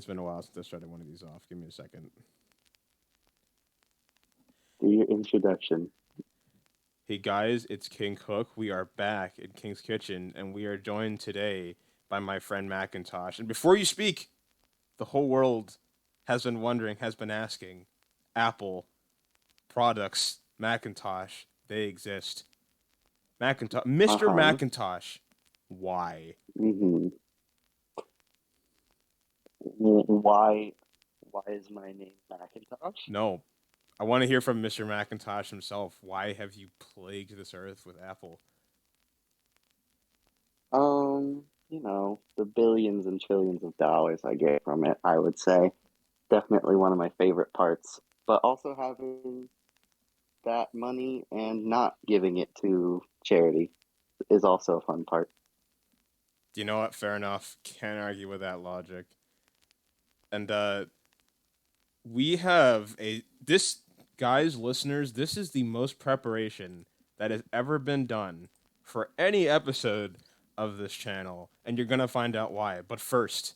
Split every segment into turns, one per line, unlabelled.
It's been a while since I started one of these off. Give me a second.
The introduction.
Hey guys, it's King Cook. We are back in King's Kitchen, and we are joined today by my friend Macintosh. And before you speak, the whole world has been wondering, has been asking, Apple products, Macintosh, they exist. Macintosh, Mr.
Uh-huh.
Macintosh, why?
hmm Why why is my name Macintosh?
No, I want to hear from Mr. Macintosh himself. Why have you plagued this earth with Apple?
The billions and trillions of dollars I get from it, I would say. Definitely one of my favorite parts. But also having that money and not giving it to charity is also a fun part.
You know what? Fair enough. Can't argue with that logic. And we have a this guys listeners, this is the most preparation that has ever been done for any episode of this channel, and you're going to find out why. But first,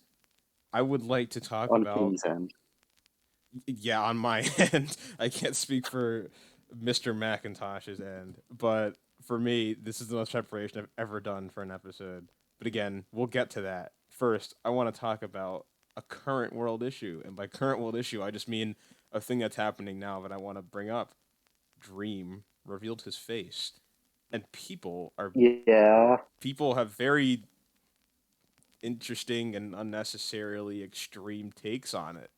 I would like to talk
On
about
King's End.
yeah, on my end. I can't speak for Mr. Macintosh's end, but for me, this is the most preparation I've ever done for an episode. But again, we'll get to that. First, I want to talk about a current world issue, and by current world issue, I just mean a thing that's happening now that I want to bring up. Dream revealed his face, and
Yeah.
people have very interesting and unnecessarily extreme takes on it.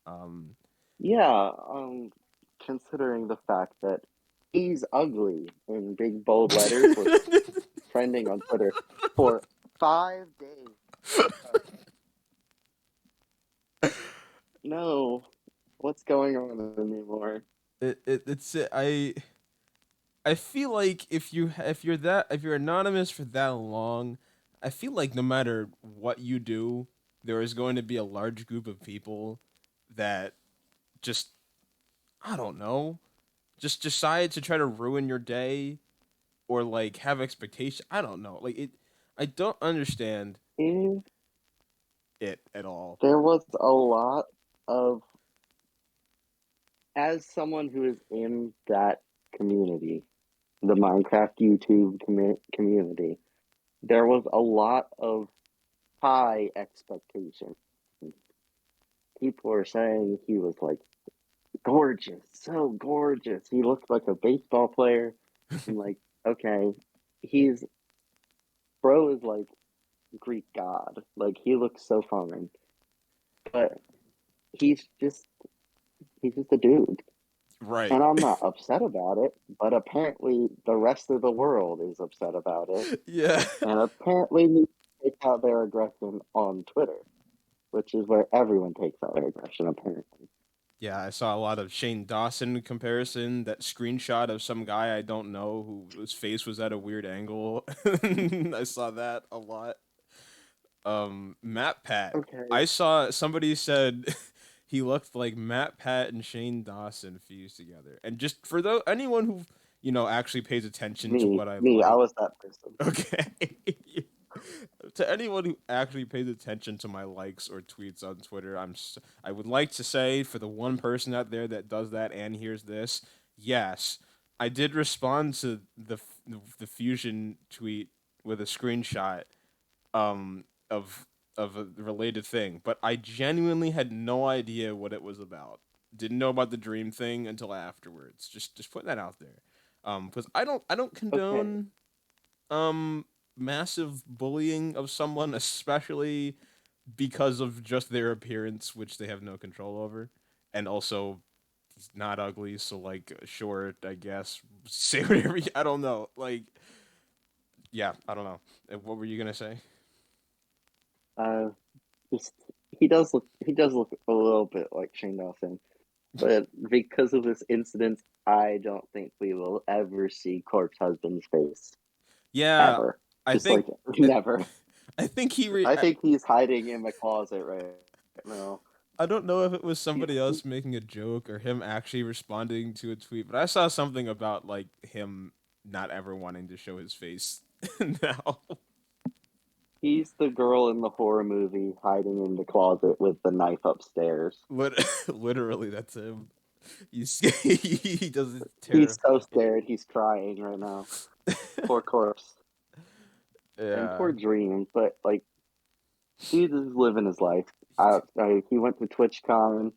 Um,
Yeah, considering the fact that he's ugly in big bold letters was trending on Twitter for 5 days. No, what's going on anymore?
I feel like if you're anonymous for that long, I feel like no matter what you do, there is going to be a large group of people that just I don't know, just decide to try to ruin your day or like have expectation. I don't know. I don't understand
And
it at all.
there was a lot of, as someone who is in that community, the Minecraft YouTube community, there was a lot of high expectations. People were saying he was like gorgeous, so gorgeous. He looked like a baseball player. I'm like, okay, he's bro is like Greek god. Like he looks so fine, but he's just he's just a dude.
Right.
And I'm not upset about it, but apparently the rest of the world is upset about it.
Yeah.
And apparently needs to take out their aggression on Twitter, which is where everyone takes out their aggression, apparently.
Yeah, I saw a lot of Shane Dawson comparison. That screenshot of some guy I don't know whose face was at a weird angle. I saw that a lot. Matt Pat.
Okay.
I saw somebody said he looked like Matt Pat and Shane Dawson fused together. And just for anyone who actually pays attention to what I
I
like,
was that person.
okay. To anyone who actually pays attention to my likes or tweets on Twitter, I would like to say for the one person out there that does that and hears this, yes, I did respond to the fusion tweet with a screenshot of a related thing, but I genuinely had no idea what it was about. Didn't know about the dream thing until afterwards. Just put that out there. Because I don't
Okay.
condone um massive bullying of someone, especially because of just their appearance, which they have no control over, and also he's not ugly, so like sure, I guess say whatever. I don't know, like yeah, I don't know. What were you gonna say?
Uh, just he does look a little bit like Shane Dawson, but because of this incident, I don't think we will ever see Corpse Husband's face
Yeah,
ever.
I
Just like
think
never.
I think he re-
I think he's hiding in the closet right now.
I don't know if it was
He's,
somebody else making a joke or him actually responding to a tweet, but I saw something about like him not ever wanting to show his face now.
He's the girl in the horror movie hiding in the closet with the knife upstairs.
Literally, that's him. He does it
He's so
terrifying.
scared, he's crying right now. Poor corpse. And
Yeah,
poor Dream, but like, dude is living his life. He went to TwitchCon.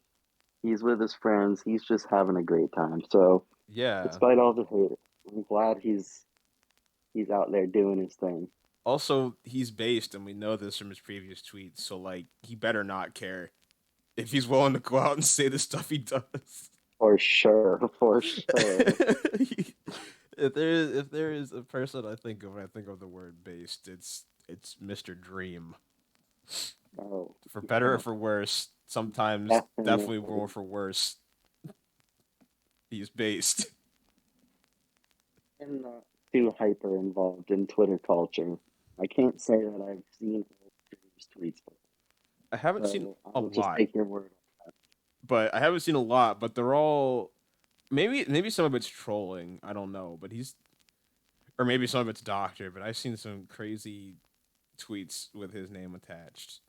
He's with his friends. He's just having a great time. So,
yeah.
despite all the hate, I'm glad he's out there doing his thing.
Also, he's based, and we know this from his previous tweets. So, like, he better not care if he's willing to go out and say the stuff he does.
For sure, for sure.
If there is a person I think of when I think of the word based, it's Mr. Dream.
Oh,
For better or
yeah,
for worse, sometimes definitely more
definitely.
for worse, he's based.
I'm not too hyper involved in Twitter culture. I can't say that I've seen all of Dream's tweets before,
I haven't seen
so
a
I'll just
lot,
take your word
but I haven't seen a lot, but they're all maybe some of it's trolling. I don't know, but he's or maybe some of it's doctor. But I've seen some crazy tweets with his name attached.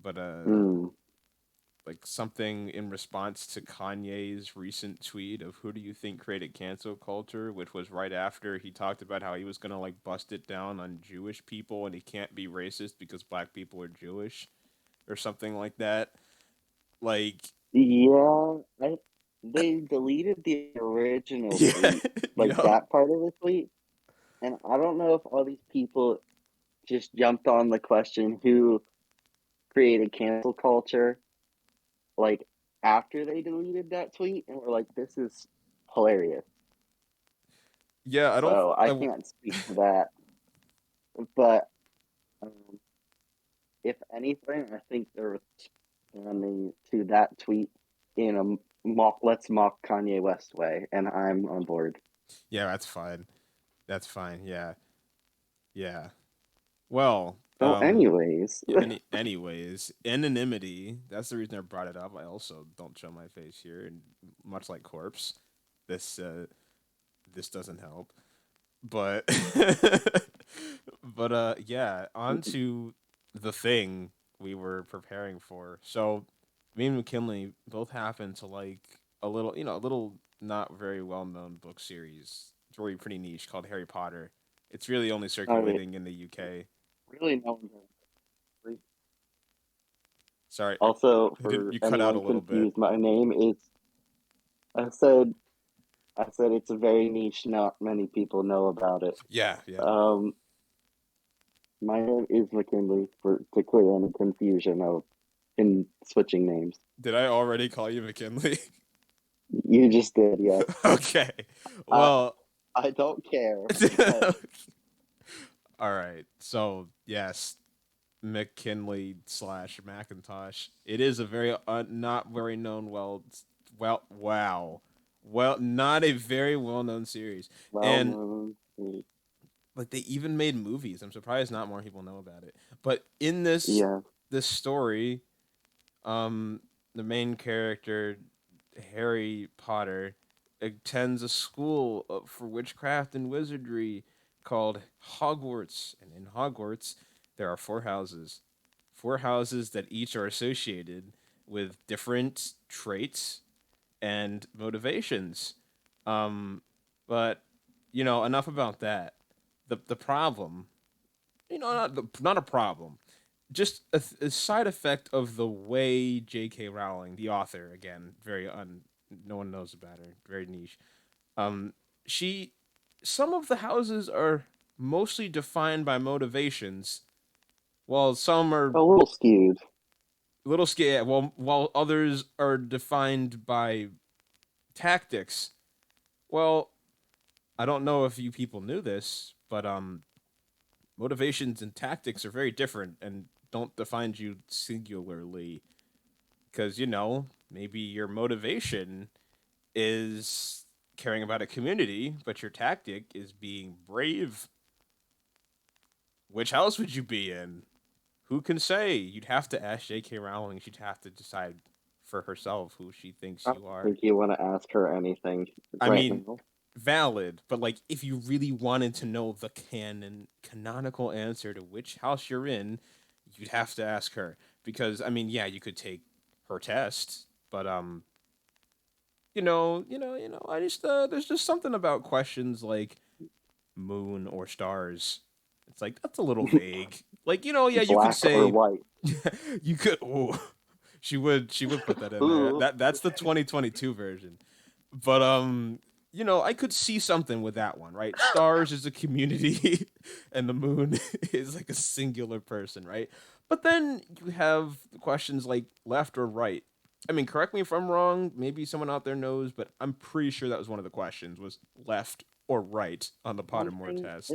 But
on that.
like something in response to Kanye's recent tweet of who do you think created cancel culture, which was right after he talked about how he was gonna like bust it down on Jewish people and he can't be racist because black people are Jewish or something like that. Like,
Yeah, they deleted the original
yeah,
tweet, like
yeah,
that part of the tweet, and I don't know if all these people just jumped on the question who created cancel culture, like after they deleted that tweet, and were like, "This is hilarious."
yeah. I don't.
So I
I,
can't speak to that, but um, if anything, I think they're responding to that tweet in a let's mock Kanye West way, and I'm on board.
yeah, that's fine. That's fine. Yeah, yeah. Well,
So, anyways,
yeah, anyways, anonymity. That's the reason I brought it up. I also don't show my face here, and much like corpse, this this doesn't help. But yeah, on to the thing we were preparing for. So me and McKinley both happen to like a little not very well known book series. It's really pretty niche called Harry Potter. It's really only
I
circulating in the UK.
really know him.
Sorry,
Also,
I didn't.
for
You cut out a
anyone
little bit.
confused, my name is. I said. I said it's a very niche. Not many people know about it.
Yeah, yeah.
Um, my name is McKinley. For to clear any confusion of in switching names,
Did I already call you McKinley?
you just did. Yes.
Okay.
I
Well,
I don't care. But
all right. So yes, McKinley slash Macintosh. It is a very not very known not a very well known series, and
well,
like they even made movies. I'm surprised not more people know about it. But in this
yeah.
this story, um, the main character Harry Potter attends a school for witchcraft and wizardry called Hogwarts, and in Hogwarts there are four houses that each are associated with different traits and motivations. Um, but enough about that. The problem, not a problem, just a side effect of the way J.K. Rowling, the author, again, no one knows about her, very niche. Um, she, some of the houses are mostly defined by motivations, while some are
A little skewed.
little scared, while others are defined by tactics. Well, I don't know if you people knew this, but motivations and tactics are very different and don't define you singularly. Because maybe your motivation is caring about a community, but your tactic is being brave. Which house would you be in? Who can say? You'd have to ask J.K. Rowling. She'd have to decide for herself who she thinks
I
you
don't
are.
think you want to ask her anything
I
right
mean,
now.
valid, but like if you really wanted to know the canonical answer to which house you're in, you'd have to ask her because I mean, yeah, you could take her test, but I just there's just something about questions like moon or stars. It's like that's a little vague. Like, yeah, you could
Black or
say
white.
you could she would put that in there.
Ooh.
That's the 2022 version. But I could see something with that one, right? Stars is a community and the moon is like a singular person, right? But then you have questions like left or right. I mean, correct me if I'm wrong, maybe someone out there knows, but I'm pretty sure that was one of the questions was left or right on the
One
Pottermore
thing
test.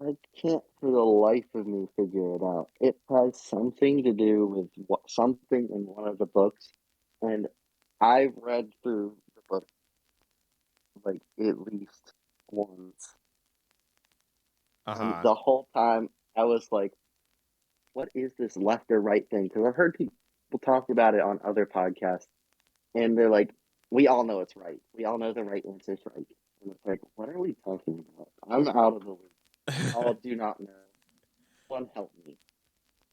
I can't for the life of me figure it out. It has something to do with something in one of the books, and I've read through the book like at least once, and
Uh-huh.
the whole time I was like, "What is this left or right thing?" Because I've heard people talk about it on other podcasts, and they're like, "We all know it's right. We all know the right answer is right." And it's like, "What are we talking about?" I'm out of the loop. Y'all do not know. One help me.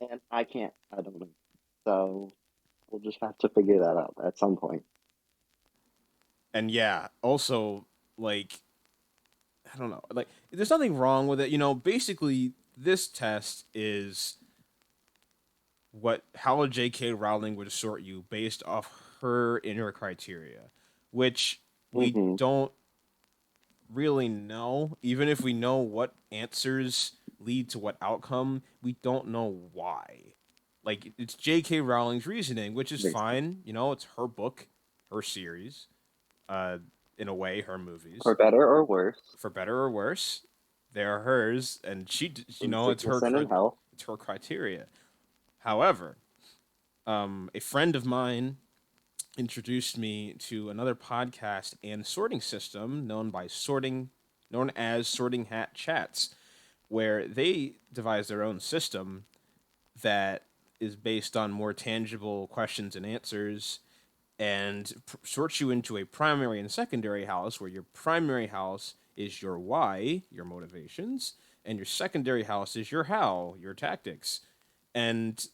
And I can't. I don't know. So we'll just have to figure that out at some point.
And yeah, also like I don't know. Like there's nothing wrong with it. Basically this test is what how J.K. Rowling would sort you based off her inner criteria, which we
Mm-hmm.
don't really know. Even if we know what answers lead to what outcome, we don't know why. Like it's J.K. Rowling's reasoning, which is fine. It's her book, her series. Uh, in a way, her movies,
For better or worse,
for better or worse, they're hers, and
in
it's
sickness and in health.
it's her criteria. However, a friend of mine introduced me to another podcast and sorting system known as Sorting Hat Chats, where they devise their own system that is based on more tangible questions and answers and sorts you into a primary and secondary house where your primary house is your why, your motivations, and your secondary house is your how, your tactics. And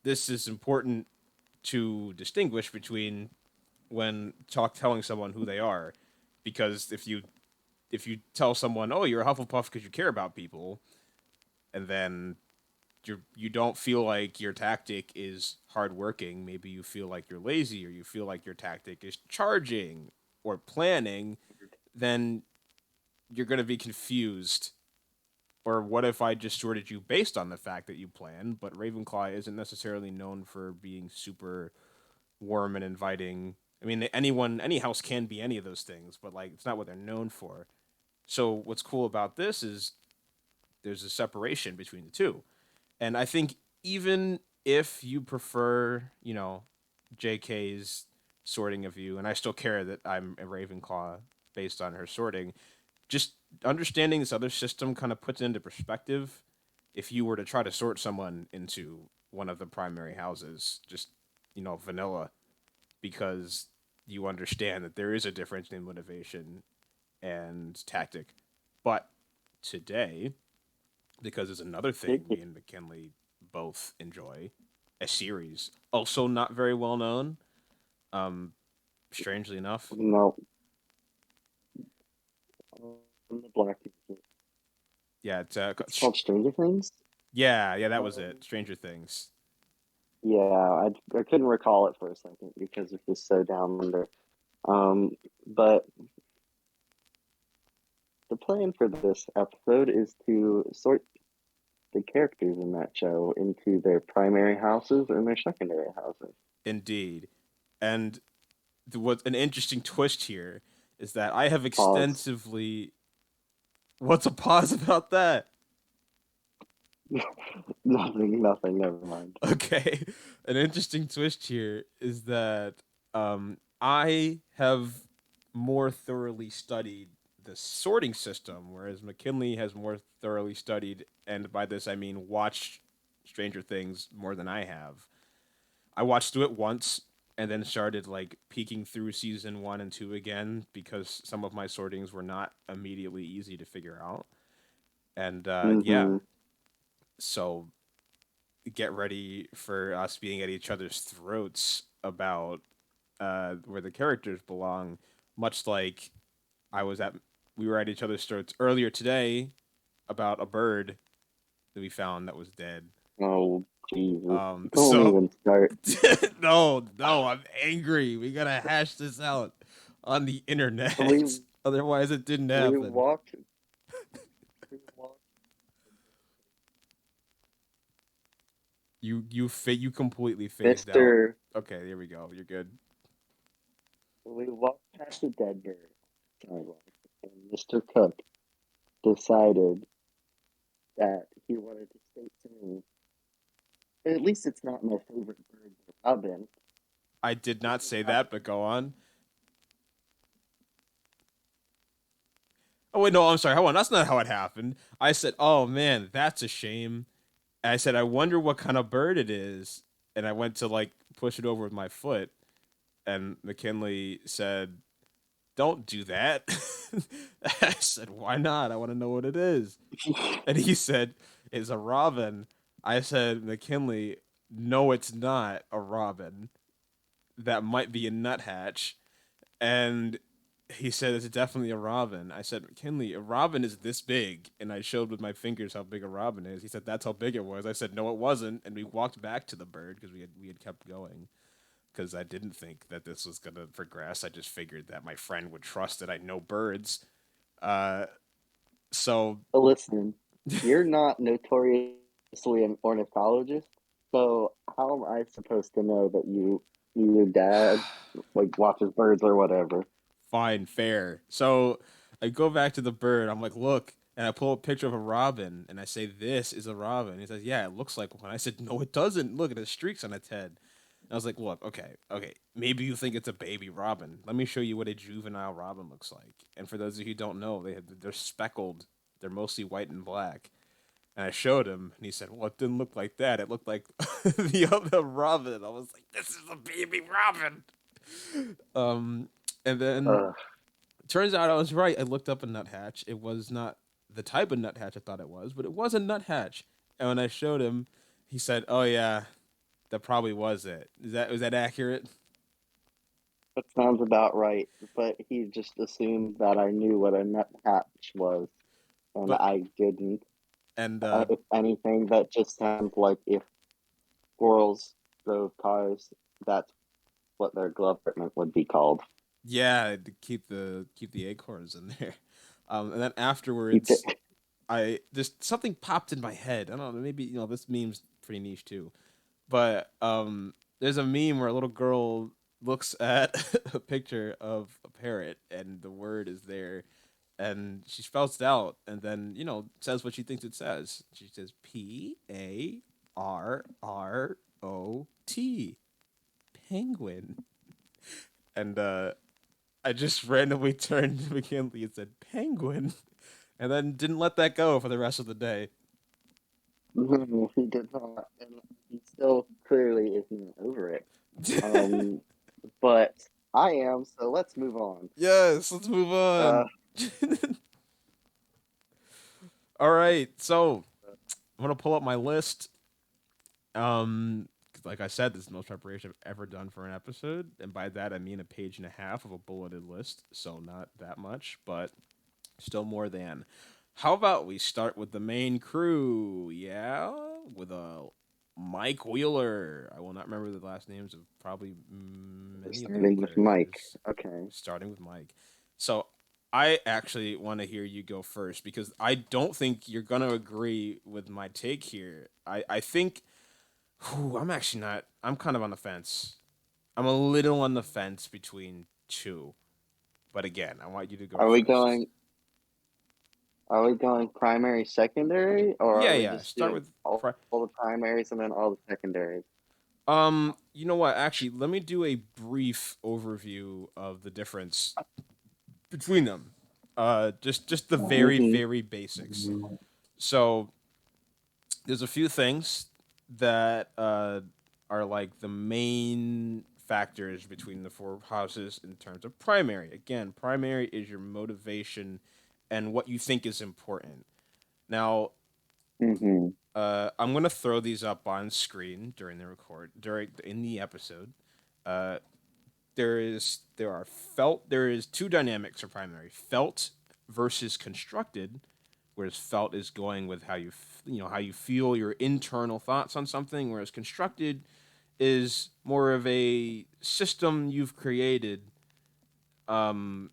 this is important to distinguish between when telling someone who they are, because if you tell someone, "Oh, you're a Hufflepuff because you care about people," and then you don't feel like your tactic is hardworking, maybe you feel like you're lazy, or you feel like your tactic is charging or planning, then you're going to be confused. Or what if I just sorted you based on the fact that you plan, but Ravenclaw isn't necessarily known for being super warm and inviting. I mean, any house can be any of those things, but like it's not what they're known for. So what's cool about this is there's a separation between the two. And I think even if you prefer, JK's sorting of you, and I still care that I'm a Ravenclaw based on her sorting, just understanding this other system kind of puts it into perspective. If you were to try to sort someone into one of the primary houses, just, vanilla, because you understand that there is a difference in motivation and tactic. But today, because it's another thing me and McKinley both enjoy, a series also not very well known. Um, Strangely enough,
No, the black.
yeah,
It's called Stranger Things.
yeah, that was it.
Um,
Stranger Things.
yeah, I couldn't recall it for a second because it was so down under. But the plan for this episode is to sort the characters in that show into their primary houses and their secondary houses.
Indeed, and what's an interesting twist here is that I have
Pause.
extensively. What's a pause about that?
Nothing, nothing, never mind.
Okay, an interesting twist here is that I have more thoroughly studied the sorting system, whereas McKinley has more thoroughly studied, and by this I mean watched Stranger Things more than I have. I watched through it once, and then started like peeking through season 1 and 2 again because some of my sortings were not immediately easy to figure out. And yeah,
Mm-hmm.
so get ready for us being at each other's throats about where the characters belong, much like I was at we were at each other's throats earlier today about a bird that we found that was dead.
Oh, Jesus. Don't
So
even start.
no, I'm angry. We gotta hash this out on the
We
internet. Otherwise, it didn't
we
happen.
walked. We walked.
You completely phased out.
Mister.
Okay, here we go. You're good.
We walked past the dead bird sidewalk, and Mister Cook decided that he wanted to state to me, at least it's not my favorite bird, the robin.
I did
This
not
is
say
how
that, but go on. Oh wait, no, I'm sorry. Hold on. That's not how it happened. I said, "Oh man, that's a shame." I said, "I wonder what kind of bird it is," and I went to like push it over with my foot, and McKinley said, "Don't do that." I said, "Why not? I want to know what it is." And he said, "It's a robin." I said, "McKinley, no, it's not a robin. That might be a nuthatch." And he said, "It's definitely a robin." I said, "McKinley, a robin is this big." And I showed with my fingers how big a robin is. He said, "That's how big it was." I said, "No, it wasn't." And we walked back to the bird because we had kept going because I didn't think that this was gonna progress. I just figured that my friend would trust that I know birds. Uh, so
But listen, you're not notoriously an ornithologist, so how am I supposed to know that your dad like watches birds or whatever?
fine, fair. So I go back to the bird. I'm like, look, and I pull a picture of a robin, and I say, "This is a robin." He says, "Yeah, it looks like one." I said, "No, it doesn't. Look at the streaks on its head." And I was like, "Look, okay. Maybe you think it's a baby robin. Let me show you what a juvenile robin looks like." And for those of you who don't know, they're speckled. They're mostly white and black. And I showed him, and he said, "Well, it didn't look like that. It looked like the other robin." I was like, "This is a baby robin." Um, and then
Ugh.
turns out I was right. I looked up a nuthatch. It was not the type of nuthatch I thought it was, but it was a nuthatch. And when I showed him, he said, "Oh yeah, that probably was it. Was that accurate?"
That sounds about right, but he just assumed that I knew what a nuthatch was, and
But
I didn't.
and
If anything, that just sounds like if squirrels drove cars, that's what their glove compartment would be called.
yeah, to keep the acorns in there. And then
Keep it.
afterwards, I just something popped in my head. I don't know. Maybe this meme's pretty niche too. But there's a meme where a little girl looks at a picture of a parrot and the word is there, and she spells it out and then says what she thinks it says. She says PARROT, penguin. And I just randomly turned to McKinley and said penguin, and then didn't let that go for the rest of the day.
No, he did not, and he still clearly is not over it. Um, but I am, so let's move on.
Yes, let's move
Uh,
on. All right, so I'm gonna pull up my list. 'Cause like I said, this is the most preparation I've ever done for an episode, and by that I mean a page and a half of a bulleted list. So not that much, but still more than. How about we start with the main crew? Yeah, with a Mike Wheeler. I will not remember the last names of probably
we're
many of the other
starting with Mike.
characters.
Okay.
Starting with Mike. So I actually want to hear you go first because I don't think you're gonna agree with my take here. I think I'm actually not. I'm kind of on the fence. I'm a little on the fence between two. But again, I want you to go
Are we
first.
going? Are we going primary, secondary, or
Yeah,
are we
yeah.
just
Start
doing
with.
all the primaries and then all the secondaries?
You know what? Actually, let me do a brief overview of the difference between them. Just the very
Mm-hmm.
very basics. So there's a few things that are like the main factors between the four houses in terms of primary. Again, primary is your motivation and what you think is important. Now,
Mm-hmm.
I'm gonna throw these up on screen during in the episode. Uh, there is two dynamics for primary: felt versus constructed, whereas felt is going with how you feel your internal thoughts on something, whereas constructed is more of a system you've created, um,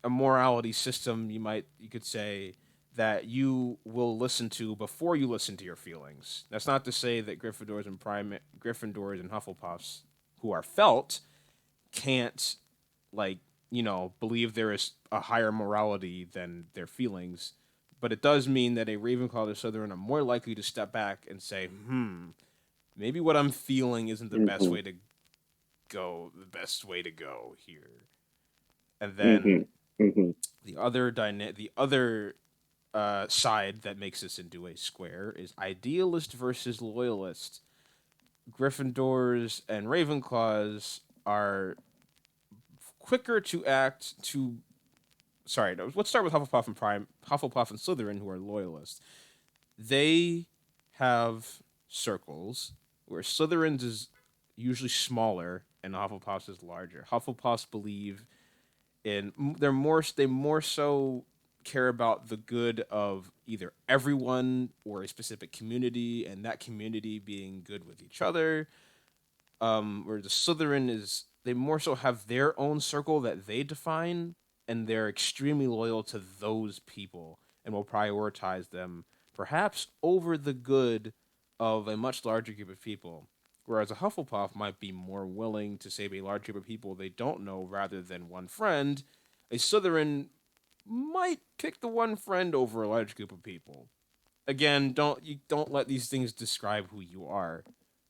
a morality system you could say that you will listen to before you listen to your feelings. That's not to say that Gryffindors and Hufflepuffs who are felt can't like believe there is a higher morality than their feelings, but it does mean that a Ravenclaw or Slytherin are more likely to step back and say, maybe what I'm feeling isn't
Mm-hmm.
the best way to go here. And
Mm-hmm.
then
Mm-hmm.
the other side that makes this into a square is idealist versus loyalist. Gryffindors and Ravenclaws are quicker to act to. Sorry, no, let's start with Hufflepuff and Slytherin, who are loyalists. They have circles where Slytherin's is usually smaller and Hufflepuff's is larger. Hufflepuffs believe they more so care about the good of either everyone or a specific community, and that community being good with each other. Where the Slytherin is, they more so have their own circle that they define, and they're extremely loyal to those people and will prioritize them perhaps over the good of a much larger group of people. Whereas a Hufflepuff might be more willing to save a large group of people they don't know rather than one friend. A Slytherin might pick the one friend over a large group of people. Again, don't let these things describe who you are,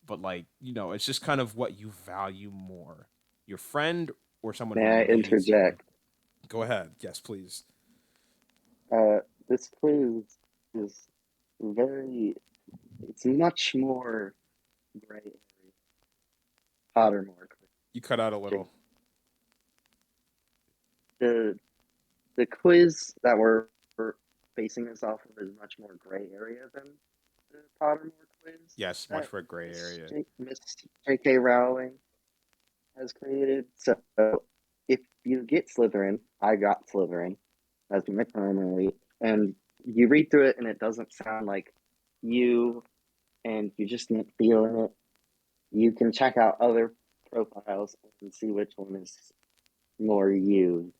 but it's just kind of what you value more, your friend or someone who
May I
needs you.
interject?
Go ahead. Yes, please.
Uh, this quiz is very, it's much more gray area, Pottermore
You cut out a
quiz.
little.
The the quiz that we're basing this off of is much more gray area than the Pottermore quiz
Yes, much
that
for a gray area.
Miss J.K. Rowling has created. So if you get Slytherin, I got Slytherin as my primary, and you read through it and it doesn't sound like you, and you just not feeling it, you can check out other profiles and see which one is more you.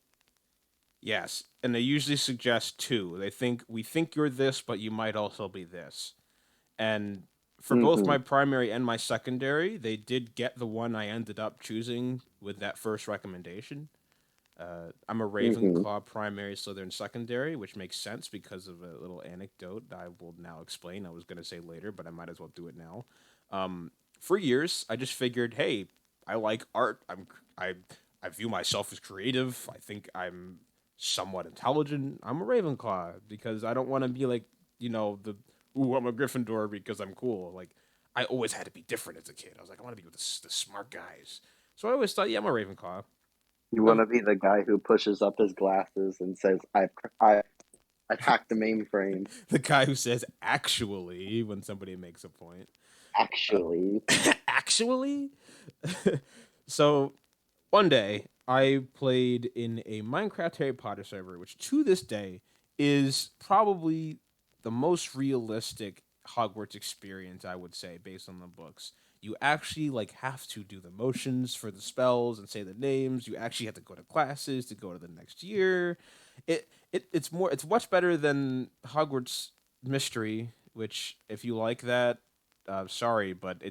Yes, and they usually suggest two. We think you're this, but you might also be this. And for both
Mm-hmm.
my primary and my secondary, they did get the one I ended up choosing with that first recommendation. I'm a
Mm-hmm.
Ravenclaw primary, Slytherin secondary, which makes sense because of a little anecdote that I will now explain. I was going to say later, but I might as well do it now. For years, I just figured, hey, I like art. I I view myself as creative. I think I'm somewhat intelligent. I'm a Ravenclaw because I don't want to be like the I'm a Gryffindor because I'm cool. Like I always had to be different as a kid. I was like I want to be with the smart guys. So I always thought, yeah, I'm a Ravenclaw.
You want to be the guy who pushes up his glasses and says, I've hacked the mainframe."
The guy who says actually when somebody makes a point. Uh,
Actually,
actually? So one day I played in a Minecraft Harry Potter server, which to this day is probably the most realistic Hogwarts experience, I would say, based on the books. You actually have to do the motions for the spells and say the names. You actually have to go to classes to go to the next year. It's much better than Hogwarts Mystery, which if you like that, sorry, but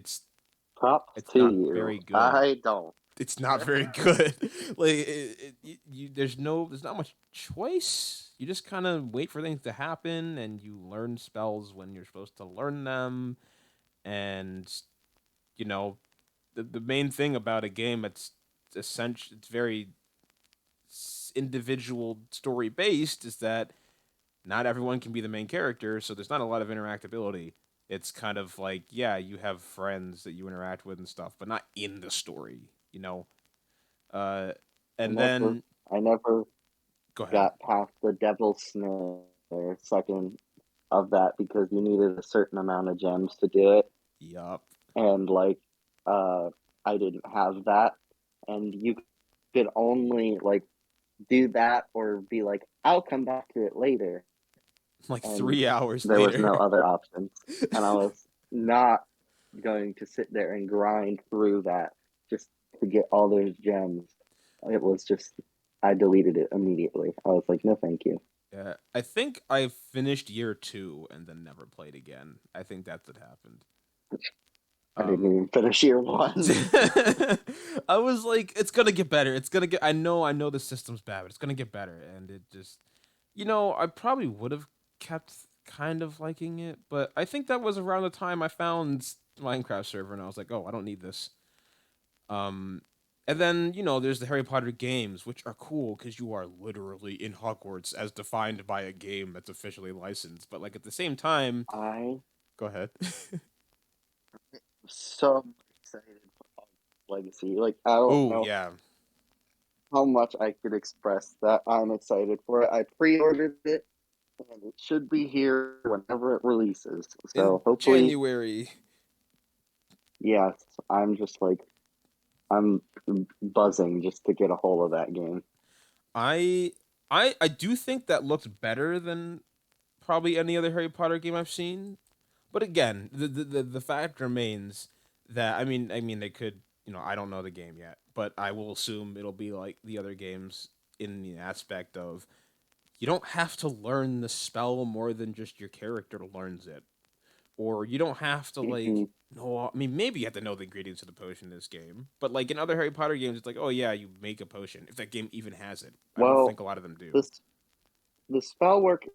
props
it's
to
not
you.
very good.
I don't.
It's not very good. There's not much choice. You just kind of wait for things to happen, and you learn spells when you're supposed to learn them. And you know, the main thing about a game, it's very individual story based, is that not everyone can be the main character, so there's not a lot of interactability. It's kind of like, yeah, you have friends that you interact with and stuff, but not in the story. you know. Uh,
I
and
never,
then
I never
go ahead.
got past the devil's snare second of that because you needed a certain amount of gems to do it,
Yup.
and uh, I didn't have that, and you could only do that or be like, I'll come back to it later,
Like
and
3 hours
there was no
later.
other options, and I was not going to sit there and grind through that just to get all those gems. It was just I deleted it immediately. I was like, no, thank you.
Yeah, I think I finished year two and then never played again. I think that's what happened.
I didn't
Um,
even finish year one.
I was like, it's gonna get better. It's gonna get. I know the system's bad, but it's gonna get better. And it just, I probably would have kept kind of liking it, but I think that was around the time I found Minecraft server, and I was like, oh, I don't need this. Um, and then there's the Harry Potter games, which are cool because you are literally in Hogwarts as defined by a game that's officially licensed. But like at the same time,
I
go ahead.
so excited for Hogwarts Legacy. Like I don't
Oh
know
yeah,
how much I could express that I'm excited for it. I pre-ordered it and it should be here whenever it releases.
in
So hopefully,
January.
yes, I'm just I'm buzzing just to get a hold of that game.
I I do think that looks better than probably any other Harry Potter game I've seen. But again, the fact remains that I mean they could, I don't know the game yet, but I will assume it'll be like the other games in the aspect of you don't have to learn the spell more than just your character learns it. Or you don't have to like
Hmm.
no, I mean maybe you have to know the ingredients of the potion in this game. But like in other Harry Potter games it's like, "Oh yeah, you make a potion." If that game even has it. I don't
Well,
think a lot of them do.
this the spell work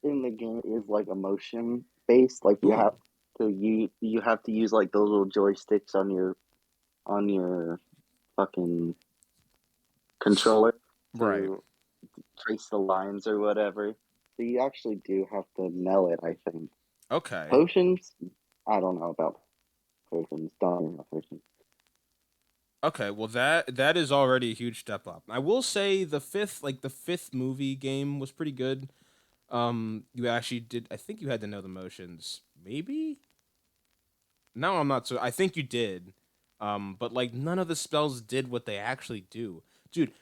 in the game is like emotion based. Like
Ooh,
you have to use like those little joysticks on your fucking controller
right.
to trace the lines or whatever. So you actually do have to know it, I think.
Okay.
Potions, I don't know about potions. Don't know potions.
Okay, well that is already a huge step up. I will say the fifth movie game was pretty good. You actually did. I think you had to know the motions. Maybe. No, I'm not so. I think you did. But like none of the spells did what they actually do, dude.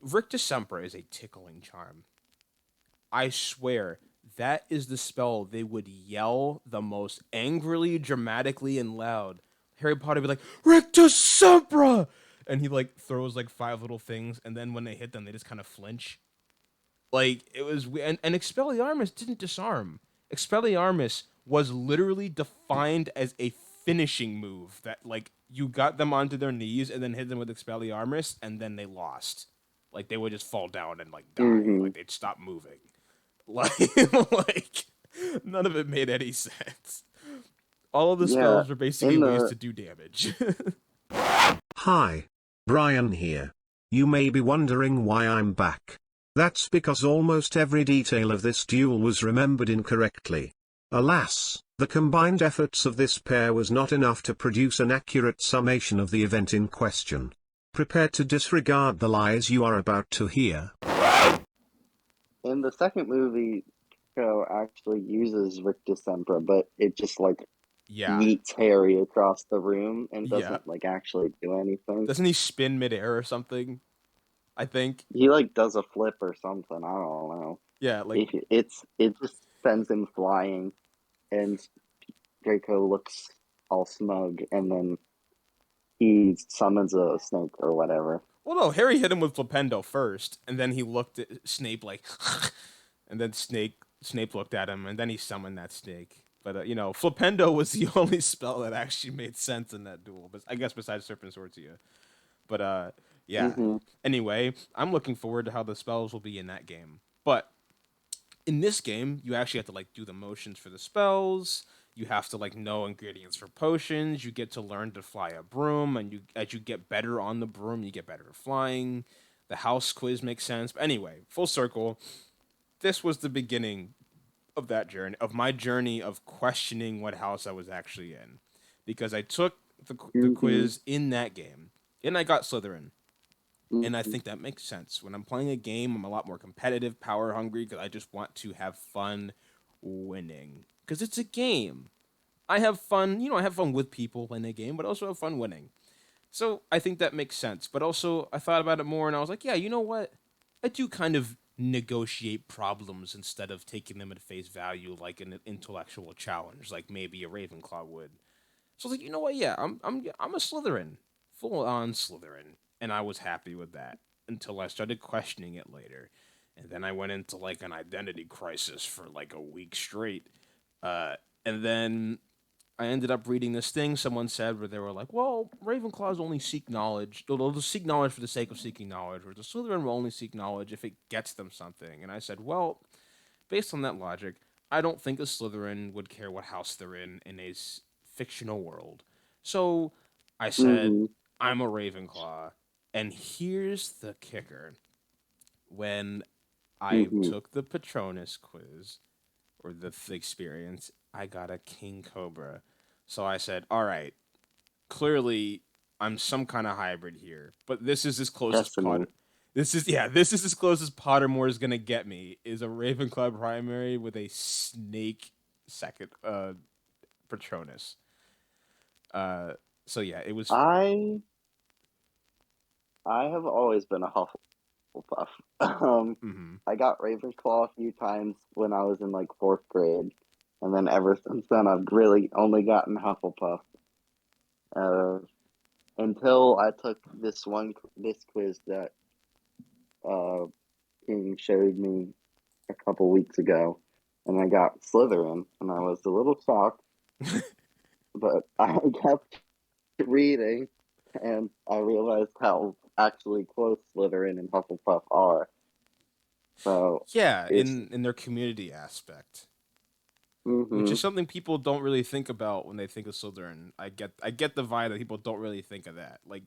Rick December is a tickling charm. I swear that is the spell they would yell the most angrily, dramatically, and loud. Harry Potter would be like, Rictus Sempra! And he like throws like five little things, and then when they hit them, they just kind of flinch. Like it was, and Expelliarmus didn't disarm. Expelliarmus was literally defined as a finishing move that like you got them onto their knees and then hit them with Expelliarmus, and then they lost. Like they would just fall down and like die.
Hmm.
Like they'd stop moving. Like, like none of it made any sense. All of the
Yeah,
spells were basically
in
ways
the
to do damage.
Hi. Brian here. You may be wondering why I'm back. That's because almost every detail of this duel was remembered incorrectly. Alas, the combined efforts of this pair was not enough to produce an accurate summation of the event in question. Prepare to disregard the lies you are about to hear.
in the second movie, show actually uses Rick Decembra, but it just
Yeah,
yeets Harry across the room and
yeah.
doesn't actually do anything.
Doesn't he spin midair or something? I think.
He does a flip or something. I don't know.
Yeah, like
It just sends him flying, and Draco looks all smug, and then he summons a snake or whatever.
well, no. Harry hit him with Flipendo first, and then he looked at Snape like, and then Snape looked at him, and then he summoned that snake. But Flipendo was the only spell that actually made sense in that duel. But I guess besides Serpent Swordsea. But yeah.
Hmm.
Anyway, I'm looking forward to how the spells will be in that game. But in this game, you actually have to like do the motions for the spells. You have to like know ingredients for potions. You get to learn to fly a broom, and as you get better on the broom, you get better at flying. The house quiz makes sense. But anyway, full circle. This was the beginning of that journey, of my journey of questioning what house I was actually in, because I took the
Hmm.
quiz in that game, and I got Slytherin. And I
Mhm.
think that makes sense. When I'm playing a game, I'm a lot more competitive, power hungry, because I just want to have fun winning. Because it's a game. I have fun, I have fun with people playing a game, but also have fun winning. So I think that makes sense. But also, I thought about it more and I was like, yeah, you know what? I do kind of negotiate problems instead of taking them at face value like an intellectual challenge, like maybe a Ravenclaw would. So I was like, you know what? Yeah, I'm a Slytherin, full on Slytherin, and I was happy with that until I started questioning it later, and then I went into like an identity crisis for like a week straight, and then I ended up reading this thing someone said where they were like, well, Ravenclaws only seek knowledge. They'll just seek knowledge for the sake of seeking knowledge, or the Slytherin will only seek knowledge if it gets them something. And I said, well, based on that logic, I don't think a Slytherin would care what house they're in a fictional world. So I said,
Mhm.
I'm a Ravenclaw. And here's the kicker. When I
Mhm.
took the Patronus quiz, or the experience, I got a King Cobra. So I said, all right, clearly I'm some kind of hybrid here, but this is as close as
Destiny.
Potter. This is as close as Pottermore is gonna get me. Is a Ravenclaw primary with a snake second Patronus. Uh, so yeah, it was.
I I have always been a Hufflepuff. Um,
Mm-hmm.
I got Ravenclaw a few times when I was in like fourth grade, and then ever since then I've really only gotten Hufflepuff. Uh, until I took this quiz that uh King showed me a couple weeks ago, and I got Slytherin, and I was a little shocked, but I kept reading, and I realized how actually close Slytherin and Hufflepuff are. So
Yeah,
it's
in their community aspect, which
mm-hmm.
is something people don't really think about when they think of Slytherin. I get the vibe that people don't really think of that. Like,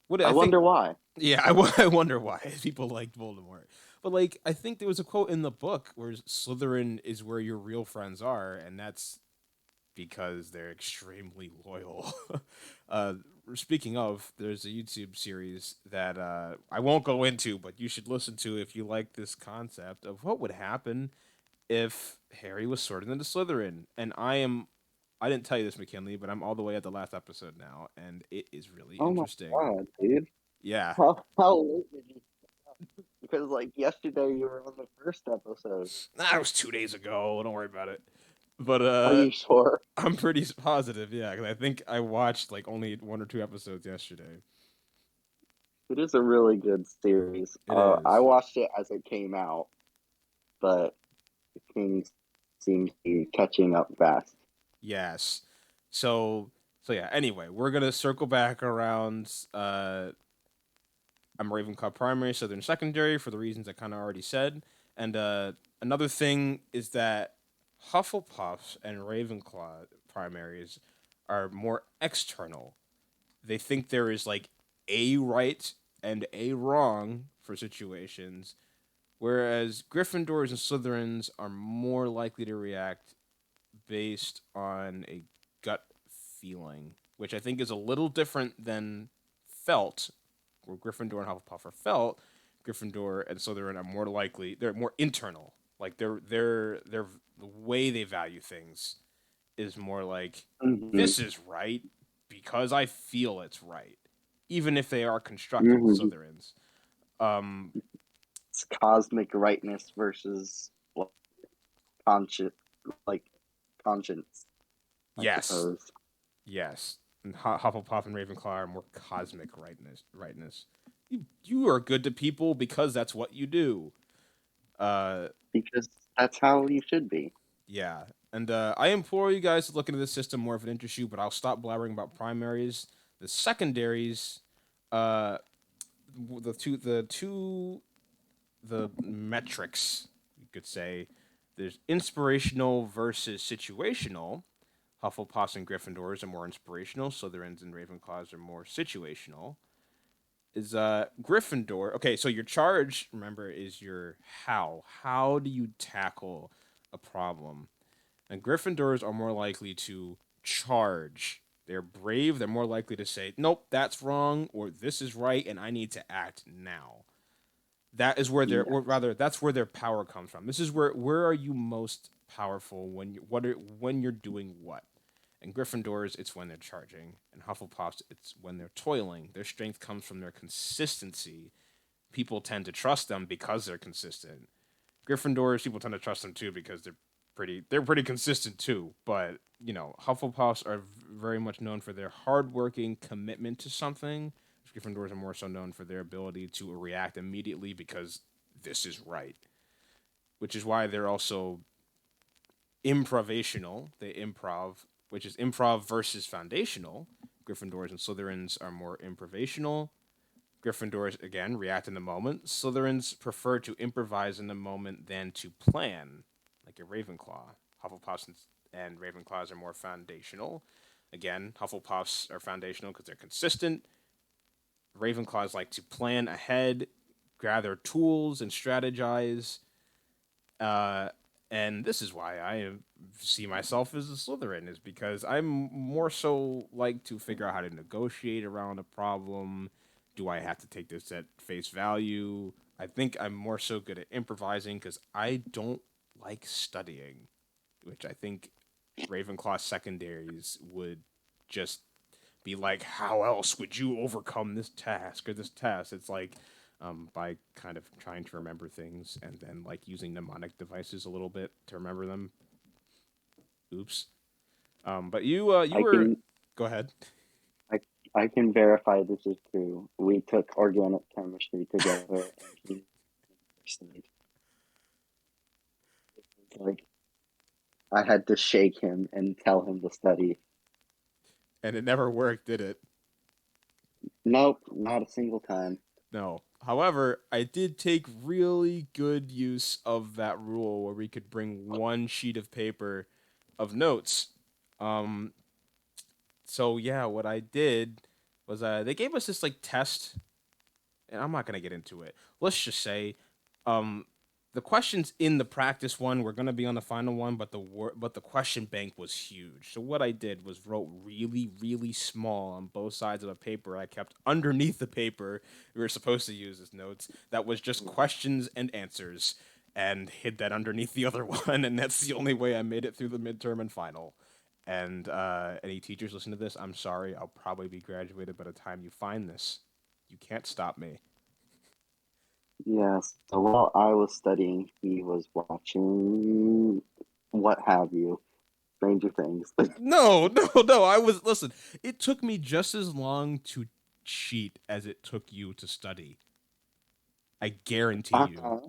what
I
I think.
wonder why.
Yeah, I wonder why people liked Voldemort. But like, I think there was a quote in the book where Slytherin is where your real friends are, and that's because they're extremely loyal. uh, Speaking of, there's a YouTube series that I won't go into, but you should listen to if you like this concept of what would happen if Harry was sorted into Slytherin. And I didn't tell you this, McKinley, but I'm all the way at the last episode now, and it is really
Oh my
interesting.
god, dude!
Yeah,
How late did you? Because like yesterday you were on the first episode.
that was 2 days ago. Don't worry about it. But
Are you sure?
I'm pretty positive, yeah, because I think I watched like only one or two episodes yesterday.
It is a really good series.
It
I
is.
watched it as it came out, but the Kings seems to be catching up fast.
Yes. So yeah. Anyway, we're gonna circle back around. I'm Ravenclaw primary, Southern secondary for the reasons I kind of already said. And another thing is that Hufflepuffs and Ravenclaw primaries are more external. They think there is like a right and a wrong for situations, whereas Gryffindors and Slytherins are more likely to react based on a gut feeling, which I think is a little different than felt, where Gryffindor and Hufflepuff are felt. Gryffindor and Slytherin are more likely; they're more internal. Like they're the way they value things is more like
Mm-hmm.
this is right because I feel it's right, even if they are constructed with
Mm-hmm.
Slytherins. Um,
It's cosmic rightness versus conscience, like conscience, I
yes,
suppose.
yes. And Hufflepuff and Ravenclaw are more cosmic rightness. Rightness. You are good to people because that's what you do. Uh,
Because that's how you should be.
yeah. And I implore you guys to look into this system more if it interests you. But I'll stop blabbering about primaries. The secondaries, uh, the metrics you could say. There's inspirational versus situational. Hufflepuffs and Gryffindors are more inspirational. Slytherins and Ravenclaws are more situational. Is Gryffindor? Okay, so your charge, remember, is your how. How do you tackle a problem? And Gryffindors are more likely to charge. They're brave. They're more likely to say, "Nope, that's wrong," or "This is right, and I need to act now." That is where their,
Yeah.
or rather, that's where their power comes from. This is where are you most powerful when when you're doing what? And Gryffindors, it's when they're charging, and Hufflepuffs, it's when they're toiling. Their strength comes from their consistency. People tend to trust them because they're consistent. Gryffindors, people tend to trust them too because they're pretty consistent too. But Hufflepuffs are very much known for their hardworking commitment to something. Gryffindors are more so known for their ability to react immediately because this is right, which is why they're also improvisational. They improv, which is improv versus foundational. Gryffindors and Slytherins are more improvisational. Gryffindors, again, react in the moment. Slytherins prefer to improvise in the moment than to plan, like a Ravenclaw. Hufflepuffs and Ravenclaws are more foundational. Again, Hufflepuffs are foundational because they're consistent. Ravenclaws like to plan ahead, gather tools, and strategize. Uh, and this is why I see myself as a Slytherin, is because I'm more so like to figure out how to negotiate around a problem. Do I have to take this at face value? I think I'm more so good at improvising because I don't like studying, which I think Ravenclaw secondaries would just be like, how else would you overcome this task or this task? It's like by kind of trying to remember things and then like using mnemonic devices a little bit to remember them. Oops. But you
I
were
can
go ahead.
I I can verify this is true. We took organic chemistry together, and he studied. It's like I had to shake him and tell him to study.
And it never worked, did it?
Nope, not a single time.
No. However, I did take really good use of that rule where we could bring one sheet of paper of notes. Um, so yeah, what I did was they gave us this like test, and I'm not gonna get into it. Let's just say, um, the questions in the practice one were gonna be on the final one, but the question bank was huge. So what I did was wrote really really small on both sides of a paper. I kept underneath the paper we were supposed to use as notes. That was just questions and answers, and hid that underneath the other one. And that's the only way I made it through the midterm and final. And any teachers listen to this, I'm sorry. I'll probably be graduated by the time you find this. You can't stop me.
Yes. So while I was studying, he was watching what have you, Stranger Things.
No, no, no. I was listen. It took me just as long to cheat as it took you to study. I guarantee you.
uh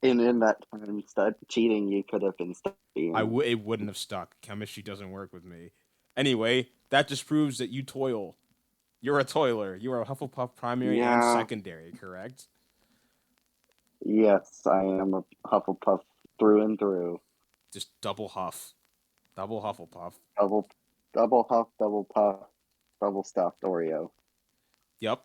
And in that time, cheating, you could have been studying.
It wouldn't have stuck. Chemistry doesn't work with me. Anyway, that just proves that you toil. You're a toiler. You are a Hufflepuff primary and
Yeah.
secondary, correct?
Yes, I am a Hufflepuff through and through.
Just double huff, double Hufflepuff.
Double, double huff, double puff, double stuffed Oreo.
Yep.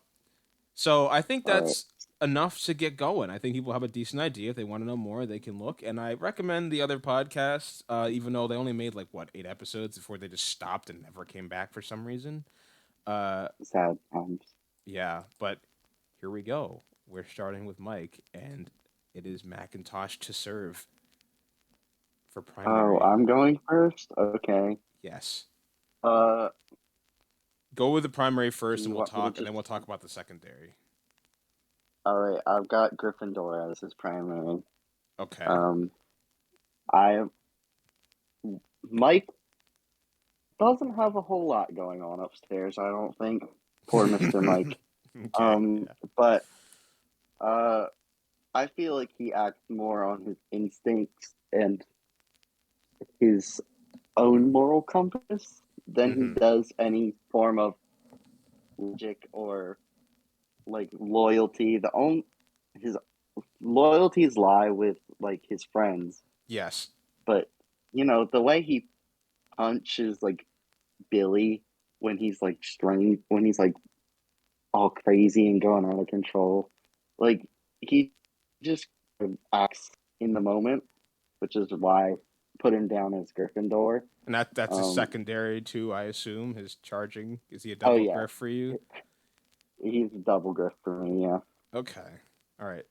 So I think
All right.
that's enough to get going. I think people have a decent idea. If they want to know more, they can look. And I recommend the other podcasts, even though they only made like what 8 episodes before they just stopped and never came back for some reason. Uh,
Sad times.
yeah, but here we go. We're starting with Mike, and it is Macintosh to serve for
Oh,
primary.
I'm going first? Okay.
Yes,
Uh,
go with the primary first, and
you
we'll
want me to
talk, and
just...
then we'll talk about the secondary.
All right, I've got Gryffindor as his primary.
Okay.
Um, I... Mike doesn't have a whole lot going on upstairs, I don't think. Poor Mr. Mike.
Okay. Yeah.
But, uh, I feel like he acts more on his instincts and his own moral compass than he
Mm-hmm.
does any form of logic or like loyalty. The only his loyalties lie with like his friends,
Yes.
but the way he punches like Billy when he's like strange, when he's like all crazy and going out of control, like he just acts in the moment, which is why. put him down as Gryffindor.
And that's a
Um,
secondary too, I assume. His charging. Is he a
oh
double
yeah,
griff for you?
he's a double Griff for me. Yeah.
Okay. All right.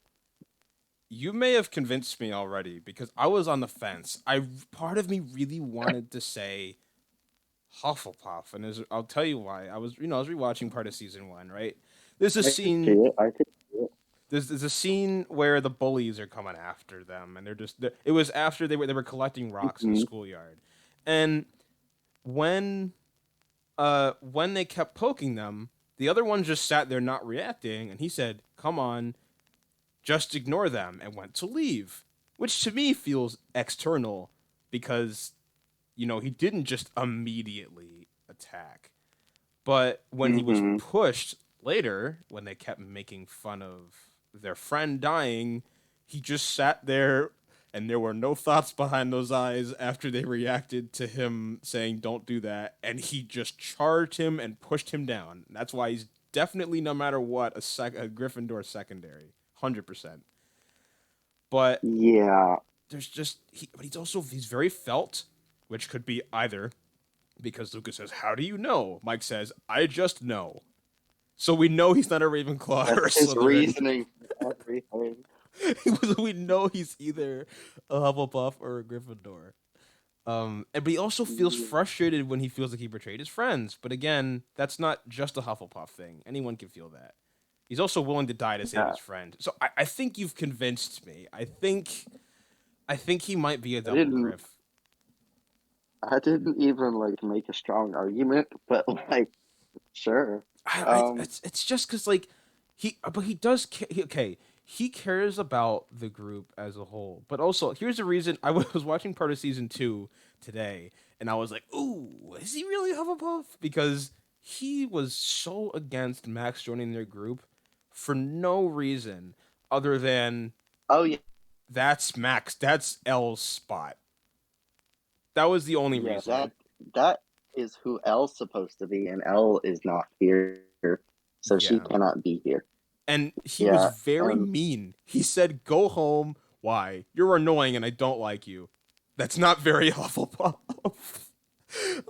You may have convinced me already because I was on the fence. Part of me really wanted to say Hufflepuff, and I'll tell you why. I was rewatching part of season 1, right? There's a
I could see
scene
it. I could see it.
there's a scene where the bullies are coming after them, and it was after they were collecting rocks in the
Mhm.
schoolyard. And when when they kept poking them, the other one just sat there not reacting, and he said, "Come on, just ignore them," and went to leave, which to me feels external because he didn't just immediately attack. But when he was
Mhm.
pushed later, when they kept making fun of their friend dying, he just sat there and there were no thoughts behind those eyes after they reacted to him saying don't do that, and he just charged him and pushed him down. That's why he's definitely, no matter what, a Gryffindor secondary. 100%. But
Yeah.
but he's very felt, which could be either because Lucas says, "How do you know?" Mike says, "I just know." So we know he's not a Ravenclaw or a
That's his
Slytherin.
reasoning for everything.
We know he's either a Hufflepuff or a Gryffindor. But he also feels
Yeah.
frustrated when he feels like he betrayed his friends. But again, that's not just a Hufflepuff thing. Anyone can feel that. He's also willing to die to save his friend. So I think you've convinced me. I think he might be a
I
double
didn't.
Griff.
I didn't even like make a strong argument, but like, sure. Um.
It's just because like but he does okay, he cares about the group as a whole, but also here's the reason. I was watching part of season 2 today, and I was like, ooh, is he really Hufflepuff? Because he was so against Max joining their group for no reason other than
Oh yeah.
that's Max, that's L's spot. That was the only
Yeah.
reason.
That is who L's supposed to be, and L is not here, so she
Yeah.
cannot be here.
And he was
Yeah.
very
And
mean. He said, "Go home. Why? You're annoying and I don't like you." That's not very Hufflepuff.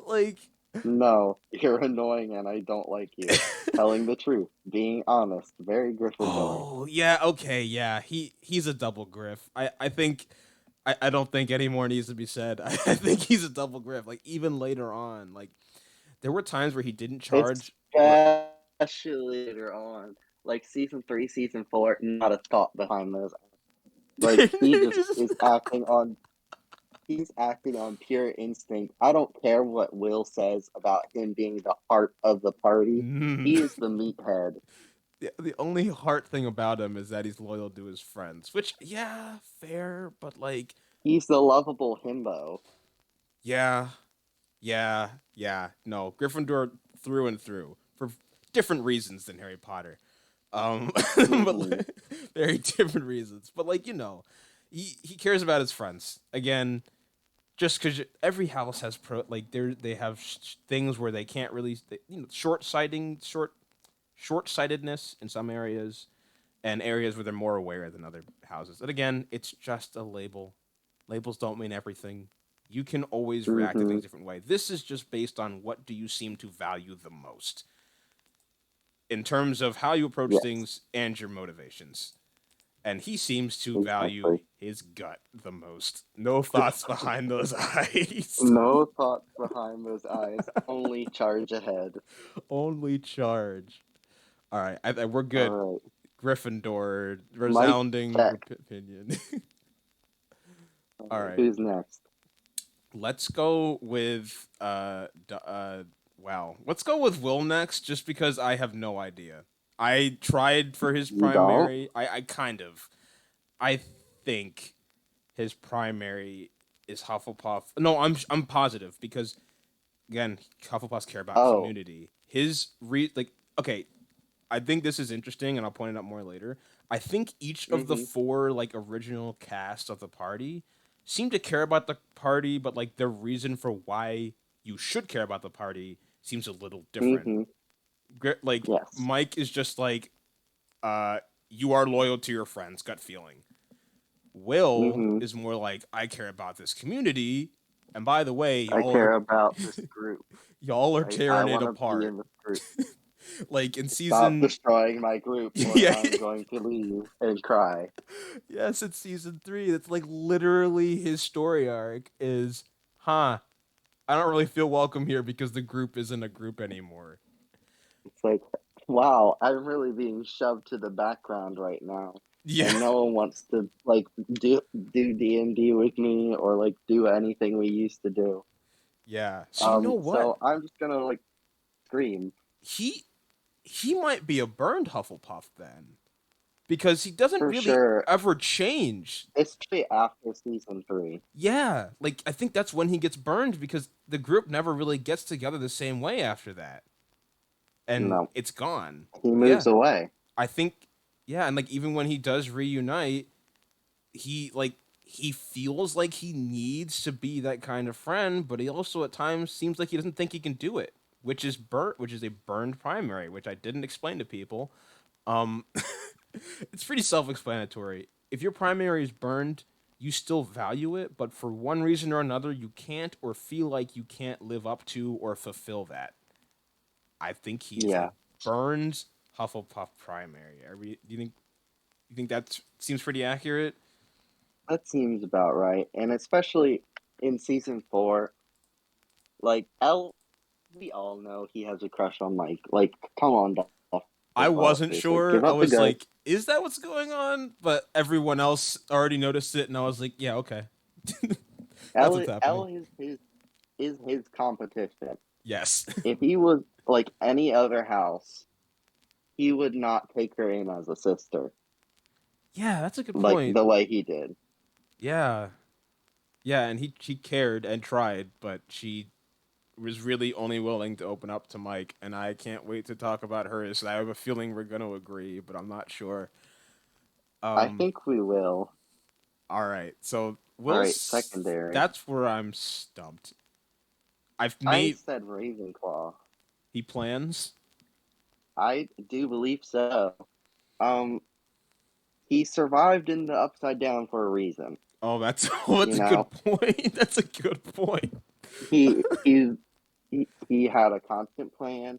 Like,
no, you're annoying, and I don't like you. Telling the truth, being honest, very Gryffindor.
oh yeah, okay, yeah. He's a double griff. I think I don't think any more needs to be said. I think he's a double griff. Like even later on, like there were times where he didn't charge.
Especially later on, like season 3, season 4, not a thought behind those. Like he just is acting on. He's acting on pure instinct. I don't care what Will says about him being the heart of the party.
Mm.
He is the meathead.
The only heart thing about him is that he's loyal to his friends, which yeah, fair, but like
He's the lovable himbo.
yeah, yeah. No, Gryffindor through and through for different reasons than Harry Potter. But
Hmm.
very different reasons. But like he cares about his friends again. Just because every house has they have things where they can't really short sightedness in some areas, and areas where they're more aware than other houses. And again, it's just a label. Labels don't mean everything. You can always react to
Hmm.
things a different way. This is just based on what do you seem to value the most in terms of how you approach
Yes,
things and your motivations. And he seems to value
exactly.
his gut the most. No thoughts behind those eyes.
No thoughts behind those eyes. Only charge ahead.
Only charge. All right, we're
All
good.
right,
Gryffindor,
Mike,
resounding
check.
opinion.
All
All
right,
right,
who's next?
let's go with wow. Let's go with Will next, just because I have no idea. I tried for his
You don't?
primary. I kind of. I think his primary is Hufflepuff. No, I'm positive because again, Hufflepuffs care about
Oh.
community. Okay, I think this is interesting, and I'll point it out more later. I think each of the
Mm-hmm.
four like original cast of the party seem to care about the party, but like their reason for why you should care about the party seems a little different.
Mm-hmm.
Like
Yes.
Mike is just like, you are loyal to your friends, gut feeling. Will
Mm-hmm.
is more like, I care about this community, and by the way,
I
y'all are
care about this group.
y'all are
I
tearing it
want to be
apart.
in this group.
Like in
Stop
season,
destroying my group, or
yeah,
I'm going to leave and cry.
yes, it's season 3. That's like literally his story arc is, huh? I don't really feel welcome here because the group isn't a group anymore.
It's like, wow, I'm really being shoved to the background right now,
Yeah,
and no one wants to like do D&D with me or like do anything we used to do.
yeah. So you know what?
So I'm just gonna like scream
He he might be a burned Hufflepuff then, because he doesn't
for
really
sure,
ever change.
especially after season 3.
Yeah, like I think that's when he gets burned because the group never really gets together the same way after that, and
No,
it's gone.
he
Yeah,
moves away.
I think. Yeah, and like even when he does reunite, he feels like he needs to be that kind of friend, but he also at times seems like he doesn't think he can do it, which is a burned primary, which I didn't explain to people. Um, it's pretty self-explanatory. If your primary is burned, you still value it, but for one reason or another, you can't or feel like you can't live up to or fulfill that. I think he's a
Yeah,
burned Hufflepuff primary. You think that seems pretty accurate?
that seems about right. And especially in season 4, like L, we all know he has a crush on Mike. Like, come on,
I wasn't
Hufflepuff. Like,
sure.
give
I
up the
was
ghost.
like, is that what's going on? But everyone else already noticed it, and I was like, yeah, okay. That's what's
L
happening.
is his competition.
Yes.
If he was like any other house, he would not take her in as a sister,
Yeah, that's a good
like
point.
the way he did.
Yeah. Yeah, and she cared and tried, but she was really only willing to open up to Mike, and I can't wait to talk about hers. I have a feeling we're going to agree, but I'm not sure.
I
Um,
think we will.
all right. So,
All right, secondary.
that's where I'm stumped. I've
I
made
said Ravenclaw.
he plans.
I do believe so. Um, he survived in the Upside Down for a reason.
Oh, that's oh, that's
You
a good
know,
point. That's a good point.
he he he had a constant plan.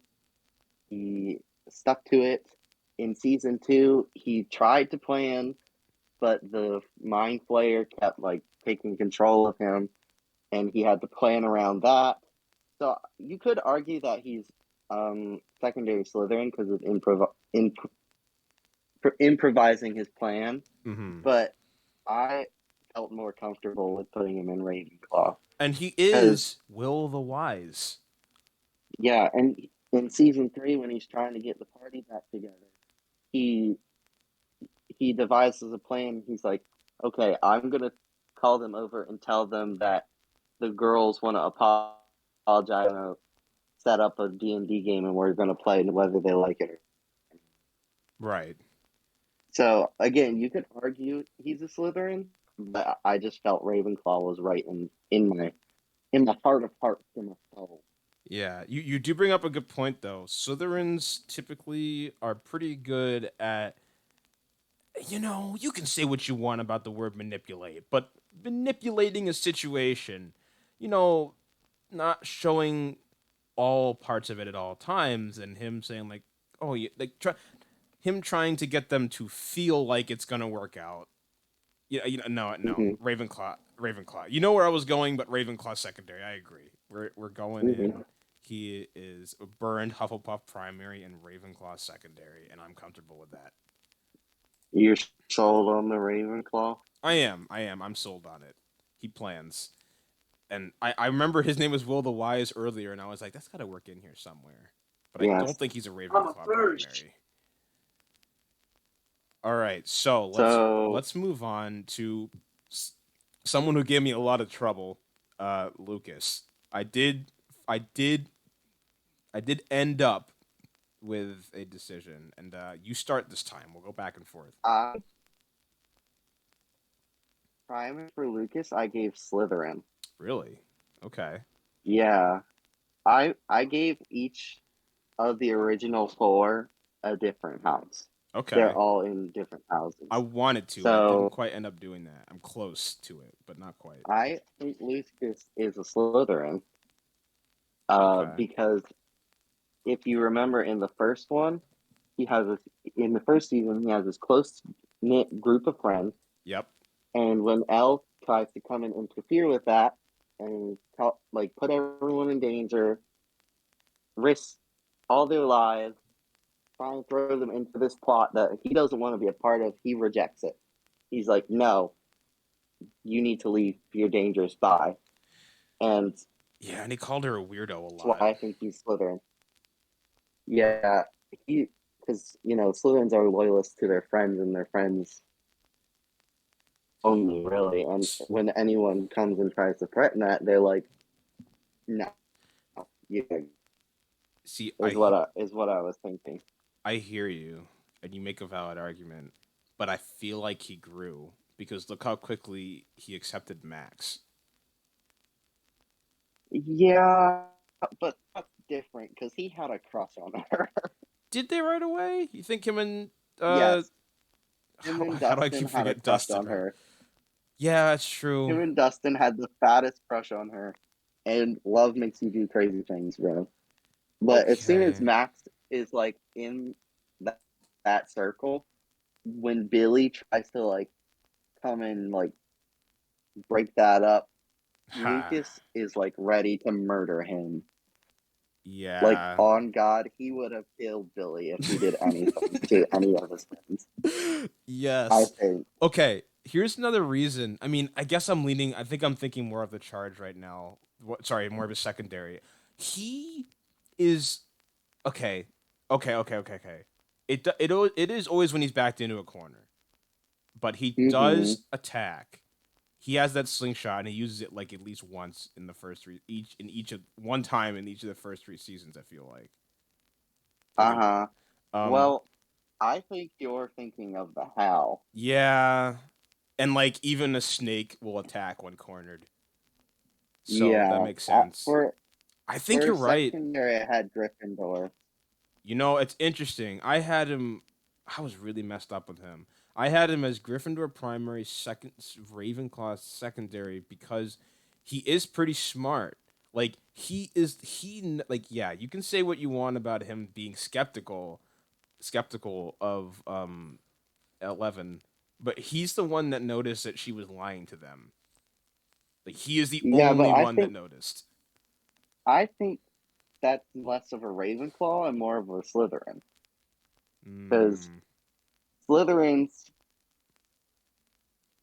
He stuck to it. In season 2, he tried to plan, but the mind flayer kept like taking control of him, and he had to plan around that. So you could argue that he's secondary Slytherin because of improvising his plan,
Hmm.
but I felt more comfortable with putting him in Ravenclaw
And he
because
is Will the Wise.
yeah, and in season 3 when he's trying to get the party back together, he he devises a plan. He's like, okay, I'm gonna call them over and tell them that the girls want to apologize and set up a D&D game and we're gonna play whether they like it or.
Right.
So again, you could argue he's a Slytherin, but I just felt Ravenclaw was right in my heart of hearts, in my soul.
Yeah, you do bring up a good point though. Slytherins typically are pretty good at, you can say what you want about the word manipulate, but manipulating a situation, you know, not showing all parts of it at all times, and him saying like, oh, yeah, like him trying to get them to feel like it's gonna work out. Yeah, no,
Hmm.
Ravenclaw. You know where I was going, but Ravenclaw secondary. I agree. We're going
Hmm.
in. He is a burned Hufflepuff primary and Ravenclaw secondary, and I'm comfortable with that.
You're sold on the Ravenclaw?
I am. I am. I'm sold on it. He plans. And I remember his name was Will the Wise earlier, and I was like, that's got to work in here somewhere. But I don't
Yes.
think he's a
I'm a
Ravenclaw
first.
primary. All right, so
So
let's move on to someone who gave me a lot of trouble, Lucas. I did I did I did end up with a decision, and you start this time. We'll go back and forth.
I primary for Lucas, I gave Slytherin.
Really? Okay.
Yeah. I gave each of the original 4 a different house. They're
Okay.
all in different
I
houses.
wanted to. I didn't
So
quite end up doing that. I'm close to it, but not quite.
I think Lucas is a Slytherin,
Okay.
because if you remember in the first one, he has this, in the first season he has this close knit group of friends,
Yep.
and when Elle tries to come and interfere with that and like put everyone in danger, risk all their lives, try and throw them into this plot that he doesn't want to be a part of, he rejects it. He's like, no, you need to leave. You're dangerous. Bye. And
Yeah, and he called her a weirdo a
that's why
lot.
I think he's Slytherin. Yeah, he because Slytherins are loyalists to their friends and their friends only, really. And when anyone comes and tries to threaten that, they're like, no, yeah,
See,
is what I was thinking.
I hear you, and you make a valid argument, but I feel like he grew because look how quickly he accepted Max.
Yeah, but that's different because he had a crush on her.
Did they right away? You think him and
Yes, him and
how do I
Dustin
keep
had a
forgetting
crush
Dustin
on
right?
her.
Yeah, that's true.
Him and Dustin had the fattest crush on her, and love makes you do crazy things, bro. But as soon as
Okay.
Max is like in that, that circle, when Billy tries to like come and like break that up,
Ha.
Lucas is like ready to murder him. Like
Yeah.
on God, he would have killed Billy if he did anything to any of his friends. I
Yes.
think.
Okay, here's another reason. I mean, I guess I'm leaning. I think I'm thinking more of the charge right now. Sorry, more of a secondary. He is okay. Okay. It is always when he's backed into a corner, but he
Mm-hmm.
does attack. He has that slingshot and he uses it like at least once in the first three each of one time in each of the first three seasons. I feel like it.
Uh-huh.
Um,
Well, I think you're thinking of the how.
yeah, and like even a snake will attack when cornered. So that
Yeah.
makes sense.
For
I think
for
you're right.
secondary, I had Gryffindor.
You know, it's interesting. I had him. I was really messed up with him. I had him as Gryffindor primary, second Ravenclaw secondary because he is pretty smart. Like like yeah. You can say what you want about him being skeptical of 11, but he's the one that noticed that she was lying to them. Like he is the
Yeah, but
only
I
one that
think
noticed.
I think that's less of a Ravenclaw and more of a Slytherin. Because
Mm,
Slytherins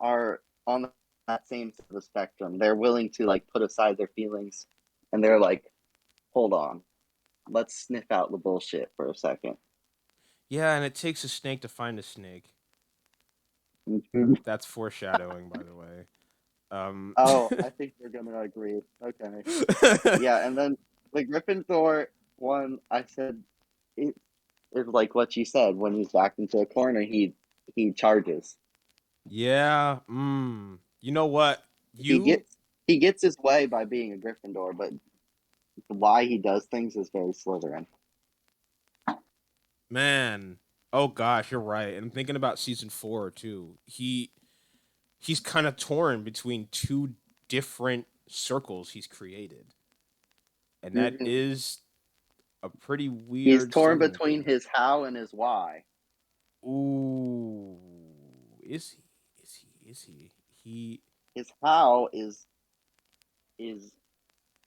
are on that same side of the spectrum. They're willing to like put aside their feelings, and they're like, hold on, let's sniff out the bullshit for a second.
yeah, and it takes a snake to find a snake. That's foreshadowing, by the way.
Oh, I think we're gonna agree. Okay. Yeah, and then the Gryffindor one, I said it is like what you said. When he's backed into a corner, he charges.
Yeah. You know what?
He
You
gets he gets his way by being a Gryffindor, but why he does things is very Slytherin.
man. Oh gosh, you're right. And I'm thinking about season 4 too. He's kind of torn between two different circles he's created, and that
Mm-hmm.
is a pretty
He's
weird
torn
Slytherin
between
thing.
his how and his why.
Ooh, is he? Is he? He.
His how is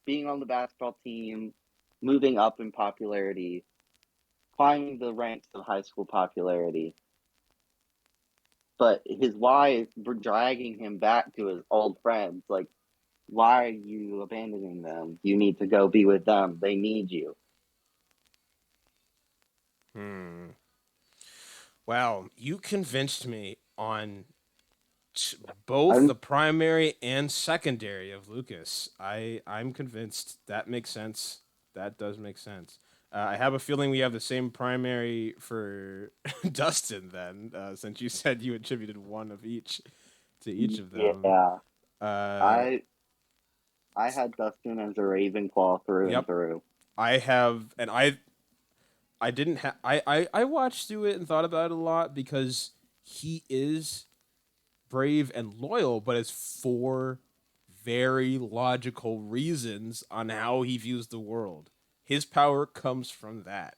being on the basketball team, moving up in popularity, climbing the ranks of high school popularity. But his why is dragging him back to his old friends. Like, why are you abandoning them? You need to go be with them. They need you.
Hmm. Wow, you convinced me on both
I'm
the primary and secondary of Lucas. I'm convinced that makes sense. That does make sense. I have a feeling we have the same primary for Dustin then, since you said you attributed one of each to each of them.
yeah.
Uh,
I had Dustin as a Ravenclaw through and
yep,
through.
I have, and I I didn't have I watched through it and thought about it a lot because he is brave and loyal, but it's for very logical reasons on how he views the world. His power comes from that.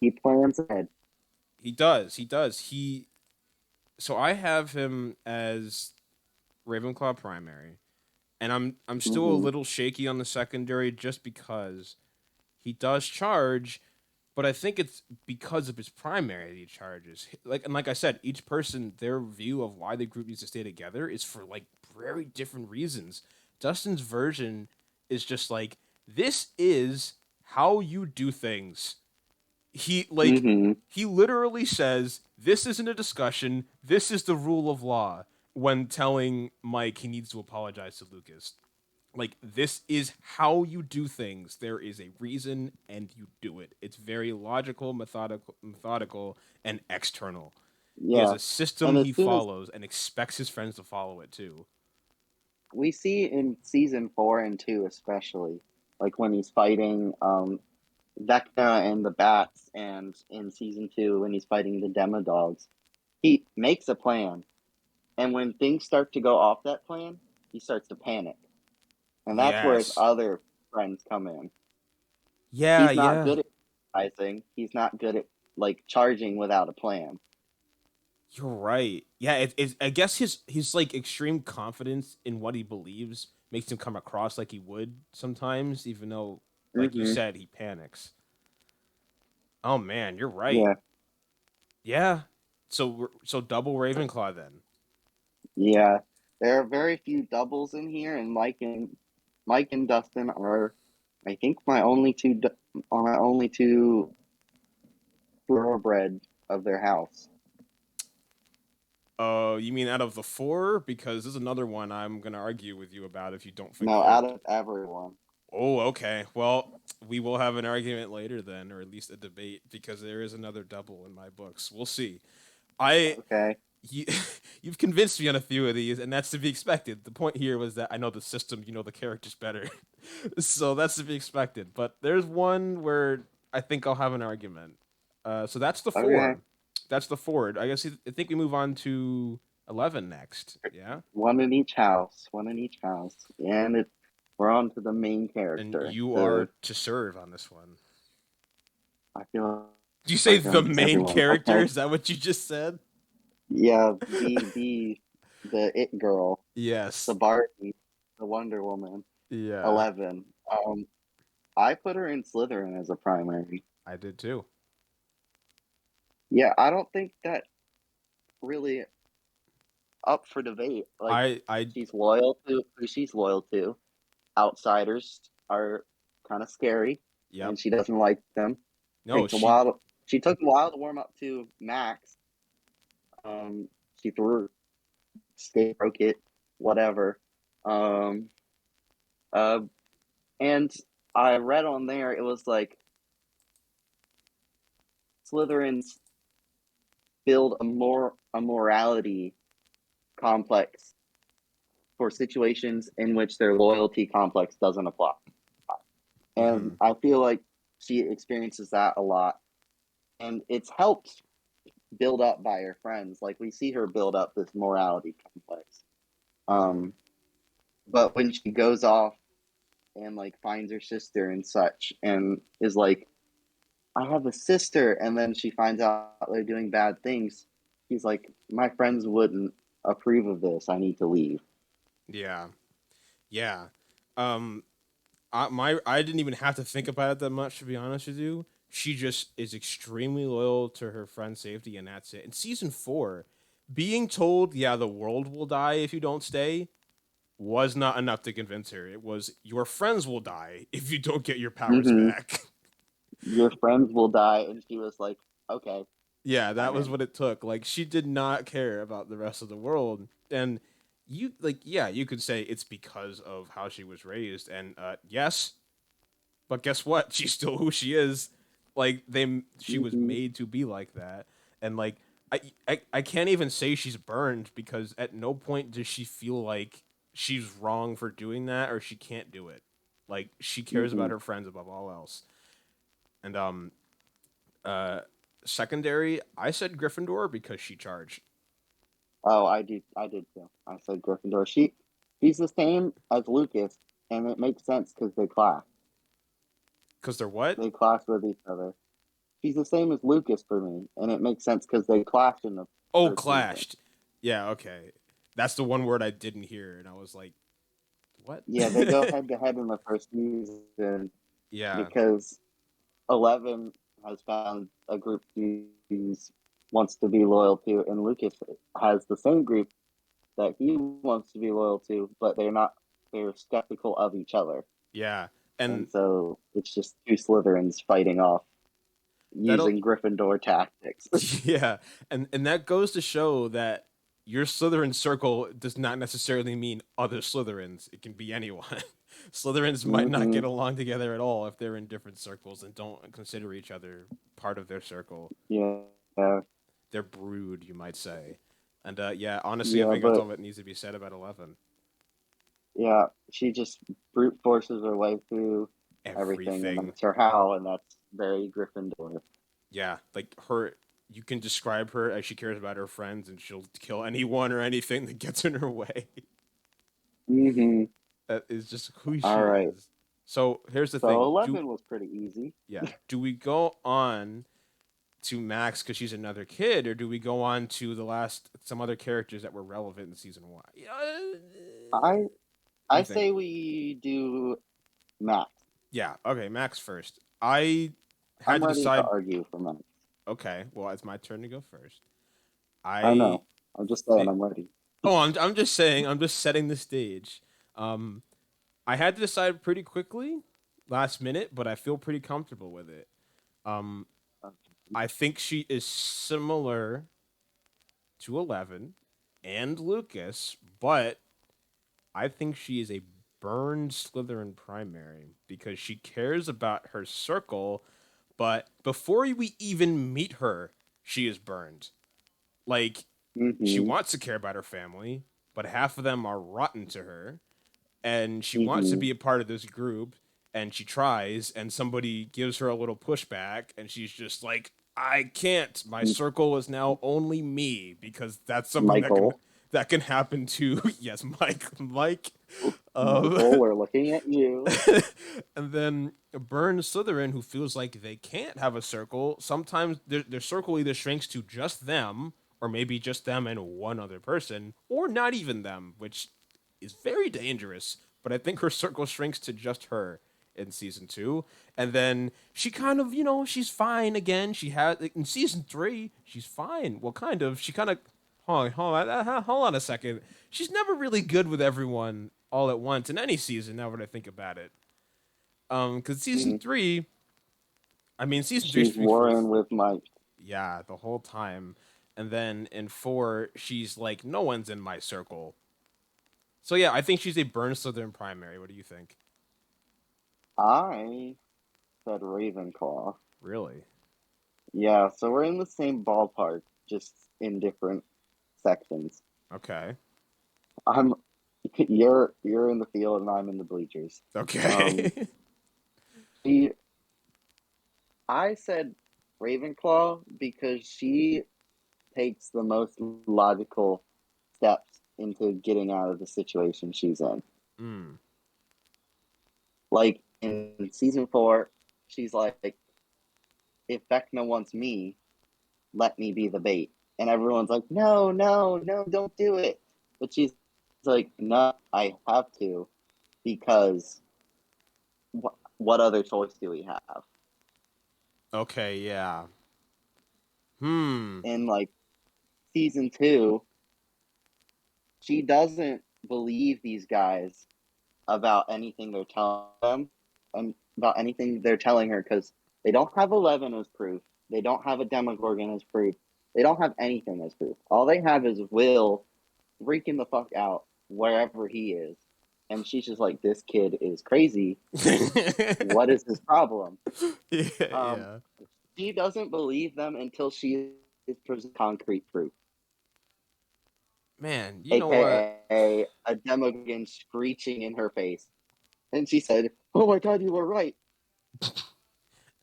He plans ahead.
He does. He does. So I have him as Ravenclaw primary, and I'm still a
Hmm.
little shaky on the secondary just because he does charge, but I think it's because of his primary that he charges. Like I said, each person their view of why the group needs to stay together is for like very different reasons. Dustin's version is just like this is how you do things. He like
Hmm.
he literally says this isn't a discussion, this is the rule of law when telling Mike he needs to apologize to Lucas. Like this is how you do things. There is a reason and you do it. It's very logical, methodical and external. He has
Yeah.
a system
And as
he
soon as
follows and expects his friends to follow it too.
we see in season 4 and 2, especially, like when he's fighting Vecna and the bats, and in season 2 when he's fighting the Demodogs, he makes a plan. And when things start to go off that plan, he starts to panic. And that's where his
Yes.
other friends come in.
Yeah,
He's not
yeah.
good at advising. He's not good at like charging without a plan.
You're right. Yeah, I guess his like extreme confidence in what he believes makes him come across like he would sometimes, even though, like you
Hmm.
said, he panics. Oh man, you're right.
Yeah,
Yeah. So double Ravenclaw then.
yeah. There are very few doubles in here, and Mike and Dustin are, I think, my only two thoroughbred of their house.
You mean out of the four? Because there's another one I'm gonna argue with you about if you don't think
No,
they're.
out of everyone.
Oh, okay. Well, we will have an argument later then, or at least a debate, because there is another double in my books. We'll see. I
Okay.
you, you've convinced me on a few of these, and that's to be expected. The point here was that I know the system, you know the characters better, so that's to be expected. But there's one where I think I'll have an argument. So that's the
Okay.
four. That's the four. I think we move on to 11 next. Yeah,
One in each house. One in each house. And we're on to the main
and
character.
you
The
are to serve on this one.
I feel
Do you say
like
the
it's
main
everyone.
character?
Okay.
Is that what you just said?
Yeah, the it girl, the
Yes.
Barbie, the Wonder Woman,
Yeah,
11. I put her in Slytherin as a primary.
I did too.
Yeah, I don't think that really up for debate. Like,
I
she's loyal to who she's loyal to. Outsiders are kind of scary,
yep.
and she doesn't like them.
No,
Takes a
she
while. She took a while to warm up to Max. She threw her stick, broke it, whatever. Um, uh, and I read on there it was like Slytherins build a morality complex for situations in which their loyalty complex doesn't apply. And
mhm.
I feel like she experiences that a lot. And it's helped build up by her friends. Like we see her build up this morality complex.
Mhm.
Um, but when she goes off and like finds her sister and such and is like, I have a sister, and then she finds out they're doing bad things, she's like, my friends wouldn't approve of this. I need to leave.
Yeah. Yeah. Um I didn't even have to think about it that much to be honest with you. She just is extremely loyal to her friend's safety and that's it. In season 4, being told, yeah, the world will die if you don't stay was not enough to convince her. It was your friends will die if you don't get your powers
Mm-hmm.
back.
Your friends will die, and she was like, okay,
Yeah, that
I'm
was
in.
what it took. Like she did not care about the rest of the world. And you like yeah, you could say it's because of how she was raised and yes, but guess what? She's still who she is. Like she was
Mm-hmm.
made to be like that. And like I can't even say she's burned because at no point does she feel like she's wrong for doing that or she can't do it. Like she cares
Mm-hmm.
about her friends above all else. And uh, secondary, I said Gryffindor because she charged.
Oh, I did too. I said Gryffindor. She's the same as Lucas, and it makes sense because they clash.
Cause they're what?
They clash with each other. She's the same as Lucas for me, and it makes sense because they clashed in the
Oh,
first season.
clashed. Yeah, okay. That's the one word I didn't hear, and I was like, what?
Yeah, they go head to head in the first season
Yeah,
because 11 has found a group he wants to be loyal to, and Lucas has the same group that he wants to be loyal to, but they're not. They're skeptical of each other,
yeah, and
and so it's just two Slytherins fighting off
that'll
using Gryffindor tactics.
yeah, and that goes to show that your Slytherin circle does not necessarily mean other Slytherins. It can be anyone. Slytherins might not
Hmm.
get along together at all if they're in different circles and don't consider each other part of their circle.
Yeah,
They're brood, you might say. And yeah, honestly, I
yeah,
think that's
but
all that needs to be said about 11.
yeah, she just brute forces her way through everything, and
Everything.
that's her how, and that's very Gryffindor.
Yeah, like her. You can describe her as she cares about her friends, and she'll kill anyone or anything that gets in her way.
Hmm.
That is just who
All
she
right,
is. So here's the
so
thing. Do
11 was pretty easy.
yeah, do we go on to Max because she's another kid, or do we go on to the last some other characters that were relevant in season one? Yeah,
I
what do
I
you think?
say we do Max.
Yeah, okay, Max first. I had
I'm
to
ready to
decide.
argue for Max.
Okay, well, it's my turn to go first.
I
I
know. I'm just saying
think.
I'm ready.
Oh, I'm just saying. I'm just setting the stage. Um, I had to decide pretty quickly, last minute, but I feel pretty comfortable with it. Um, I think she is similar to 11 and Lucas, but I think she is a burned Slytherin primary because she cares about her circle, but before we even meet her, she is burned. Like, she
Mm-hmm.
wants to care about her family, but half of them are rotten to her, and she wants to
Mm-hmm.
be a part of this group, and she tries, and somebody gives her a little pushback, and she's just like, I can't. My circle is now only me because that's something
Michael.
that can happen to yes, Mike. Um,
Michael, we're looking at you.
and then Burn Slytherin, who feels like they can't have a circle. Sometimes their circle either shrinks to just them, or maybe just them and one other person, or not even them, which is very dangerous. But I think her circle shrinks to just her in season two, and then she kind of, she's fine again. She had in season three, she's fine. Well, kind of. She kind of hold on a second. She's never really good with everyone all at once in any season. Now that I think about it, because season
Mm-hmm.
three, I mean, season three
She's
speaks for
warring with Mike.
yeah the whole time, and then in four, she's like, no one's in my circle. So yeah, I think she's a Burn Slytherin primary. What do you think?
I said Ravenclaw.
Really?
Yeah, so we're in the same ballpark, just in different sections.
Okay.
I'm you're in the field and I'm in the bleachers. Um,
Okay.
she I said Ravenclaw because she takes the most logical steps into getting out of the situation she's in.
mm.
Like in season 4, she's like, if Vecna wants me, let me be the bait. And everyone's like, no, no, no, don't do it. But she's like, no, I have to because what other choice do we have?
Okay. Yeah. Hmm.
In like season 2, she doesn't believe these guys about anything they're telling them and about anything they're telling her because they don't have 11 as proof. They don't have a Demogorgon as proof. They don't have anything as proof. All they have is Will freaking the fuck out wherever he is. And she's just like, this kid is crazy. What is his problem?
Yeah.
Um,
Yeah.
she doesn't believe them until she is presented concrete proof,
Man, you know what?
aka a Demogorgon screeching in her face. And she said, oh my god, you were right.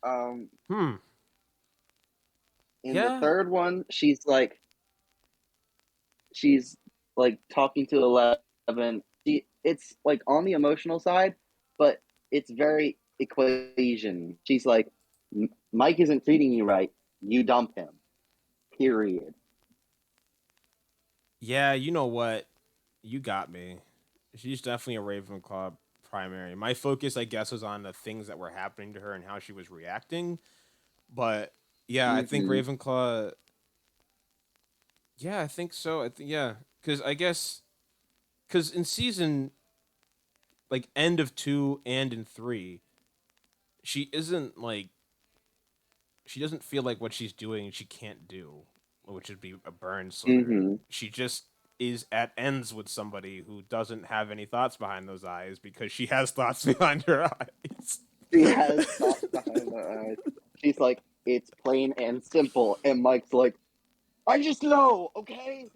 Hmm.
In the
Yeah.
third one, she's like talking to 11. It's like on the emotional side, but it's very equation. She's like, Mike isn't treating you right. You dump him. Period.
Yeah, you know what? You got me. She's definitely a Ravenclaw primary. My focus, I guess, was on the things that were happening to her and how she was reacting. But yeah, I think
Mm-hmm.
Ravenclaw. Yeah, I think so. I think yeah, because I guess because in season like end of 2 and in 3, she isn't like she doesn't feel like what she's doing she can't do, which would be a burn Slytherin.
Mm-hmm.
She just is at ends with somebody who doesn't have any thoughts behind those eyes because she has thoughts behind her eyes.
She has thoughts behind her eyes. She's like, it's plain and simple. And Mike's like, I just know, okay?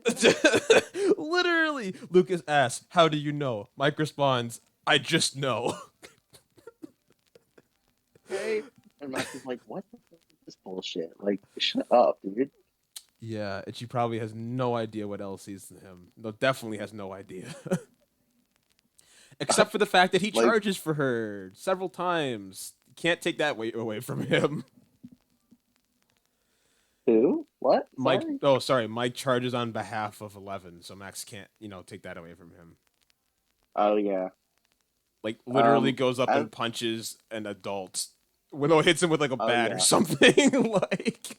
Literally, Lucas asks, "How do you know?" Mike responds, "I just know."
Okay. And Max is like, what the fuck is this bullshit? Like, shut up, dude.
Yeah, and she probably has no idea what else sees to him. No, definitely has no idea. Except for the fact that he
Like,
charges for her several times. Can't take that weight away from him.
who? What?
Mike,
Sorry?
oh sorry, Mike charges on behalf of 11, so Max can't, take that away from him.
Oh, yeah.
Like literally
Um,
goes up
as,
and punches an adult. Willow hits him with like a
oh,
bat or
yeah.
something. Like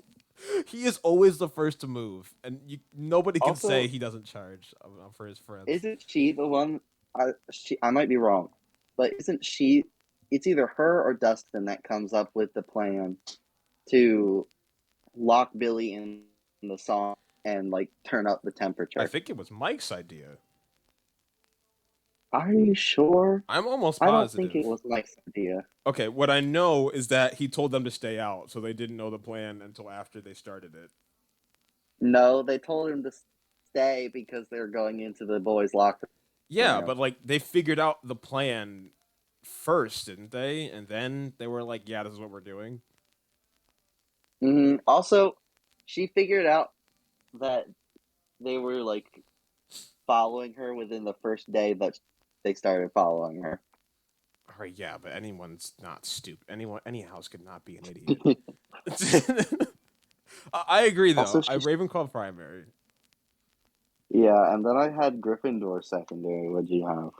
he is always the first to move, and nobody can say
Also,
he doesn't charge for his friends.
isn't she the one? I might be wrong, but isn't she? It's either her or Dustin that comes up with the plan to lock Billy in the song and like turn up the
I
temperature.
think it was Mike's idea.
Are you sure?
I'm almost
I don't think it
positive.
was Mike's idea.
Okay, what I know is that he told them to stay out, so they didn't know the plan until after they started it.
No, they told him to stay because they're going into the boys' locker
Yeah,
room.
but like they figured out the plan first, didn't they? And then they were like, "Yeah, this is what we're doing."
Also, she figured out that they were like following her within the first day that they started following her.
All right, yeah, but anyone's not stupid. Any house could not be an idiot. I agree though.
Also,
I
she's
Ravenclaw primary.
yeah, and then I had Gryffindor secondary. What'd you have?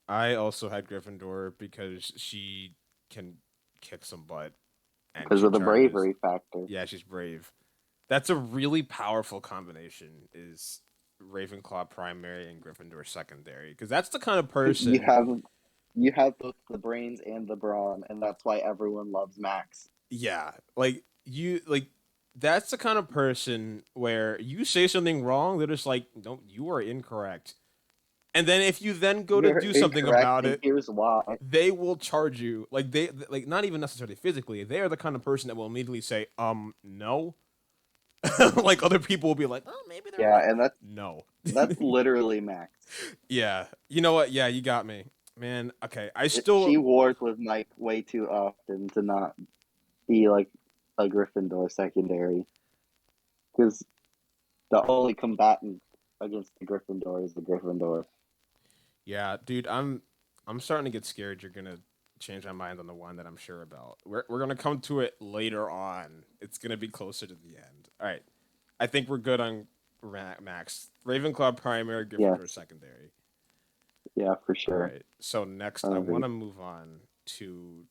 I also had Gryffindor because she can kick some butt and
Because
she
of the
charges.
bravery factor.
Yeah, she's brave. That's a really powerful combination. Is Ravenclaw primary and Gryffindor secondary because that's the kind of
You
person.
have you have both the brains and the brawn, and that's why everyone loves Max.
Yeah, like you like. That's the kind of person where you say something wrong, they're just like, "No, you are incorrect." And then if you then go to
You're
do something
incorrect,
about
and
it,
here's why.
they will charge you. Like they like not even necessarily physically. They are the kind of person that will immediately say, no." Like other people will be like, "Oh, maybe they're
Yeah,
right."
and
No.
that's literally Max.
Yeah. You know what? Yeah, you got me. Man, okay. I
She
still
wars with Mike way too often to not be like a Gryffindor secondary, because the only combatant against the Gryffindor is the Gryffindor.
yeah, dude, I'm starting to get scared you're going to change my mind on the one that I'm sure about. We're going to come to it later on. It's going to be closer to the end. All right. I think we're good on Max. Ravenclaw primary, Gryffindor
Yes,
secondary.
yeah, for
All
sure.
right. So next, I want
Agreed.
to move on to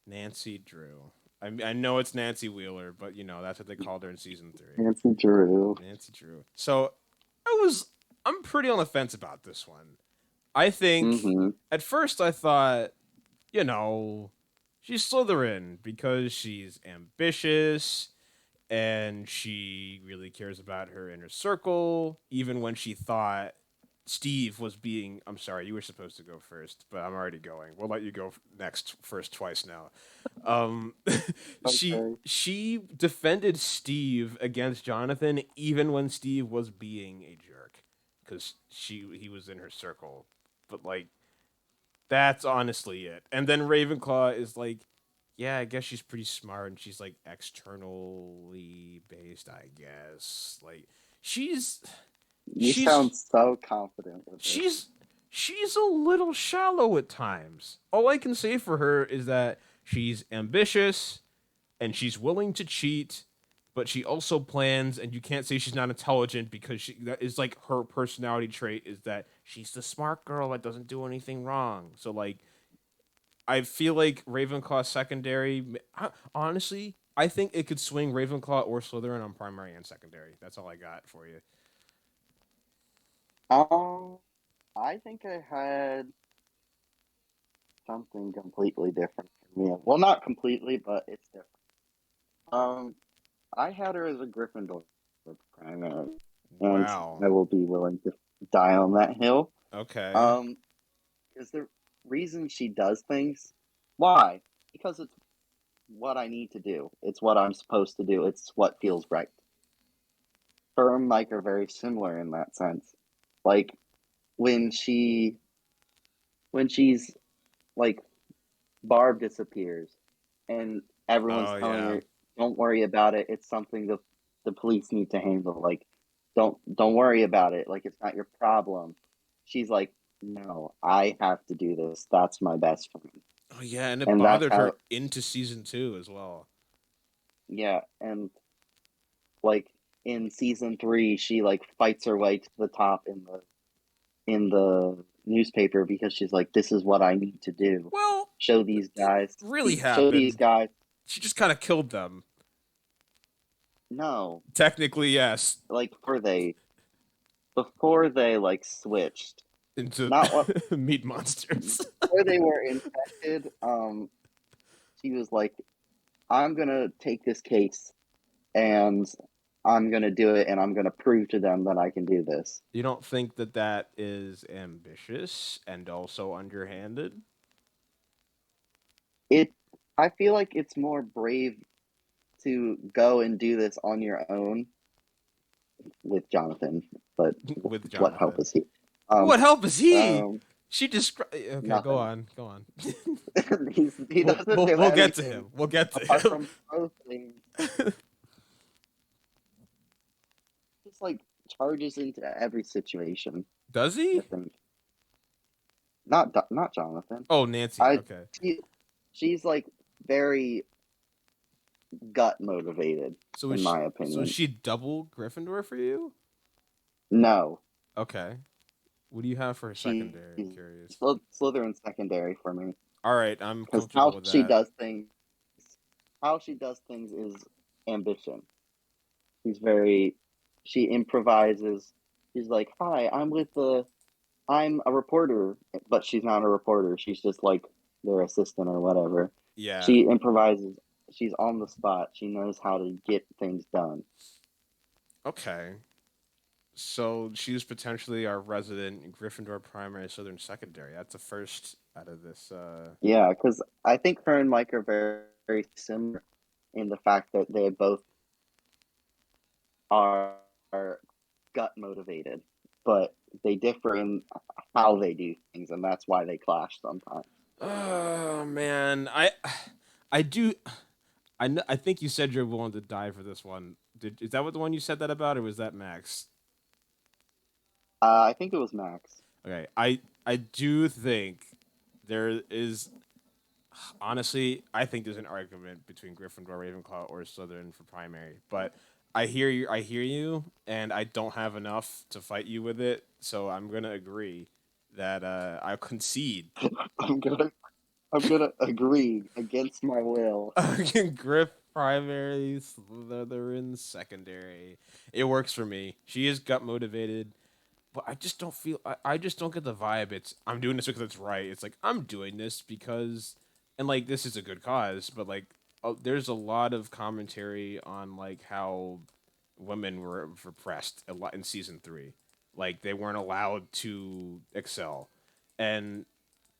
Nancy Drew. I know it's Nancy Wheeler, but that's what they called her in season 3.
Nancy Drew.
Nancy Drew. So I'm pretty on the fence about this one. I think
Mm-hmm.
at first I thought, you know, she's Slytherin because she's ambitious and she really cares about her inner circle, even when she thought Steve was being. I'm sorry, you were supposed to go first, but I'm already going. We'll let you go next first twice now. Um, she
Okay.
she defended Steve against Jonathan even when Steve was being a jerk because he was in her circle, but like that's honestly it. And then Ravenclaw is like, yeah, I guess she's pretty smart and she's like externally based, I guess. Like she's
You sound
she's
so confident with this.
she's she's a little shallow at times. All I can say for her is that she's ambitious and she's willing to cheat, but she also plans and you can't say she's not intelligent because that is like her personality trait is that she's the smart girl that doesn't do anything wrong. So like I feel like Ravenclaw secondary. Honestly, I think it could swing Ravenclaw or Slytherin on primary and secondary. That's all I got for you.
Um, I think I had something completely different from you. Well, not completely, but it's different. Um, I had her as a Gryffindor primary, and
Wow.
I will be willing to die on that hill.
Okay.
Um, is the reason she does things. Why? Because it's what I need to do. It's what I'm supposed to do. It's what feels right. Her and Mike are very similar in that sense. Like when she's like Barb disappears and everyone's
Oh
telling
yeah.
her, "Don't worry about it. It's something the police need to handle. Like don't worry about it. Like it's not your problem." She's like, "No, I have to do this. That's my best friend."
Oh yeah, and it
And that's
bothered her
how
into season 2 as well.
yeah, and like in season 3 she like fights her way to the top in the newspaper because she's like, "This is what I need to do.
Well,
Show these
it
guys,
really
show these
happened.
guys."
She just kind of killed them.
No,
Technically, yes.
like before they like switched,
Into
not what
meat monsters.
before they were infected. She was like, "I'm gonna take this case and I'm gonna do it, and I'm gonna prove to them that I can do this."
You don't think that that is ambitious and also underhanded?
It, I feel like it's more brave to go and do this on your own with Jonathan, but
With
what help
Jonathan.
is he? Um,
What help is he?
um,
She described. Okay, go
Nothing.
on. Go on.
He doesn't do
We'll get to
anything
him. We'll get to
apart
him.
from throw things. Just like charges into every situation.
Does
I
he?
think not Jonathan.
Oh, Nancy.
I
Okay.
she, she's like very gut motivated,
So
in my opinion.
is she double Gryffindor for you?
No,
Okay. What do you have for her
she's
secondary? I'm curious.
Slytherin secondary for me
All right, I'm
because
comfortable with that.
how she does things is ambition. She's very, she improvises. She's like, "Hi, I'm a reporter," but she's not a reporter. She's just like their assistant or whatever.
Yeah.
She improvises. She's on the spot. She knows how to get things done.
Okay. So she's potentially our resident Gryffindor primary Southern secondary. That's the first out of this.
Yeah, because I think her and Mike are very, very similar in the fact that they both are gut motivated, but they differ in how they do things, and that's why they clash sometimes.
Oh man, I do. I think you said you're willing to die for this one. Is that what the one you said that about, or was that Max?
I think it was Max.
Okay, I do think there is honestly, I think there's an argument between Gryffindor, Ravenclaw, or Slytherin for primary. But I hear you, and I don't have enough to fight you with it. So I'm gonna agree that I'll concede.
I'm gonna I'm gonna agree against my will.
Griff primary, Slytherin secondary. It works for me. She is gut motivated, but I just don't feel. I just don't get the vibe. It's I'm doing this because it's right. It's like I'm doing this because, and like this is a good cause. But like, there's a lot of commentary on like how women were repressed a lot in season 3. Like they weren't allowed to excel, and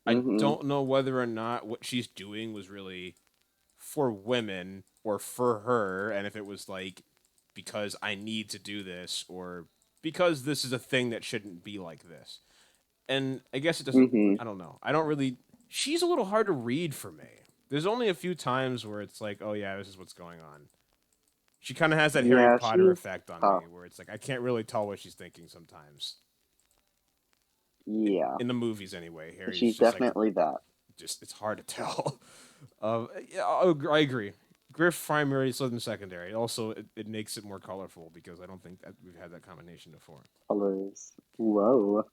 I
Hmm.
don't know whether or not what she's doing was really for women or for her, and if it was like because I need to do this or because this is a thing that shouldn't be like this. And I guess it doesn't.
Hmm.
I don't know. I don't really. She's a little hard to read for me. There's only a few times where it's like, oh yeah, this is what's going on. She kind of has that Harry
Yeah,
Potter
she's
effect on
tough.
me, where it's like I can't really tell what she's thinking sometimes.
Yeah,
In the movies, anyway, Harry's
she's
just like
definitely that.
just it's hard to tell. Yeah, I agree. Griff primary, Slytherin secondary. Also, it makes it more colorful because I don't think that we've had that combination before.
Colors. Whoa.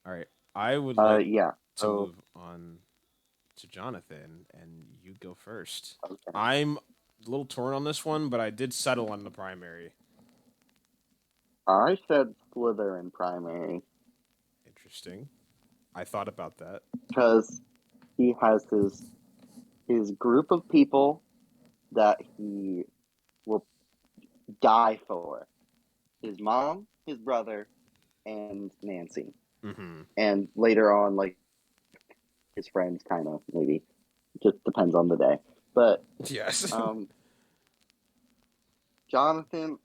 All right, I would like
Yeah.
to
So,
move on to Jonathan, and you go first.
okay.
I'm a little torn on this one, but I did settle on the primary.
I said Slytherin primary
Interesting. I thought about that.
because he has his group of people that he will die for. His mom, his brother, and Nancy.
Mm-hmm.
And later on, like his friends, kind of maybe. Just depends on the day. But
Yes.
um, Jonathan,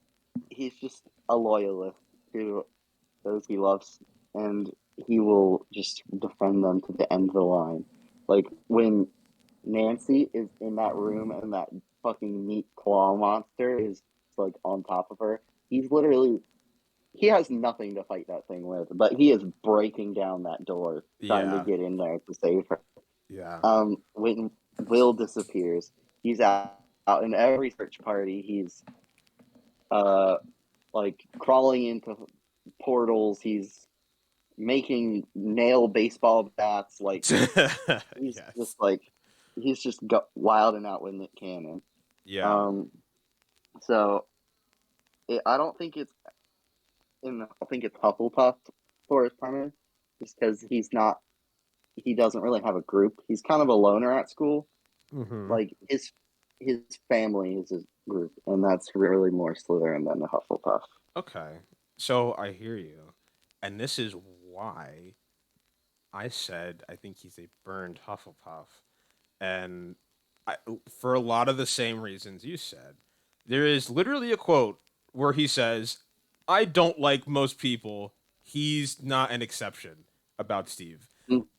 he's just a loyalist to those he loves, and he will just defend them to the end of the line. Like when Nancy is in that room and that fucking meat claw monster is like on top of her, he's literally he has nothing to fight that thing with, but he is breaking down that door trying to
Yeah.
get in there to save her.
Yeah.
When Will disappears, he's out in every search party. He's uh like crawling into portals. He's making nail baseball bats. Like he's just
Yes.
like he's just got wilding out with Nick Cannon.
Yeah.
Um, so I don't think it's I think it's Hufflepuff for his primary, just because he doesn't really have a group. He's kind of a loner at school.
Mm-hmm.
Like his family is his group, and that's really more Slytherin than the Hufflepuff.
Okay. So I hear you. And this is why I said I think he's a burned Hufflepuff. And I, for a lot of the same reasons you said, there is literally a quote where he says, I don't like most people. He's not an exception about Steve.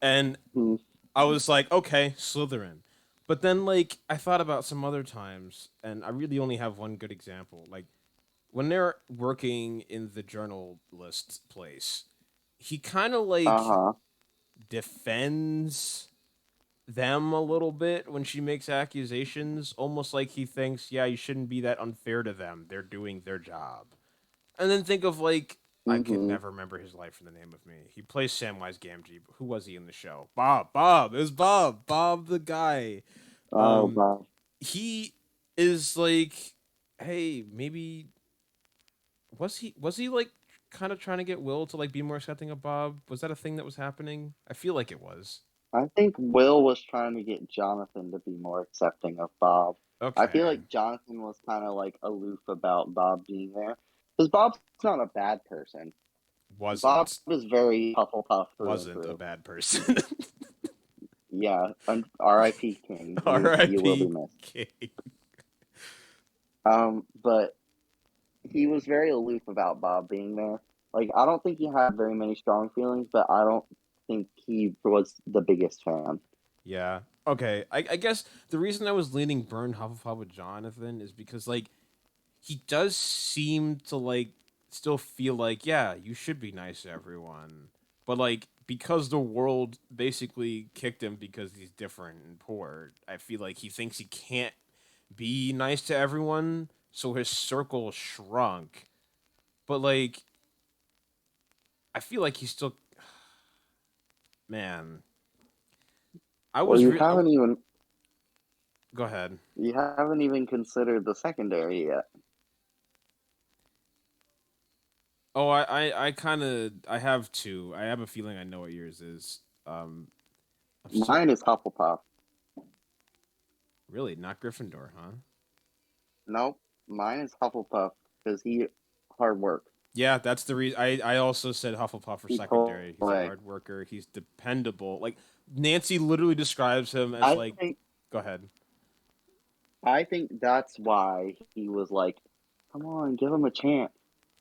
And
Mm-hmm.
I was like, okay, Slytherin. But then, like, I thought about some other times, and I really only have one good example. Like, when they're working in the journalist place, he kind of
Uh
like
huh.
defends them a little bit when she makes accusations, almost like he thinks, yeah, you shouldn't be that unfair to them. They're doing their job. And then think of like I could
Mm-hmm.
never remember his life from the name of me. He plays Samwise Gamgee. Who was he in the show? Bob. Bob. It was Bob. Bob the guy.
Oh
Um,
wow.
he is like, hey, maybe was he like kind of trying to get Will to like be more accepting of Bob? Was that a thing that was happening? I feel like it was.
I think Will was trying to get Jonathan to be more accepting of Bob. I feel
Okay.
like Jonathan was kind of like aloof about Bob being there because Bob's not a bad person. Bob
Wasn't
is very Hufflepuff through and
wasn't a
through.
bad person.
Yeah, R.I.P. King. You will be
R.I.P.
missed.
King.
But he was very aloof about Bob being there. Like, I don't think he had very many strong feelings, but I don't think he was the biggest fan.
Yeah. Okay. I guess the reason I was leaning Burn Hufflepuff with Jonathan is because like he does seem to like still feel like yeah you should be nice to everyone, but like because the world basically kicked him because he's different and poor. I feel like he thinks he can't be nice to everyone, so his circle shrunk. But like I feel like he's still man. I
Well,
was go ahead.
you haven't even considered the secondary yet.
Oh, I kind of I have two. I have a feeling I know what yours is. I'm still
Mine is Hufflepuff.
really not Gryffindor, huh?
Nope, mine is Hufflepuff because he hard work.
Yeah, that's the reason. I also said Hufflepuff for
He told
secondary. He's a
like
hard worker. He's dependable. Like Nancy literally describes him as
I
like.
think
Go ahead.
I think that's why he was like, "Come on, give him a chance,"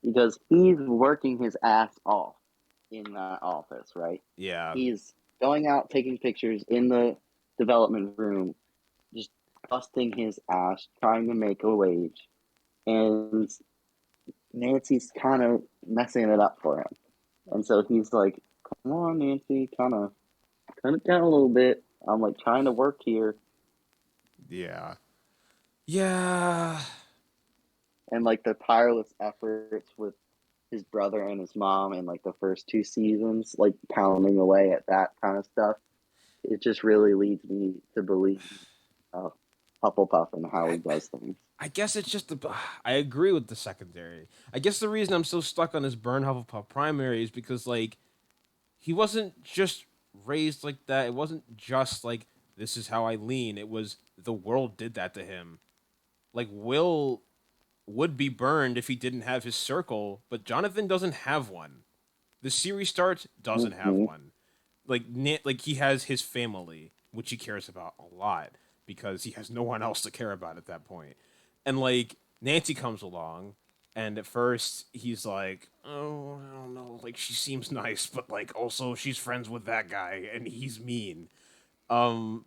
because he's working his ass off in that office, right?
Yeah.
He's going out taking pictures in the development room, just busting his ass, trying to make a wage, and Nancy's kind of messing it up for him. And so he's like, "Come on, Nancy, kind of down a little bit. I'm like trying to work here."
Yeah. Yeah.
And like the tireless efforts with his brother and his mom in like the first two seasons, like pounding away at that kind of stuff, it just really leads me to believe uh, Hufflepuff and how he
I,
does things.
I guess it's just I agree with the secondary. I guess the reason I'm so stuck on this Burn Hufflepuff primary is because like he wasn't just raised like that. It wasn't just like this is how I lean. It was the world did that to him. Like Will would be burned if he didn't have his circle, but Jonathan doesn't have one. The series starts doesn't have
Mm-hmm.
one. Like he has his family, which he cares about a lot because he has no one else to care about at that point. And like Nancy comes along, and at first he's like, "Oh, I don't know. Like she seems nice, but like also she's friends with that guy, and he's mean."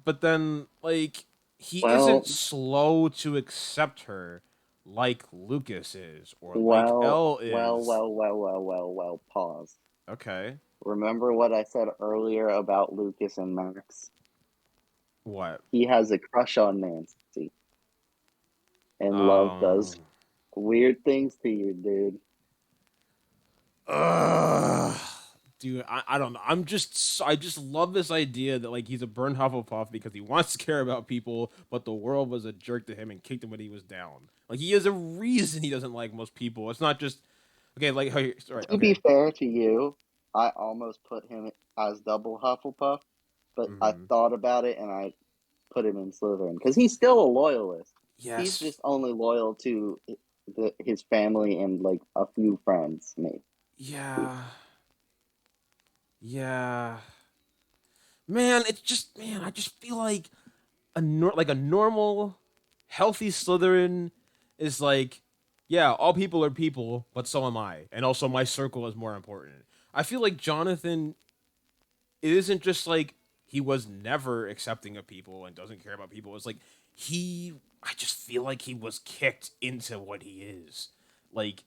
But then like he isn't
Well,
slow to accept her like Lucas is or like
well,
Elle
well,
is.
well, well, well, well, well. Pause.
Okay.
Remember what I said earlier about Lucas and Max?
What?
He has a crush on Nancy, and love
Um.
does weird things to you, dude.
Ugh. Dude, I don't know. I just love this idea that like he's a burnt Hufflepuff because he wants to care about people, but the world was a jerk to him and kicked him when he was down. Like he has a reason he doesn't like most people. It's not just okay. Like, hey, sorry,
To be
okay.
fair to you, I almost put him as double Hufflepuff, but I
Hmm.
thought about it and I put him in Slytherin because he's still a loyalist. He's
Yes.
just only loyal to his family and like a few friends, maybe.
Yeah. Yeah. Man, it's just man. I just feel like like a normal, healthy Slytherin is like, yeah, all people are people, but so am I, and also my circle is more important. I feel like Jonathan, it isn't just like he was never accepting of people and doesn't care about people. It's like I just feel like he was kicked into what he is. Like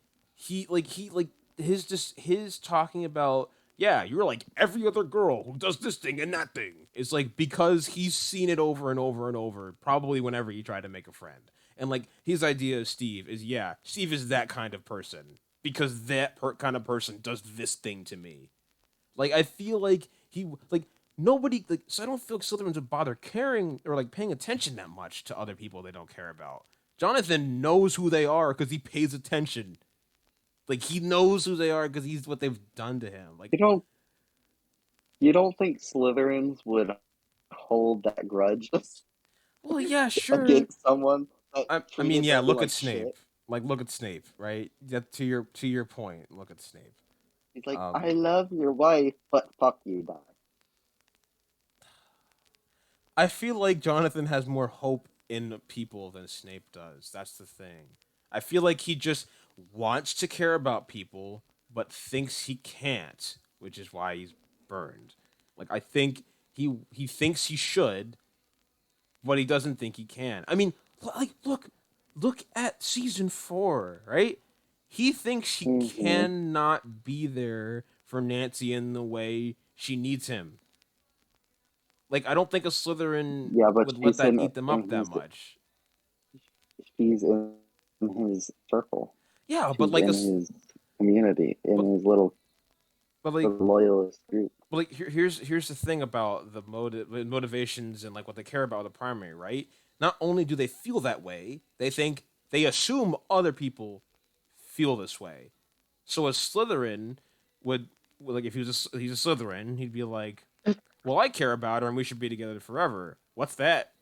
like his talking about yeah, you're like every other girl who does this thing and that thing. It's like because he's seen it over and over and over, probably whenever he tried to make a friend. And like his idea of Steve is yeah, Steve is that kind of person because kind of person does this thing to me. Like I feel like he like nobody like so I don't feel like Slytherins would bother caring or like paying attention that much to other people they don't care about. Jonathan knows who they are because he pays attention. Like he knows who they are because he's what they've done to him. Like
You don't you don't think Slytherins would hold that grudge
well yeah sure.
against someone that
I mean
treated
yeah
them
look at
like
Snape.
shit?
Like look at Snape right. That to your point. Look at Snape.
He's like,
Um
I love your wife, but fuck you, die.
I feel like Jonathan has more hope in people than Snape does. That's the thing. I feel like he just wants to care about people, but thinks he can't, which is why he's burned. Like I think he thinks he should, but he doesn't think he can. I mean, like look at season 4, right? He thinks he
Mm-hmm.
cannot be there for Nancy in the way she needs him. Like I don't think a Slytherin
Yeah, but
would let that eat them up
in
that much.
she's in his circle.
Yeah, but
She's
like
in his community,
but
in his little
but like
loyalist group.
here's the thing about the motivations and like what they care about with the primary, right? Not only do they feel that way, they assume other people feel this way. So a Slytherin would like if he's a Slytherin, he'd be like, "Well, I care about her and we should be together forever." What's that?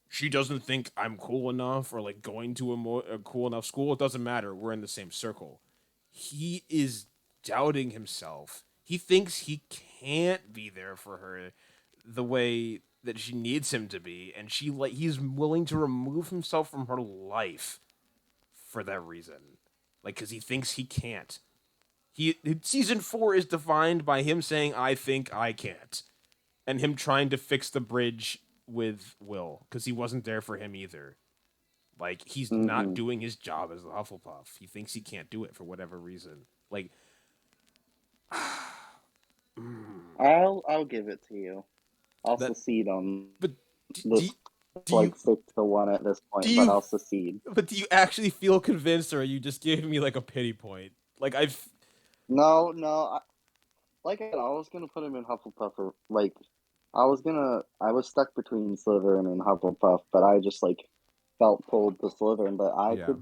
She doesn't think I'm cool enough or like going to a cool enough school. It doesn't matter. We're in the same circle. He is doubting himself. He thinks he can't be there for her the way that she needs him to be, and he's willing to remove himself from her life for that reason. Like cuz he thinks he can't. Season 4 is defined by him saying I think I can't and him trying to fix the bridge with Will because he wasn't there for him either. Like he's not
Mm-hmm.
doing his job as a Hufflepuff. He thinks he can't do it for whatever reason. Like,
I'll give it to you. I'll
that.
secede on
But
this.
do
Like
you
6-1 at this
do
point, but
you
I'll secede.
but do you actually feel convinced, or are you just giving me like a pity point? Like I've
No. I was gonna put him in Hufflepuff. I was stuck between Slytherin and Hufflepuff, but I just like felt pulled to Slytherin. But
yeah.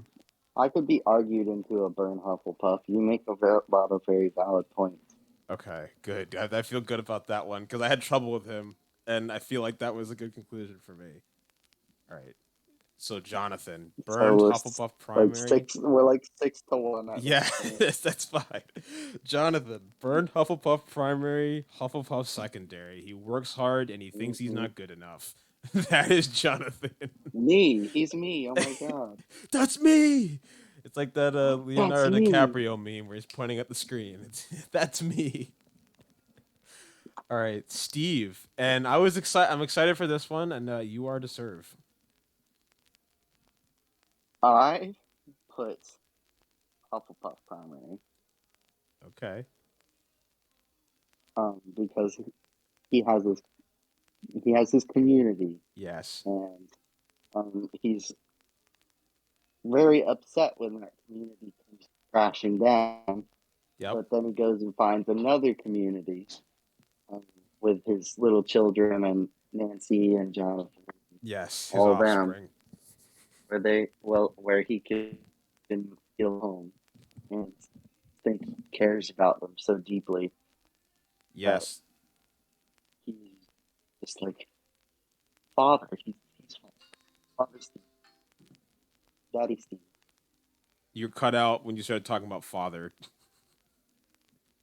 I could be argued into a burn Hufflepuff. You make lot of very valid points.
Okay, good. I feel good about that one because I had trouble with him, and I feel like that was a good conclusion for me. All right. So Jonathan
So
burned Hufflepuff primary.
we're like 6-1 at
Yeah,
this point.
that's fine. Jonathan burned Hufflepuff primary, Hufflepuff secondary. He works hard and he thinks he's
Hmm.
not good enough. That is Jonathan.
He's me. Oh my god,
That's me. It's like that
that's
Leonardo
me.
DiCaprio meme where he's pointing at the screen. That's me. All right, Steve, and I was excited. I'm excited for this one, and you are to serve.
I put Hufflepuff primary,
Okay.
because he has his community,
Yes.
and he's very upset when that community comes crashing down.
Yep.
But then he goes and finds another community, um, with his little children and Nancy and Jonathan,
Yes. His
all of them,
offspring.
where he can feel home and think he cares about them so deeply that
Yes.
he's just like father. He's Father Steve, Daddy Steve.
You're cut out when you started talking about father.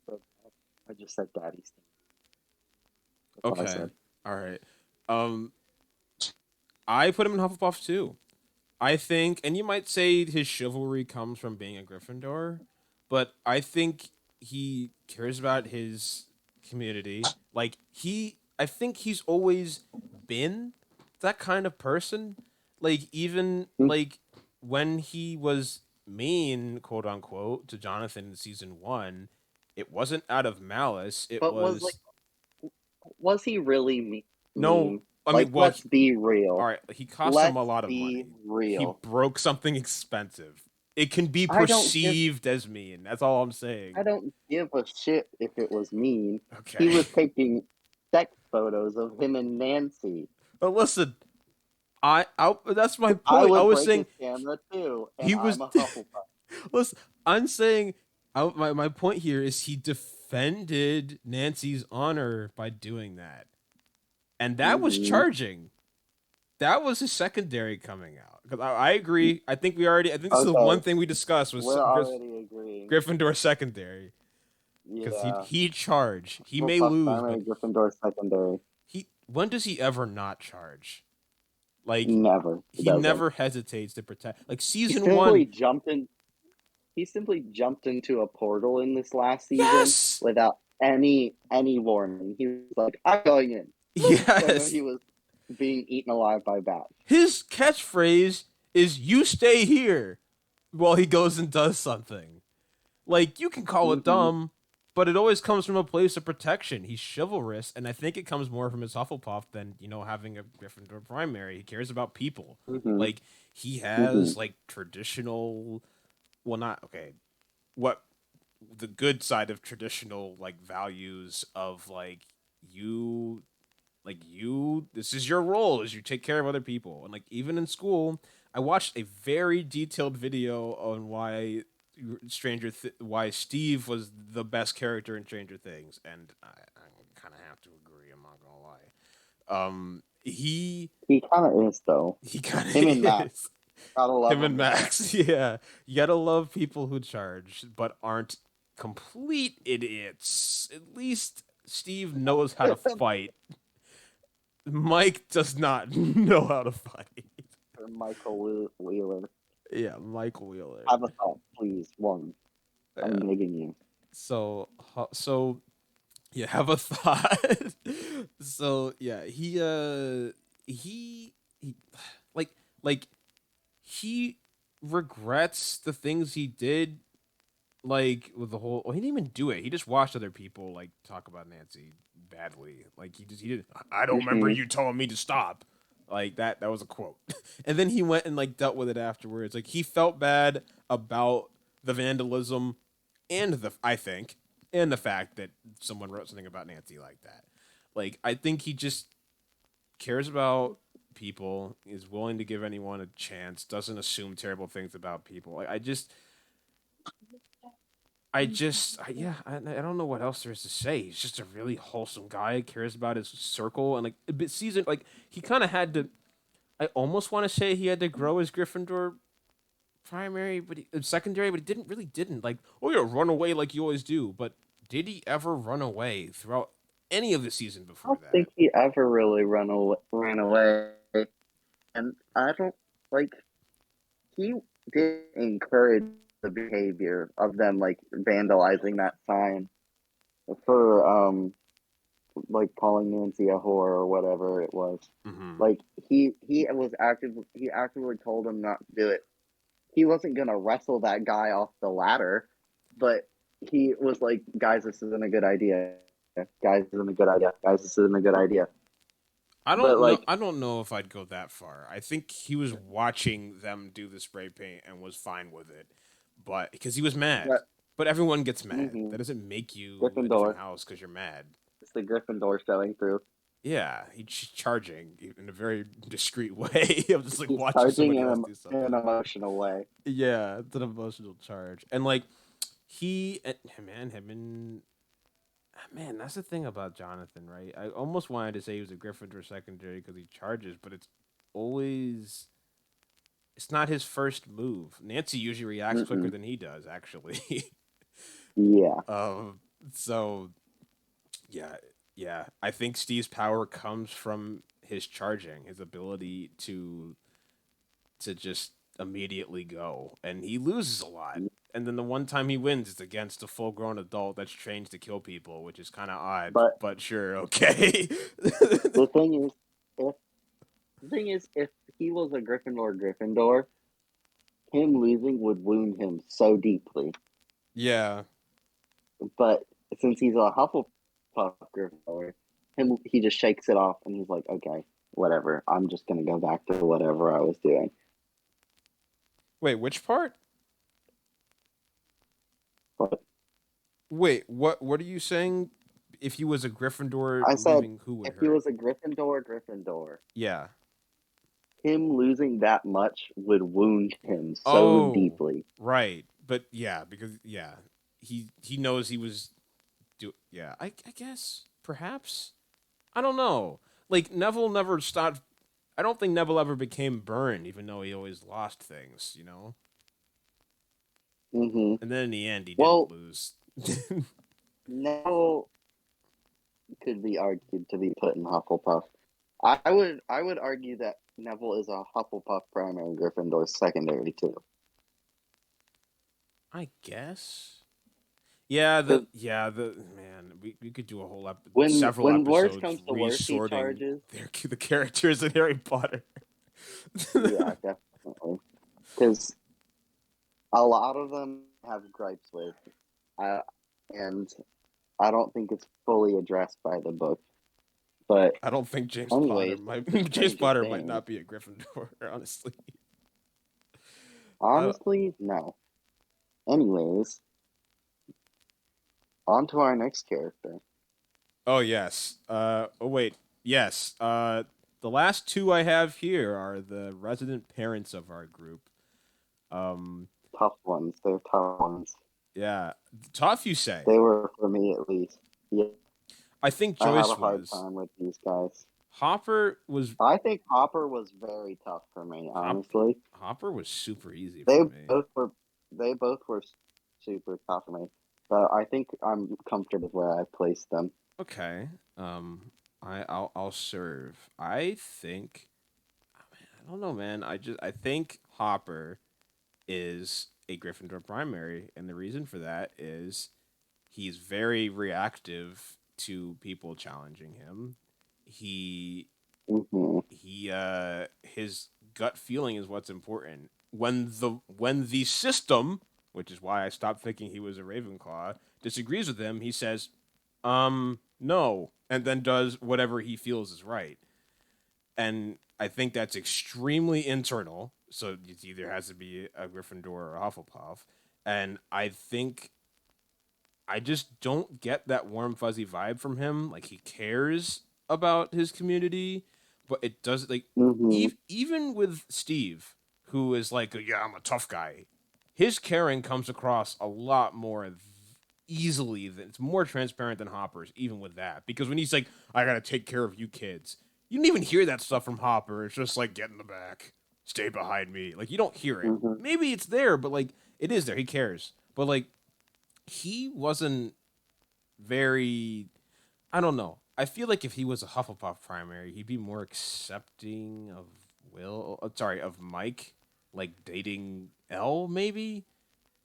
But I just said Daddy Steve. That's all I
Okay.
said.
All right. Um, I put him in Hufflepuff too. I think, and you might say his chivalry comes from being a Gryffindor, but I think he cares about his community. I think he's always been that kind of person. Like, even,
Hmm.
like, when he was mean, quote unquote, to Jonathan in season one, it wasn't out of malice. It
But
was,
was he really
no,
mean?
I
Like,
mean, well,
let's be
all
real.
right, he cost him a
Let's
lot of
be
money. He
real.
broke something expensive. It can be
I don't give
perceived as mean. That's all I'm saying.
I don't give a shit if it was mean. He
Okay.
was taking sex photos of him and Nancy.
But listen, I that's my
I
point. I
would
was
break his
saying
camera too, and
he was
I'm a Hufflepuff.
listen, I'm saying my point here is he defended Nancy's honor by doing that. And that was
Hmm.
charging. That was his secondary coming out. Because I agree. I think this is the one
Okay,
thing we discussed was
we're already agreeing.
Gryffindor secondary. Because
Yeah,
he charge. He may
Hufflepuff
lose, but
primary, Gryffindor secondary.
when does he ever not charge? Like
Never. He
he
doesn't.
never hesitates to protect. Like
He
season
simply
one,
jumped in. He simply jumped into a portal in this last season
yes,
without any warning. He was like, "I'm going in," and then
yes.
he was being eaten alive by bats.
His catchphrase is "You stay here," while he goes and does something. Like you can call it
Hmm.
dumb, but it always comes from a place of protection. He's chivalrous, and I think it comes more from his Hufflepuff than having a Gryffindor primary. He cares about people.
Hmm.
Like he
Hmm.
has like traditional, well, not okay. What the good side of traditional like values of you this is your role is you take care of other people, and like even in school I watched a very detailed video on why Steve was the best character in Stranger Things, and I kind of have to agree. I'm not gonna lie.
He kind of is though.
He kind of
Him and Max,
is.
gotta love
Him and
him together.
Max. Yeah, you gotta love people who charge but aren't complete idiots. At least Steve knows how to fight. Mike does not know how to fight.
Or Michael Wheeler.
Yeah, Mike Wheeler.
Have a thought, please. One. I'm
Yeah.
begging you.
So yeah, have a thought. So yeah, he like like he regrets the things he did, like with the whole. Well, he didn't even do it. He just watched other people like talk about Nancy badly. Like he did. I don't remember
Hmm.
you telling me to stop. Like that. That was a quote. And then he went and like dealt with it afterwards. Like he felt bad about the vandalism and the I think and the fact that someone wrote something about Nancy like that. Like I think he just cares about people, is willing to give anyone a chance, doesn't assume terrible things about people. Like yeah, I don't know what else there is to say. He's just a really wholesome guy, cares about his circle, and like a bit seasoned. Like he kind of had to. I almost want to say he had to grow his Gryffindor primary, secondary, but he didn't. Like, oh yeah, run away like you always do. But did he ever run away throughout any of the season
I
before
don't
that?
think he ever really ran away, and I don't like he did encourage the behavior of them like vandalizing that sign for like calling Nancy a whore or whatever it was.
Mm-hmm.
Like he actively told him not to do it. He wasn't gonna wrestle that guy off the ladder, but he was like, guys, this isn't a good idea. Guys, this isn't a good idea. Guys, this isn't a good idea.
I
But
don't know.
like,
I don't know if I'd go that far. I think he was watching them do the spray paint and was fine with it, but because he was mad.
but
But everyone gets mad.
mm-hmm,
That doesn't make you a
Gryffindor.
different house because you're mad.
It's the Gryffindor showing through.
Yeah, he's charging in a very discreet way. I'm just like
He's
watching
charging
somebody else do
in an
something.
emotional way.
Yeah, it's an emotional charge, and like him and man, that's the thing about Jonathan, right? I almost wanted to say he was a Gryffindor secondary because he charges, but it's not his first move. Nancy usually reacts quicker
Mm-mm.
than he does, actually.
Yeah,
um, so yeah, yeah. I think Steve's power comes from his charging, his ability to just immediately go, and he loses a lot. And then the one time he wins is against a full grown adult that's trained to kill people, which is kind of odd,
but
but sure, okay.
the thing is, if if he was a Gryffindor, him losing would wound him so deeply.
Yeah.
But since he's a Hufflepuff Gryffindor, he just shakes it off and he's like, okay, whatever. I'm just gonna go back to whatever I was doing.
Wait, which part?
But
Wait, what are you saying? If he was a Gryffindor
I said,
leaving, who would
if he
hurt?
was a Gryffindor,
Yeah.
him losing that much would wound him so
Oh,
deeply.
right. But yeah, because yeah, he knows he was yeah, I guess perhaps. I don't know. Like Neville never stopped. I don't think Neville ever became burned, even though he always lost things, you know.
Hmm.
And then in the end, he didn't
Well,
lose.
Neville could be argued to be put in Hufflepuff. I would argue that Neville is a Hufflepuff primary, Gryffindor secondary too.
I guess. Yeah,
Because
the man, we could do a whole several
when worse
episodes
comes to worse, he
resorting
charges.
the characters in Harry Potter.
Yeah, definitely. Because a lot of them have gripes with, uh, and I don't think it's fully addressed by the book. But
I don't think James Potter
anyways,
might James
Stranger
Potter might
Things.
not be a Gryffindor, honestly. I don't,
Honestly, no. Anyways, on to our next character.
oh yes. Oh wait. Yes. The last two I have here are the resident parents of our group. Um,
Tough ones. They're tough ones.
yeah. Tough, you say?
They were for me at least. Yeah,
I think
I have a
Joyce
hard
was.
time with these guys.
Hopper was
I think Hopper was very tough for me,
Hop,
honestly.
Hopper was super easy for
They
me.
both were they both were super tough for me. But I think I'm comfortable where I placed them.
Okay. I'll serve. I think I don't know, man. I think Hopper is a Gryffindor primary, and the reason for that is he's very reactive to people challenging him. He
Mm-hmm.
He his gut feeling is what's important. When the system, which is why I stopped thinking he was a Ravenclaw, disagrees with him, he says, no, and then does whatever he feels is right. And I think that's extremely internal. So it either has to be a Gryffindor or a Hufflepuff. And I think I just don't get that warm fuzzy vibe from him. Like he cares about his community, but it does like
Mm-hmm.
even with Steve, who is like, yeah, I'm a tough guy. His caring comes across a lot more easily. Than it's more transparent than Hopper's, even with that. Because when he's like, I gotta take care of you kids, you didn't even hear that stuff from Hopper. It's just like, get in the back, stay behind me. Like you don't hear it.
Mm-hmm.
Maybe it's there, but like it is there. He cares, but like he wasn't very. I don't know. I feel like if he was a Hufflepuff primary, he'd be more accepting of of Mike, like dating Elle, maybe.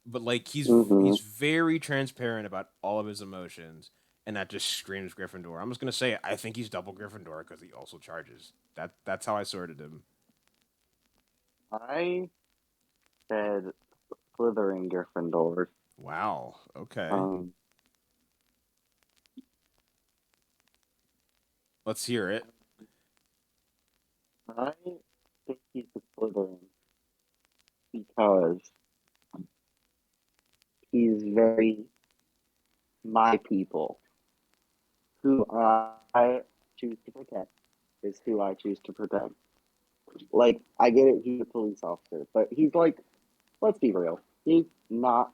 But like
Mm-hmm.
he's very transparent about all of his emotions, and that just screams Gryffindor. I'm just gonna say it. I think he's double Gryffindor because he also charges. That's how I sorted him.
I said Slytherin Gryffindor.
Wow. Okay.
Um,
Let's hear it.
I think he's a Slytherin because he's very my people. Who I choose to protect is who I choose to protect. Like, I get it, he's a police officer, but he's like, let's be real, he's not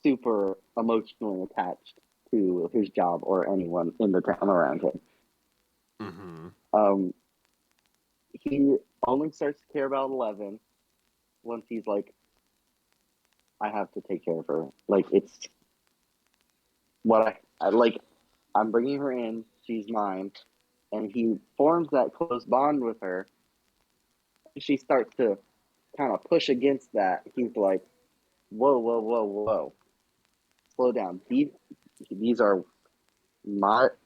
super emotionally attached to his job or anyone in the town around him.
Mm-hmm.
Um, he only starts to care about 11 once he's like, I have to take care of her. Like, it's what I like. I'm bringing her in. She's mine. And he forms that close bond with her. She starts to kind of push against that. He's like, whoa, whoa, whoa, whoa. Slow down. These are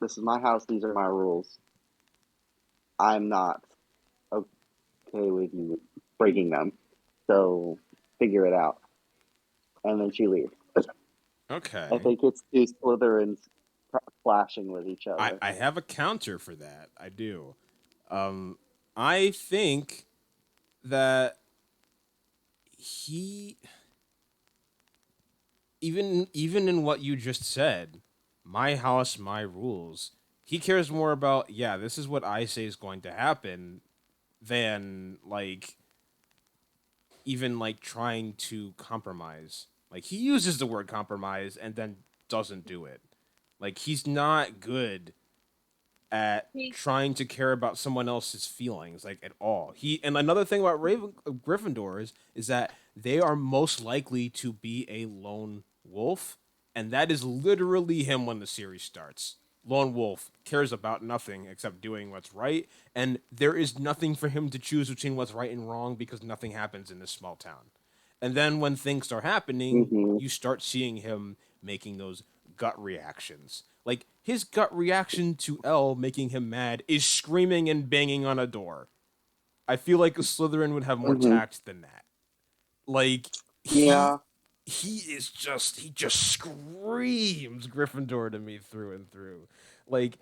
this is my house. These are my rules. I'm not okay with you breaking them. So figure it out. And then she leaves. I
Okay.
think it's two Slytherins clashing with each other.
I have a counter for that. I do. Um, I think that he even in what you just said, my house, my rules. He cares more about yeah, this is what I say is going to happen than like even like trying to compromise. Like he uses the word compromise and then doesn't do it. Like he's not good at trying to care about someone else's feelings like at all. He and another thing about Gryffindors is that they are most likely to be a lone wolf, and that is literally him when the series starts. Lone wolf cares about nothing except doing what's right, and there is nothing for him to choose between what's right and wrong because nothing happens in this small town. And then when things start happening,
Mm-hmm.
you start seeing him making those gut reactions. Like his gut reaction to Elle making him mad is screaming and banging on a door. I feel like a Slytherin would have more
Mm-hmm.
tact than that. Like
Yeah.
he just screams Gryffindor to me through and through. Like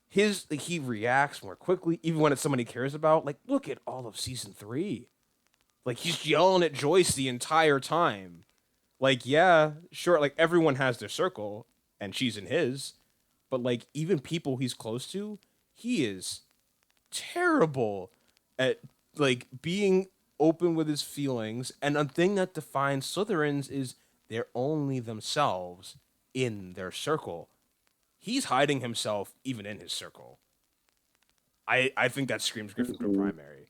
he reacts more quickly even when it's someone he cares about. Like look at all of season 3. Like he's yelling at Joyce the entire time. Like, yeah, sure, like everyone has their circle and she's in his, but like even people he's close to, he is terrible at like being open with his feelings. And a thing that defines Slytherins is they're only themselves in their circle. He's hiding himself even in his circle. I think that screams Gryffindor
Mm-hmm.
primary.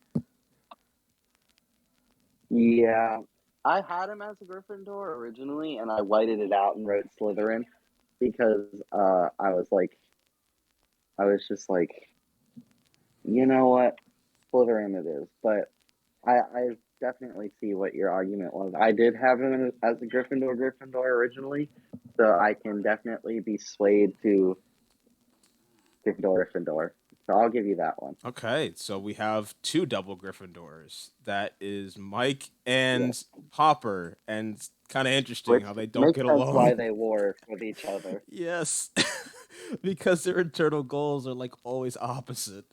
Yeah. I had him as a Gryffindor originally, and I whited it out and wrote Slytherin because I was just like, you know what, Slytherin it is. But I definitely see what your argument was. I did have him as a Gryffindor originally, so I can definitely be swayed to Gryffindor. So I'll give you that one.
Okay, so we have two double Gryffindors. That is Mike
Yeah.
and Hopper, and it's kind of interesting
Which
how they don't
makes
get
sense why
along.
they war with each other.
Yes, because their internal goals are like always opposite.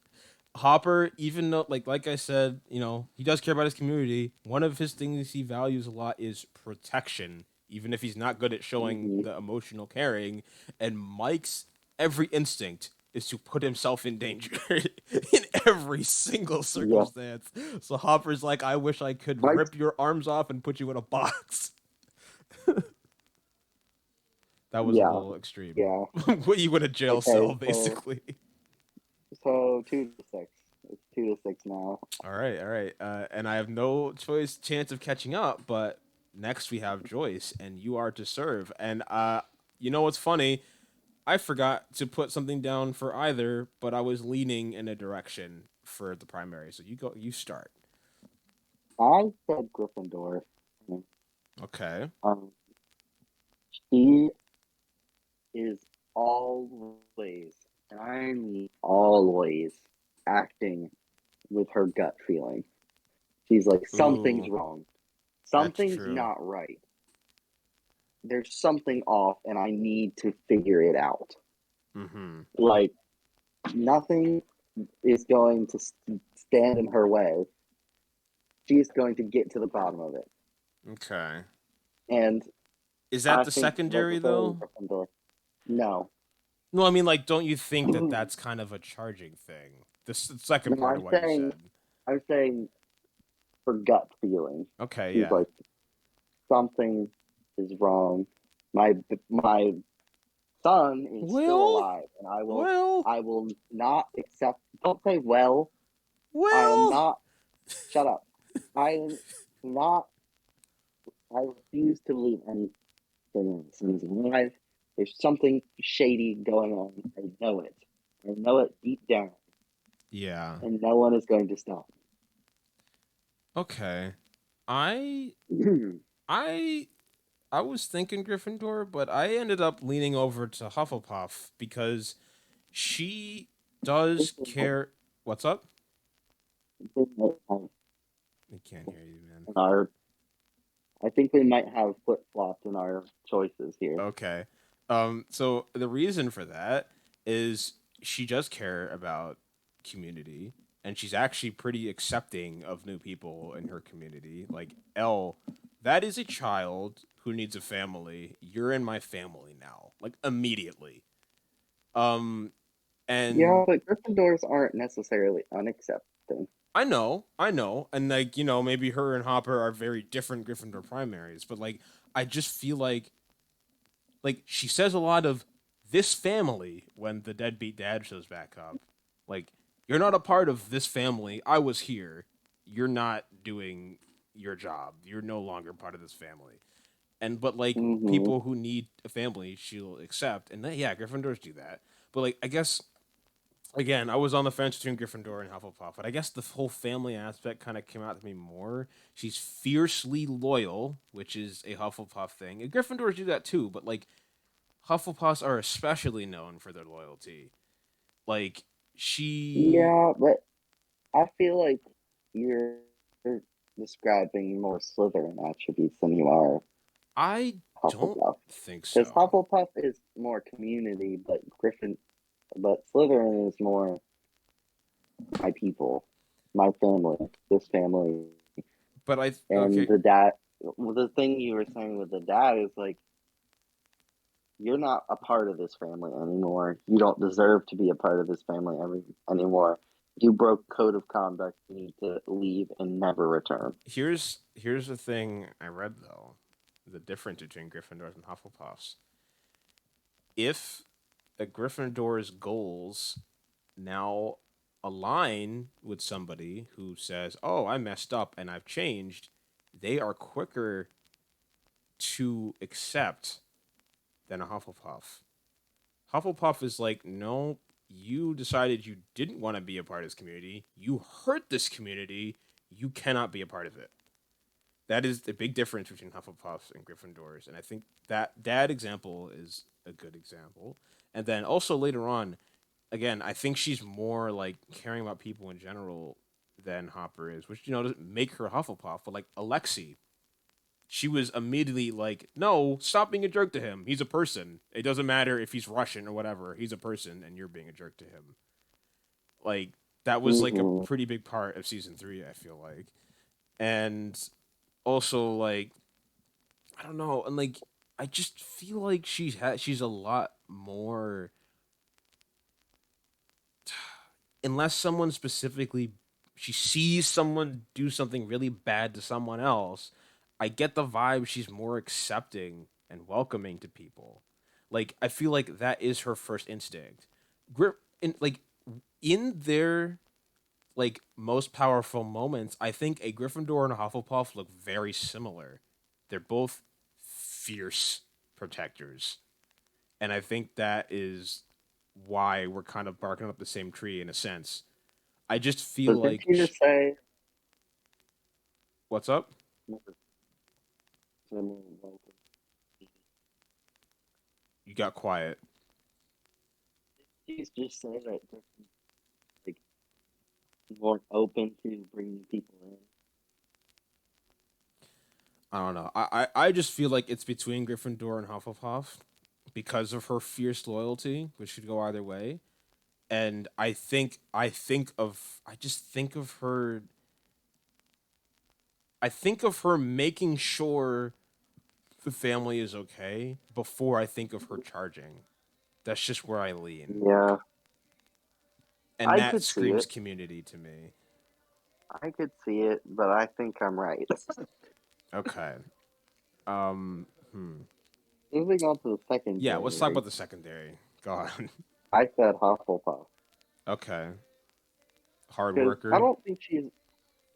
Hopper, even though like I said, he does care about his community. One of his things he values a lot is protection, even if he's not good at showing
Hmm.
the emotional caring. And Mike's every instinct is to put himself in danger in every single
Yeah.
circumstance. So Hopper's like, I wish I could
Mike's
rip your arms off and put you in a box. That was a
yeah.
little extreme.
Yeah.
Put you in a jail
Okay,
cell, basically.
so 2-6. It's 2-6 now.
All right. And I have no chance of catching up. But next we have Joyce, and you are to serve. And you know what's funny? I forgot to put something down for either, but I was leaning in a direction for the primary. So you go. You start.
I said Gryffindor.
Okay.
Um, she is always, and I mean always, acting with her gut feeling. She's like, something's
Ooh,
wrong.
that's
Something's
true.
not right. There's something off, and I need to figure it out.
Mm-hmm.
Like, nothing is going to stand in her way. She's going to get to the bottom of it.
Okay.
And
Is that
I
the
think, like I
secondary
said,
though?
Gryffindor. No.
No, I mean, like, don't you think that that's kind of a charging thing? The second
No,
part of what you said.
I'm saying for gut feeling.
Okay,
She's
yeah.
like, something is wrong. My son is still
Will,
alive, and
Will,
I will not accept. Don't say well. I am
Will.
not. Shut up. I am not. I refuse to believe anything. My son is alive. There's something shady going on. I know it. I know it deep down,
Yeah.
and no one is going to stop
Okay. I
me.
I I was thinking Gryffindor, but I ended up leaning over to Hufflepuff because she does care. What's up? I can't hear you, man.
Our I think we might have flip flopped in our choices here.
Okay. So the reason for that is she does care about community, and she's actually pretty accepting of new people in her community. Like Elle, that is a child who needs a family. You're in my family now. Like immediately. Um
Yeah,
and
but Gryffindors aren't necessarily unaccepting.
I know, and like maybe her and Hopper are very different Gryffindor primaries, but like I just feel like she says a lot of this family when the deadbeat dad shows back up. Like, you're not a part of this family. I was here. You're not doing your job. You're no longer part of this family. And but like
Hmm.
people who need a family, she'll accept. And yeah, Gryffindors do that. But like I guess again, I was on the fence between Gryffindor and Hufflepuff, but I guess the whole family aspect kind of came out to me more. She's fiercely loyal, which is a Hufflepuff thing. And Gryffindors do that too, but like Hufflepuffs are especially known for their loyalty. Like she,
Yeah, but I feel like you're describing more Slytherin attributes than you are
I don't
Hufflepuff.
think
Because
so.
Hufflepuff is more community, but Slytherin is more my people, my family, this family,
But
and
okay.
the dad. Well, the thing you were saying with the dad is like you're not a part of this family anymore. You don't deserve to be a part of this family anymore. You broke code of conduct. You need to leave and never return.
Here's the thing I read though, the difference between Gryffindors and Hufflepuffs. If a Gryffindor's goals now align with somebody who says, "Oh, I messed up and I've changed," they are quicker to accept than a Hufflepuff. Hufflepuff is like, no, you decided you didn't want to be a part of this community. You hurt this community. You cannot be a part of it. That is the big difference between Hufflepuffs and Gryffindors. And I think that example is a good example. And then also later on, again, I think she's more like caring about people in general than Hopper is, which doesn't make her Hufflepuff. But like Alexi, she was immediately like, "No, stop being a jerk to him. He's a person. It doesn't matter if he's Russian or whatever. He's a person, and you're being a jerk to him." Like that was like a
Hmm.
pretty big part of season 3. I feel like, and also like I don't know, and like I just feel like she's a lot more unless someone specifically she sees someone do something really bad to someone else. I get the vibe she's more accepting and welcoming to people. Like I feel like that is her first instinct. In their like most powerful moments, I think a Gryffindor and a Hufflepuff look very similar. They're both fierce protectors. And I think that is why we're kind of barking up the same tree in a sense. I just feel
But didn't
like
you just say?
what's up? You got quiet.
He's just say that they're like more open to bringing people in.
I don't know. I just feel like it's between Gryffindor and Hufflepuff because of her fierce loyalty, which could go either way. And I think of her making sure the family is okay before I think of her charging. That's just where I lean.
Yeah,
And
I
that
could see
screams
it.
community to me.
I could see it, but I think I'm right.
Okay. Um hmm.
Moving on to the
Yeah, let's talk
secondary,
about the secondary. Go on.
I said Hufflepuff
Okay. Hard
because I
worker.
don't think she's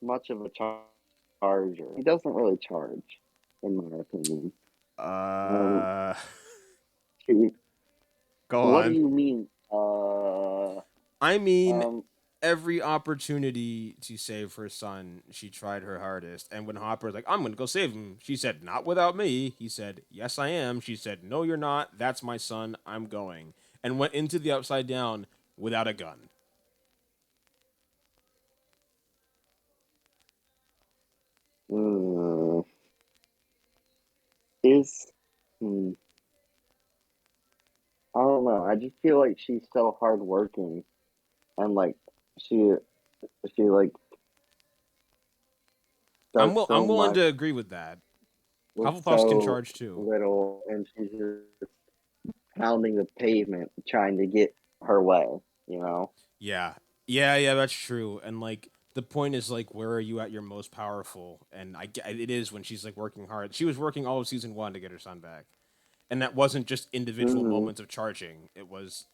much of a charger. He doesn't really charge, in my opinion. Um,
Uh
she,
go
what do
on.
you mean?
I mean,
Um,
every opportunity to save her son, she tried her hardest. And when Hopper's like, I'm going to go save him, she said, not without me. He said, yes, I am. She said, no, you're not. That's my son. I'm going. And went into the upside down without a gun.
mm, is hmm, I don't know. I just feel like she's so hardworking and like she she like does
I'm
so
willing
much
to agree with that.
with
Hufflepuffs can
so
charge too.
little, and she's just pounding the pavement trying to get her way. You know.
Yeah. Yeah, that's true. And like, the point is like, where are you at your most powerful? And it is when she's like working hard. She was working all of season 1 to get her son back. And that wasn't just individual
Mm-hmm.
moments of charging. It was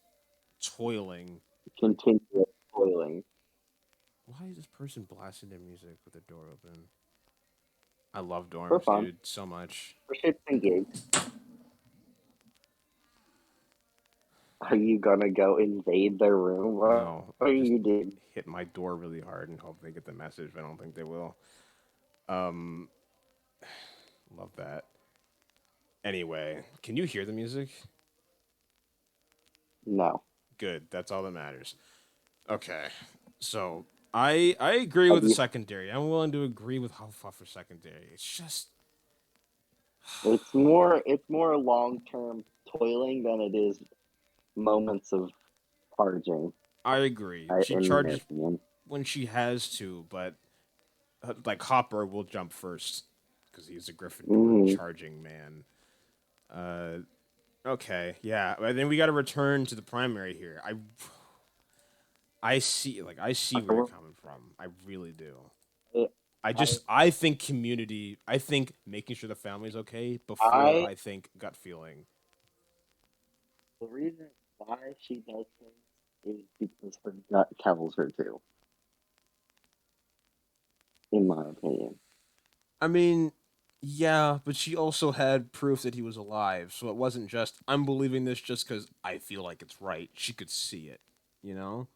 toiling.
Continuous toiling.
Why is this person blasting their music with the door open? I love
For
dorms,
fun,
dude, so much.
for shits and gigs. Are you gonna go invade their room? What
No,
are
just
you doing?
hit my door really hard and hope they get the message. But I don't think they will. Um, love that. Anyway, can you hear the music?
No.
Good. That's all that matters. Okay, so I agree
Have
with the
you?
secondary. I'm willing to agree with Hufflepuff for secondary. It's just
It's more long term toiling than it is moments of charging.
I agree. She
In my
charges
opinion.
when she has to, but like Hopper will jump first because he's a Gryffindor
Mm-hmm.
charging man. Uh, okay, yeah. And then we got to return to the primary here. I see where you're coming from. I really do.
I
I think community. I think making sure the family's okay before
I
I think gut feeling.
the reason why she does things is because her gut tells her to, in my opinion.
I mean, yeah, but she also had proof that he was alive, so it wasn't just I'm believing this just because I feel like it's right. She could see it, you know.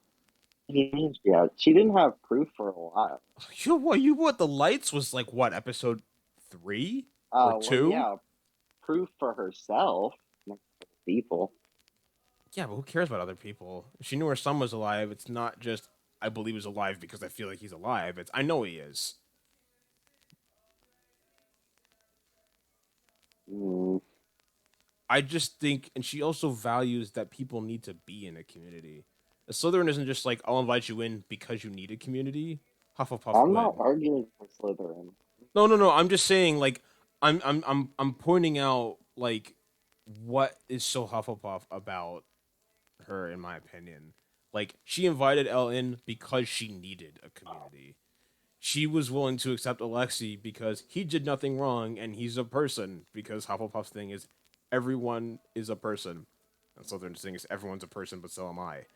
Yeah, she didn't have proof for a while.
You what? The lights was like what episode 3 or
Well,
2?
yeah, proof for herself, not for people.
Yeah, but who cares about other people? If she knew her son was alive, it's not just I believe he's alive because I feel like he's alive. It's I know he is.
Mm,
I just think, and she also values that people need to be in a community. A Slytherin isn't just like I'll invite you in because you need a community. Hufflepuff
I'm not
would.
arguing for Slytherin.
No, no, no. I'm just saying, like, I'm pointing out like what is so Hufflepuff about her, in my opinion. Like, she invited Elle in because she needed a community. She was willing to accept Alexi because he did nothing wrong and he's a person. Because Hufflepuff's thing is everyone is a person, and Slytherin's thing is everyone's a person, but so am I.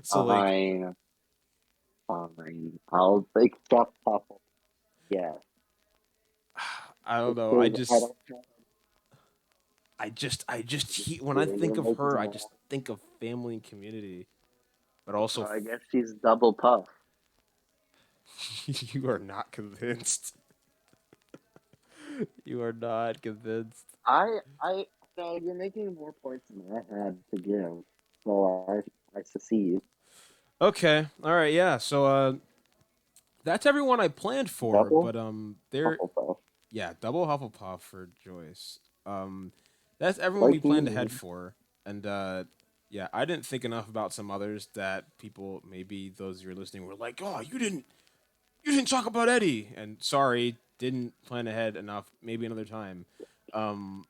So like,
Fine, fine. I'll accept Hufflepuff. Yeah,
I don't know.
because I don't have
When I think
you're
of
making
her, I just
that.
think of family and community. But also,
So I guess she's double puff.
you are not convinced. You are not convinced.
I no, you're making more points than I had to give. So I secede.
Okay, all right, yeah. So that's everyone I planned for.
Double
But there,
Hufflepuff.
yeah, double Hufflepuff for Joyce. That's everyone we
Like
planned ahead
me.
for, and yeah, I didn't think enough about some others that people, maybe those who are listening, were like, "Oh, you didn't talk about Eddie," and sorry, didn't plan ahead enough. Maybe another time. Um,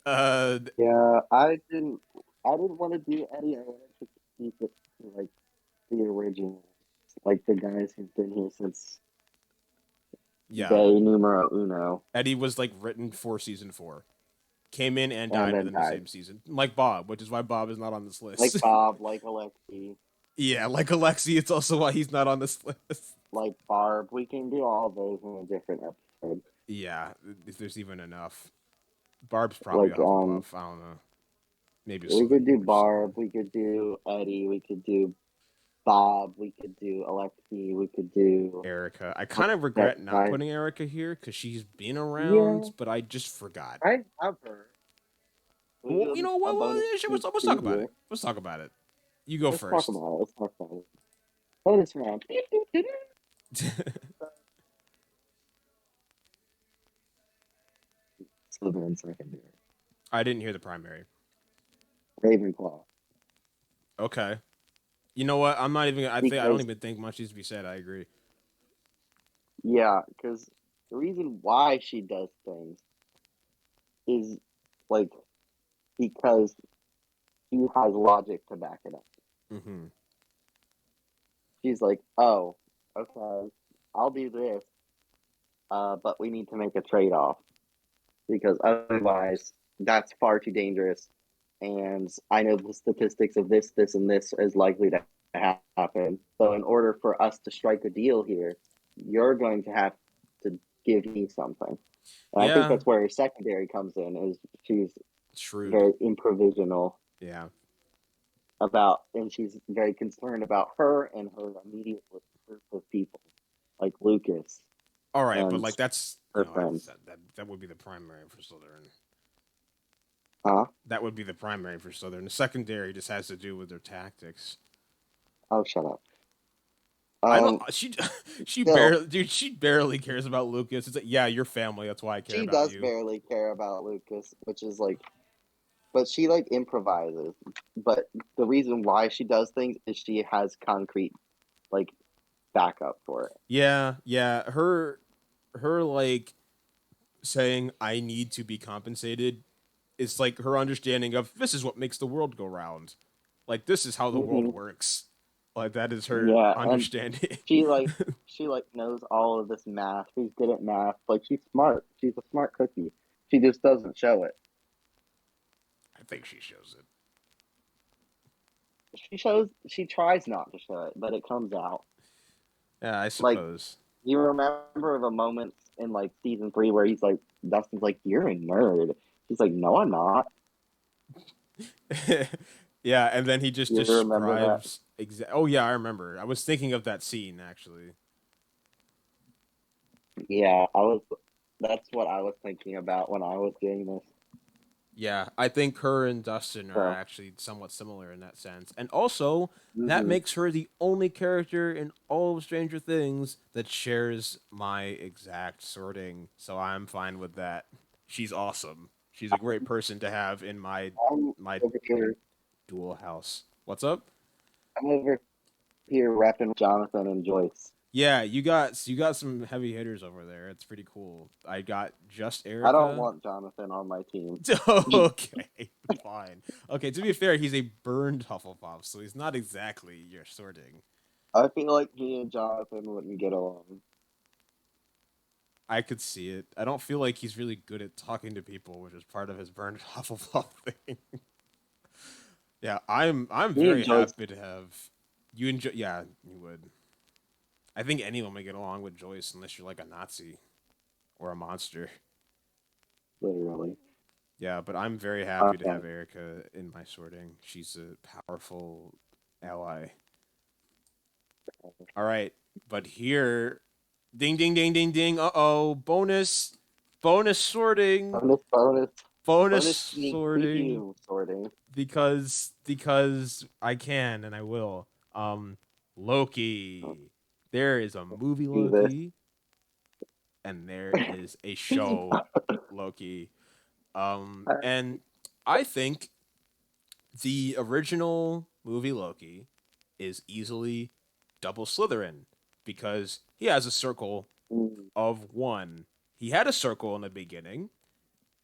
uh,
Yeah, I didn't want to do Eddie. I wanted to keep it to like the original, like the guys who've been here since
yeah,
day numero uno,
Eddie was like written for season 4. Came in and
and
died
then
within the
died.
same season, like Bob, which is why Bob is not on this
Like
list.
Bob, like Alexi,
Yeah, like Alexi, it's also why he's not on this list.
like Barb. We can do all those in a different episode.
Yeah, if there's even enough. Barb's probably a
Like
Hufflepuff. I don't know. Maybe a
we could
Slytherin,
do
but just
Barb,
saying.
we could do Eddie, we could do Bob, we could do Alexi, we could do
Erica. I
what's
kind of
that
regret not
guy?
putting Erica here because she's been
Yeah,
around, but I just forgot.
I have her. We
Well, you
do
know
a
what? Well,
bonus
yeah, sure, let's talk about it.
preview.
Let's talk about it. You go
Let's talk
first.
about it. Let's talk about it. Bonus round. Slytherin secondary.
I didn't hear the primary.
Ravenclaw.
Okay. You know what? I'm not even. I don't
Because
even think much needs to be said. I agree.
yeah, because the reason why she does things is like because she has logic to back it up.
Mm-hmm.
She's like, oh, okay, I'll do this, but we need to make a trade off because otherwise that's far too dangerous. And I know the statistics of this, this, and this is likely to happen. So in order for us to strike a deal here, you're going to have to give me something. And I think
Yeah,
that's where her secondary comes in. Is she's
shrewd.
very improvisational
Yeah.
about, and she's very concerned about her and her immediate group of people, like Lucas
All right, but
and
like that's
her friends.
that would be the primary for Slytherin.
Huh?
That would be the primary for Slytherin. The secondary just has to do with their tactics.
Oh, shut up.
I don't.
Um,
She
Still,
barely, dude. She barely cares about Lucas. It's like, yeah, your family. That's why I care
she
about
does
you.
barely care about Lucas, which is like, but she like improvises. But the reason why she does things is she has concrete like backup for it.
Yeah, yeah. Her like saying I need to be compensated is like her understanding of this is what makes the world go round. Like this is how the world
Hmm.
works. Like that is her
Yeah, and
understanding.
she like she like knows all of this math. She's good at math. Like she's smart. She's a smart cookie. She just doesn't show it.
I think she shows it.
She shows. She tries not to show it, but it comes out.
Yeah, I
Like
suppose.
you remember the moments in like season 3 where he's like, Dustin's like, "You're a nerd." She's like, "No, I'm not."
Yeah, and then he just
You remember that?
describes Oh yeah, I remember. I was thinking of that scene actually.
Yeah, I was. That's what I was thinking about when I was doing this.
Yeah, I think her and Dustin are
So,
actually somewhat similar in that sense. And also, that
hmm
makes her the only character in all of Stranger Things that shares my exact sorting. So I'm fine with that. She's awesome. She's a great person to have in
I'm
my
over here.
dual house. What's up?
I'm over here rapping with Jonathan and Joyce.
Yeah, you got some heavy hitters over there. It's pretty cool. I got just
I don't
Erica.
want Jonathan on my team.
Okay, fine. Okay, to be fair, he's a burned Hufflepuff, so he's not exactly your sorting.
I feel like me and Jonathan wouldn't get along.
I could see it. I don't feel like he's really good at talking to people, which is part of his burned Hufflepuff thing. Yeah, I'm
Me and
very
Joyce,
happy to have you enjoy. Yeah, you would. I think anyone would get along with Joyce unless you're like a Nazi or a monster.
literally.
Yeah, but I'm very happy to
Okay.
have Erica in my sorting. She's a powerful ally. All right, but here, ding, ding, ding, ding, ding. Uh-oh, bonus sorting,
Bonus, bonus,
bonus
bonus sneak
sorting,
preview sorting.
because I can and I will.
Let's
Loki. There is a movie
do this.
Loki, and there is a show Loki. And I think the original movie Loki is easily double Slytherin because he has a circle
Mm,
of one. He had a circle in the beginning.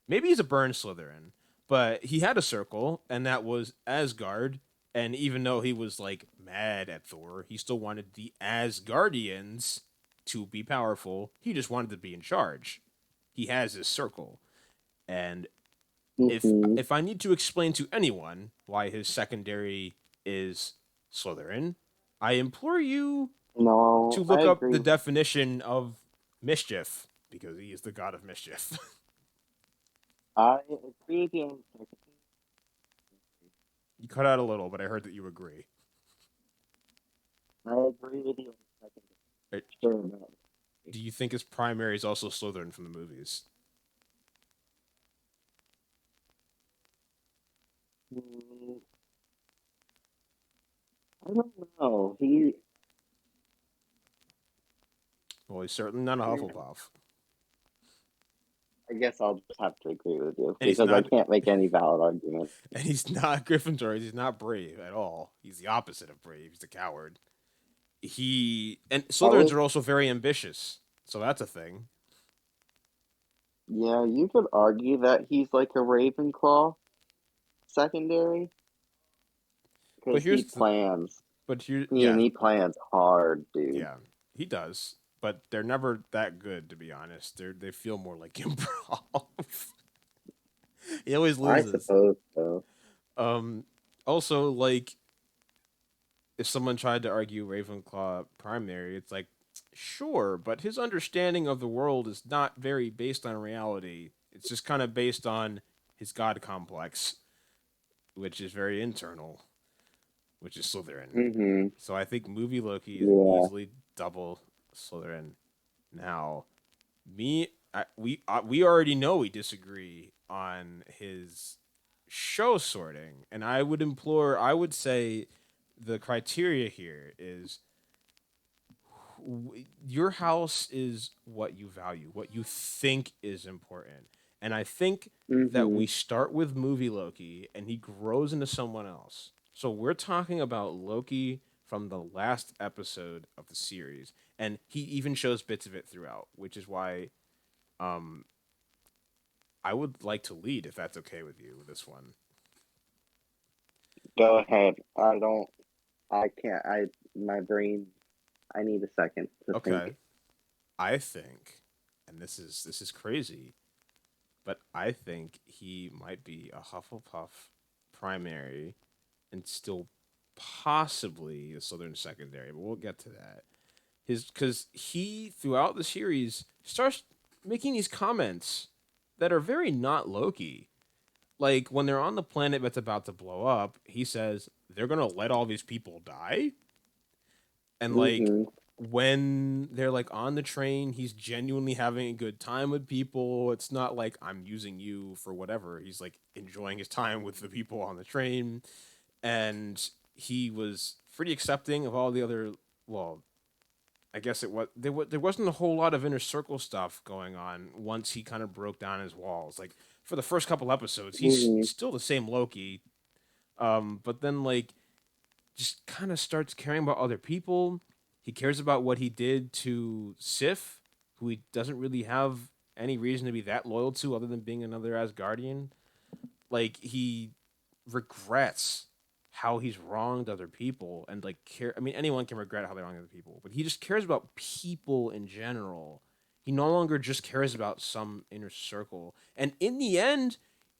Maybe he's a burn Slytherin, but he had a circle, and that was Asgard. And even though he was like mad at Thor, he still wanted the Asgardians to be powerful. He just wanted to be in charge. He has his circle, and if
mhm.
if I need to explain to anyone why his secondary is Slytherin, I implore you to
No, I
look up the
agree.
definition of mischief because he is the god of mischief.
I agree with you on the second.
You cut out a little, but I heard that you agree.
I agree with you on the second.
Uh,
Sure about it.
Do you think his primary is also Slytherin from the movies?
Mm, I don't know. He,
Well, he's certainly not a Hufflepuff,
I guess I'll just have to agree with you
and he's
because I
not,
can't make any valid argument.
and he's not Gryffindor. He's not brave at all. He's the opposite of brave. He's a coward. He and
I
Slytherins
would,
are also very ambitious, so that's a thing.
yeah, you could argue that he's like a Ravenclaw secondary
But
because he
here's the,
plans.
but here,
And
yeah,
he plans hard, dude.
yeah, he does. But they're never that good, to be honest. They feel more like improv. He always
I
loses.
suppose so.
Um, Also, like if someone tried to argue Ravenclaw primary, it's like sure, but his understanding of the world is not very based on reality. It's just kind of based on his god complex, which is very internal, which is Slytherin.
Mm-hmm.
So I think movie Loki is
Yeah.
easily double Slytherin. Now, we already know we disagree on his show sorting, and I would say the criteria here is your house is what you value, what you think is important. And I think that
Mm-hmm.
we start with movie Loki and he grows into someone else. So we're talking about Loki from the last episode of the series. And he even shows bits of it throughout, which is why um, I would like to lead if that's okay with you with this one.
Go ahead. I don't. I can't. My brain. I need a second to
Okay.
think.
I think, and this is crazy, but I think he might be a Hufflepuff primary and still possibly a Southern secondary, but we'll get to that. His because he throughout the series starts making these comments that are very not Loki. Like when they're on the planet that's about to blow up, he says they're gonna let all these people die, and like
Mm-hmm.
when they're like on the train, he's genuinely having a good time with people. It's not like I'm using you for whatever. He's like enjoying his time with the people on the train, and he was pretty accepting of all the other. Well, I guess it was there wasn't a whole lot of inner circle stuff going on once he kind of broke down his walls. Like for the first couple episodes, he's
Mhm.
still the same Loki, but then like just kind of starts caring about other people. He cares about what he did to Sif, who he doesn't really have any reason to be that loyal to other than being another Asgardian. Like he regrets how he's wronged other people and like care. I mean, anyone can regret how they wronged other people, but he just cares about people in general. He no longer just cares about some inner circle. And in the end,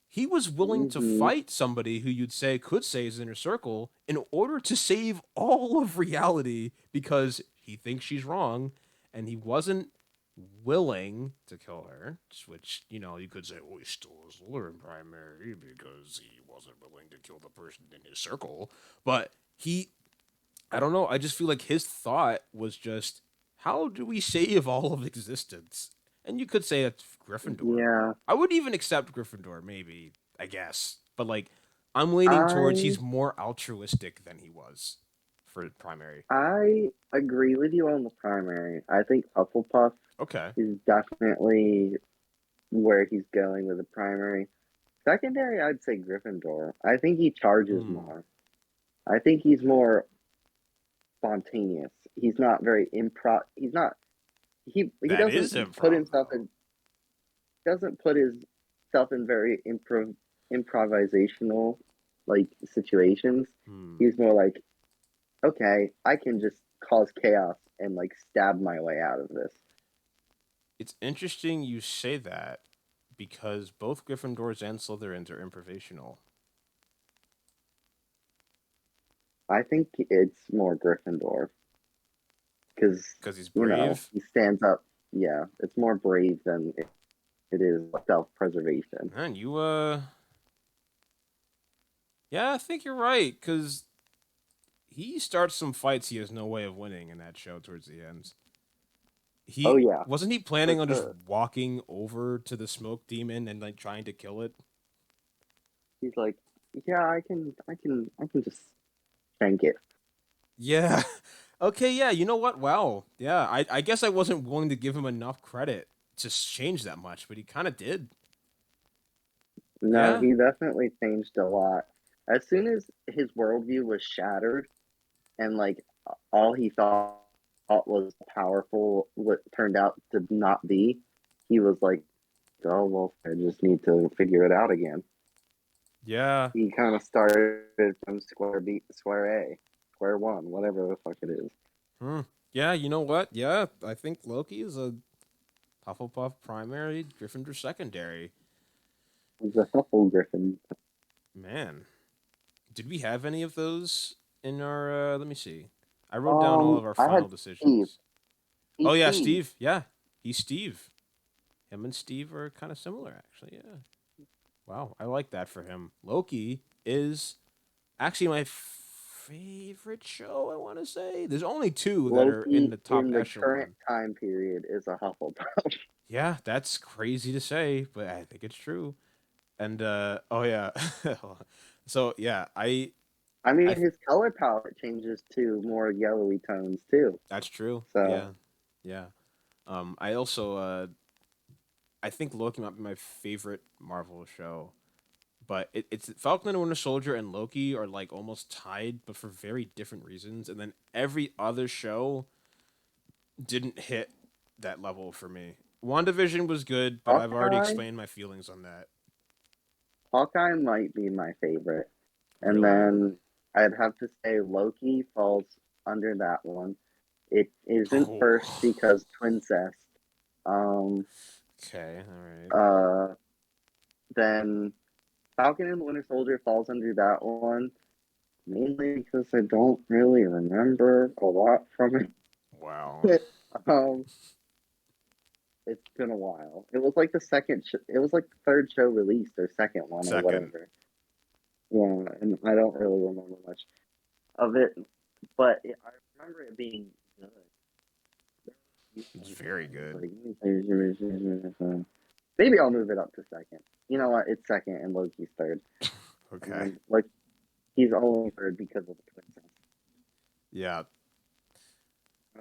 he was willing to
Mhm.
fight somebody who you'd say could say his inner circle in order to save all of reality because he thinks she's wrong and he wasn't willing to kill her, which, you know, you could say, well, he stole his Lutheran primary because he wasn't willing to kill the person in his circle. But I don't know, I just feel like his thought was just, how do we save all of existence? And you could say that's Gryffindor.
Yeah.
I would even accept Gryffindor, maybe, I guess. But, like, I'm leaning towards
I
he's more altruistic than he was for primary.
I agree with you on the primary. I think Hufflepuff
Okay.
is definitely where he's going with the primary. Secondary, I'd say Gryffindor. I think he charges
Hmm.
more. I think he's more spontaneous. He's not very improv. He's not. He
That
doesn't
is
put
improv,
himself
though.
in. Doesn't put himself in very improvisational like situations.
Hmm.
He's more like, okay, I can just cause chaos and like stab my way out of this.
It's interesting you say that because both Gryffindors and Slytherins are improvisational.
I think it's more Gryffindor because
Because he's
you know
brave.
he stands up. Yeah, it's more brave than it is self-preservation.
Man, yeah, I think you're right. Because he starts some fights he has no way of winning in that show towards the end.
Oh
He
yeah,
wasn't he
for
planning on just
sure.
walking over to the smoke demon and like trying to kill it?
He's like, yeah, I can just shank it.
Yeah. Okay, yeah, you know what? Wow. Yeah, I guess I wasn't willing to give him enough credit to change that much, but he kind of did.
No,
Yeah.
he definitely changed a lot. As soon as his worldview was shattered, and like all he thought was powerful, what turned out to not be, he was like, oh well, I just need to figure it out again.
Yeah.
He kind of started from square B, square A, square one, whatever the fuck it is.
Hmm. Yeah, you know what? Yeah, I think Loki is a Hufflepuff primary, Gryffindor secondary.
He's a Huffle Griffin.
Man, did we have any of those in our? Let me see. I wrote down all of our
I had
final
Steve.
decisions. Oh
He's
yeah,
Steve.
Steve. Yeah, he's Steve. Him and Steve are kind of similar, actually. Yeah. Wow, I like that for him. Loki is actually my favorite show. I want to say there's only two that are in
Loki
the top
in the current
echelon.
time period is a Hufflepuff.
Yeah, that's crazy to say, but I think it's true. And oh yeah. So yeah,
I
I
mean, his color palette changes to more yellowy tones too.
that's true.
So
Yeah. Yeah. I also I think Loki might be my favorite Marvel show. But it's Falcon and Winter Soldier and Loki are like almost tied, but for very different reasons. And then every other show didn't hit that level for me. WandaVision was good, but I've already
Hawkeye,
explained my feelings on that.
Hawkeye might be my favorite. And
Really?
then I'd have to say Loki falls under that one. It isn't
Oh.
first because twincest. Um,
Okay, all right.
uh, then Falcon and the Winter Soldier falls under that one, mainly because I don't really remember a lot from
Wow.
it. um, it's been a while. It was like the second. It was like the third show released or second one or
Second.
whatever. Yeah, and I don't really remember much of it, but I remember it being good.
It's very good.
Maybe I'll move it up to second. You know what? It's second and Loki's third.
Okay.
And like he's only third because of the princess.
Yeah.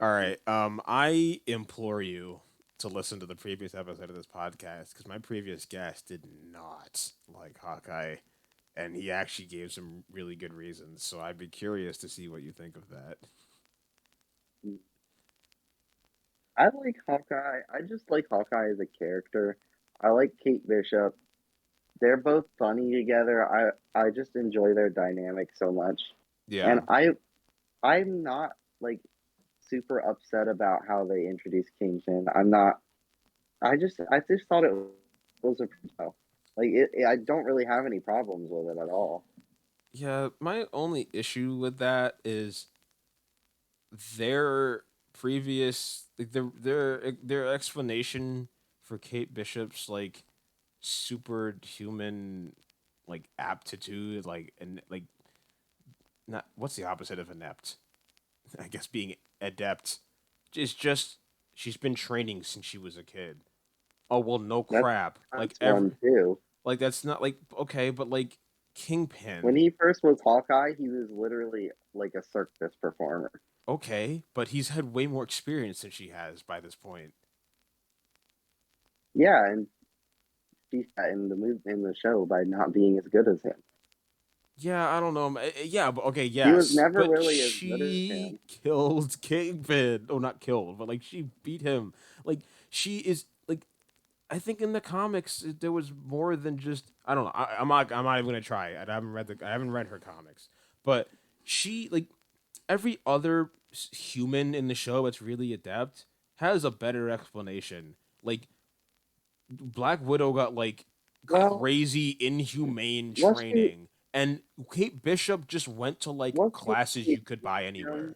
All right. I implore you to listen to the previous episode of this podcast because my previous guest did not like Hawkeye, and he actually gave some really good reasons. So I'd be curious to see what you think of that.
I like Hawkeye. I just like Hawkeye as a character. I like Kate Bishop. They're both funny together. I just enjoy their dynamic so much.
Yeah.
And I'm not like super upset about how they introduced Kingsman. I'm not. I just thought it was a show. Like I don't really have any problems with it at all.
Yeah. My only issue with that is their previous like their explanation for Kate Bishop's like superhuman like aptitude like and like not what's the opposite of inept? I guess being adept is just she's been training since she was a kid. Oh well, no
That's
crap. Like
that's
every
one too.
like that's not like okay, but like
When
Kingpin,
he first was Hawkeye, he was literally like a circus performer.
okay, but he's had way more experience than she has by this point.
Yeah, and she sat in the show by not being as good as him.
Yeah, I don't know. Yeah, but okay,
He was
yes,
never
but
really as good as
she
him.
killed Kingpin. Oh, not killed, but like she beat him. Like she is like I think in the comics there was more than just I don't know. I'm not even gonna try. I haven't read her comics, but she like every other human in the show that's really adept has a better explanation. Like Black Widow got like
Well,
crazy inhumane
was she
training, and Kate Bishop just went to like
was she
classes you
really
could buy
beating him?
anywhere.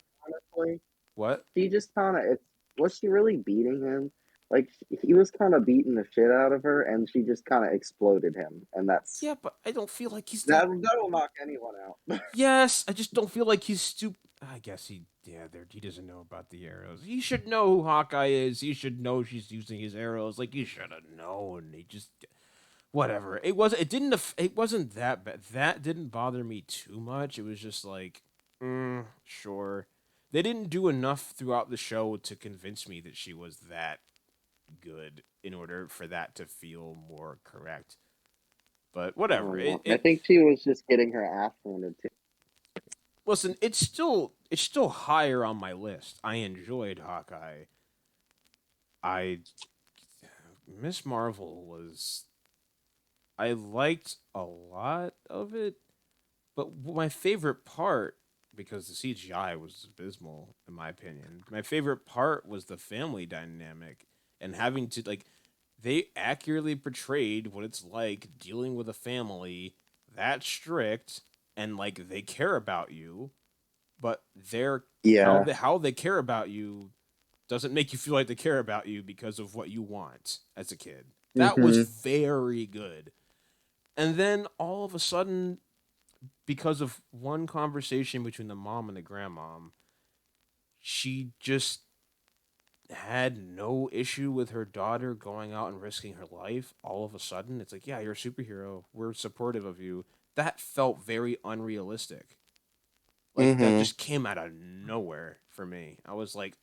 Honestly,
What?
she just kind of. Was she really beating him? Like he was kind of beating the shit out of her, and she just kind of exploded him, and
Yeah, but I don't feel like he's that.
that'll knock anyone out.
Yes, I just don't feel like he's stupid. I guess he doesn't know about the arrows. He should know who Hawkeye is. He should know she's using his arrows. Like he should have known. He just whatever. It wasn't that bad. That didn't bother me too much. It was just like, sure. They didn't do enough throughout the show to convince me that she was that good in order for that to feel more correct. But
I
whatever.
don't
It
know. I
it
think she was just getting her ass handed to.
listen. It's still higher on my list. I enjoyed Hawkeye. I Miss Marvel was I liked a lot of it. But my favorite part, because the CGI was abysmal in my opinion, my favorite part was the family dynamic and having to like they accurately portrayed what it's like dealing with a family that strict and like they care about you, but they're
Yeah.
how they care about you doesn't make you feel like they care about you because of what you want as a kid. That was
Mm-hmm.
very good. And then all of a sudden because of one conversation between the mom and the grandmom, she just had no issue with her daughter going out and risking her life. All of a sudden, it's like, yeah, you're a superhero. We're supportive of you. That felt very unrealistic. Like, that
Mm-hmm.
just came out of nowhere for me. I was like,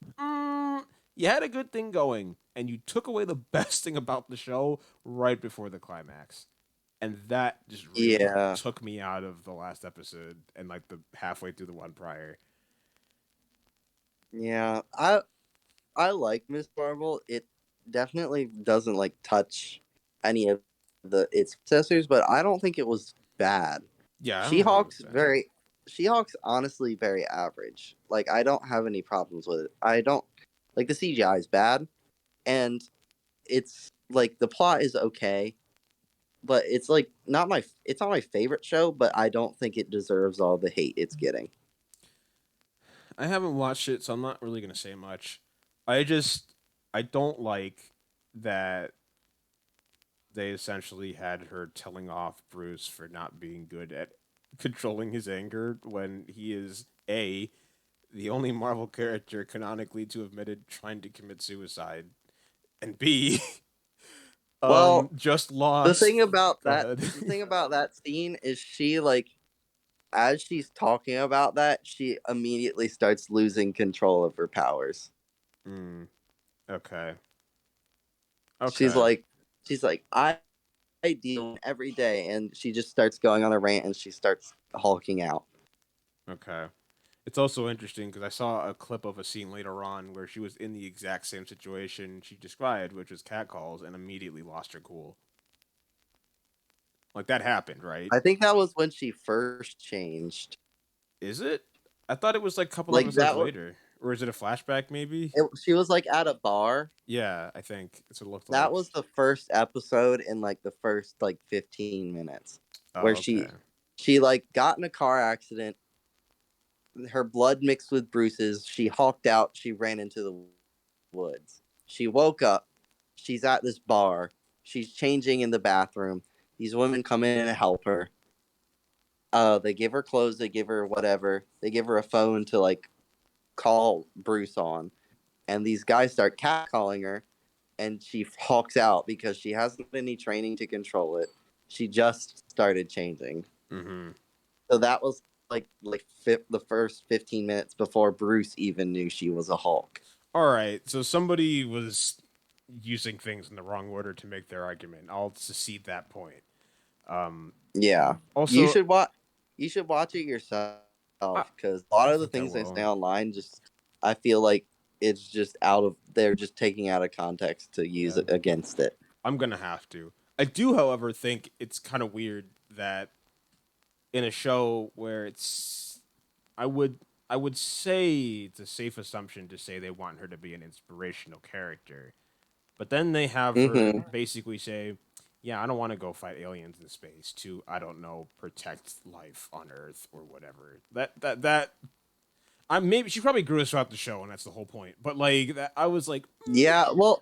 you had a good thing going, and you took away the best thing about the show right before the climax. And that just really
Yeah.
took me out of the last episode and like the halfway through the one prior.
Yeah. I like Miss Marvel. It definitely doesn't like touch any of the its successors, but I don't think it was bad.
Yeah, I don't think it was
She-Hulk's
bad.
very She-Hulk's honestly very average. Like I don't have any problems with it. I don't like the CGI is bad and it's like the plot is okay, but it's like not my favorite show, but I don't think it deserves all the hate it's getting.
I haven't watched it, so I'm not really gonna say much. I just I don't like that they essentially had her telling off Bruce for not being good at controlling his anger when he is a the only Marvel character canonically to have admitted trying to commit suicide, and B,
Well,
just
the
lost.
thing about
Go
that
ahead.
the thing about that scene is she like as she's talking about that, she immediately starts losing control of her powers.
mm, okay.
She's
Okay.
like she's like I deal every day, and she just starts going on a rant and she starts hulking out.
Okay. It's also interesting because I saw a clip of a scene later on where she was in the exact same situation she described, which was catcalls, and immediately lost her cool. Like that happened, right?
I think that was when she first changed.
Is it? I thought it was like a couple
Like
episodes
that was
later. Or is it a flashback maybe?
she was like at a bar.
Yeah, I think that's what it looked
That
like.
was the first episode in like the first like 15 minutes where
Oh, okay.
she like got in a car accident, her blood mixed with bruises, she hulked out, she ran into the woods. She woke up, she's at this bar, she's changing in the bathroom. These women come in and help her. They give her clothes, they give her whatever. They give her a phone to like call Bruce on. And these guys start catcalling her, and she hulks out because she hasn't had any training to control it. She just started changing.
Mm-hmm.
So that was the first 15 minutes before Bruce even knew she was a Hulk.
All right, so somebody was using things in the wrong order to make their argument. I'll secede that point. Um,
Yeah. You
also,
should watch you should watch it yourself
I,
because a lot
I
of the
think I
things they
will.
say online just I feel like it's just out of they're just taking out of context to use
Yeah,
it against it.
I'm gonna have to. I do, however, think it's kind of weird that in a show where I would I would say it's a safe assumption to say they want her to be an inspirational character. But then they have her
Mm-hmm.
basically say, "Yeah, I don't want to go fight aliens in space to I don't know protect life on Earth or whatever." That I maybe she probably grew us throughout the show, and that's the whole point. But like that, I was like,
Yeah, well,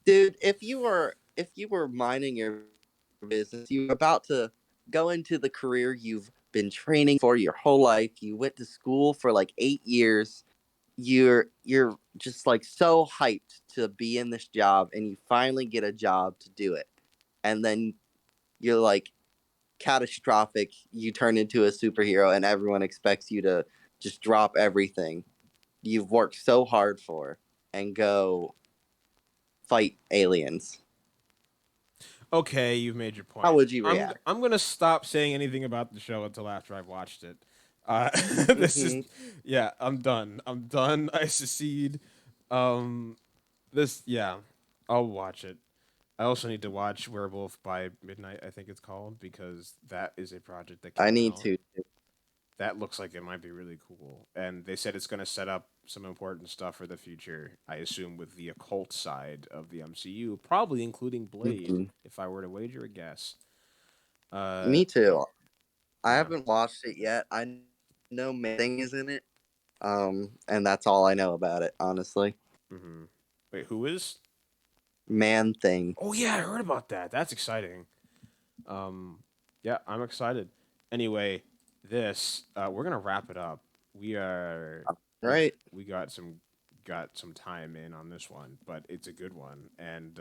dude, if you were minding your business, you were about to go into the career you've been training for your whole life. You went to school for like 8 years. You're just like so hyped to be in this job, and you finally get a job to do it, and then you're like catastrophic. You turn into a superhero, and everyone expects you to just drop everything you've worked so hard for and go fight aliens.
"Okay, you've made your
How
point.
would you react?
I'm gonna stop saying anything about the show until after I've watched it." This is
Mm-hmm.
yeah. I'm done. I'm done. I secede. Um, yeah. I'll watch it. I also need to watch Werewolf by Midnight, I think it's called, because that is a project that
I
came
need
out.
to.
That looks like it might be really cool. And they said it's going to set up some important stuff for the future, I assume, with the occult side of the MCU, probably including Blade,
Mm-hmm.
if I were to wager a guess. Uh,
Me too. I
yeah.
haven't watched it yet. I know Man Thing is in it. And that's all I know about it, honestly.
Hmm. Wait, who is?
Man Thing.
Oh, yeah, I heard about that. That's exciting. Um, yeah, I'm excited. Anyway, we're gonna wrap it up. We are we
Right.
we got some time in on this one, but it's a good one, and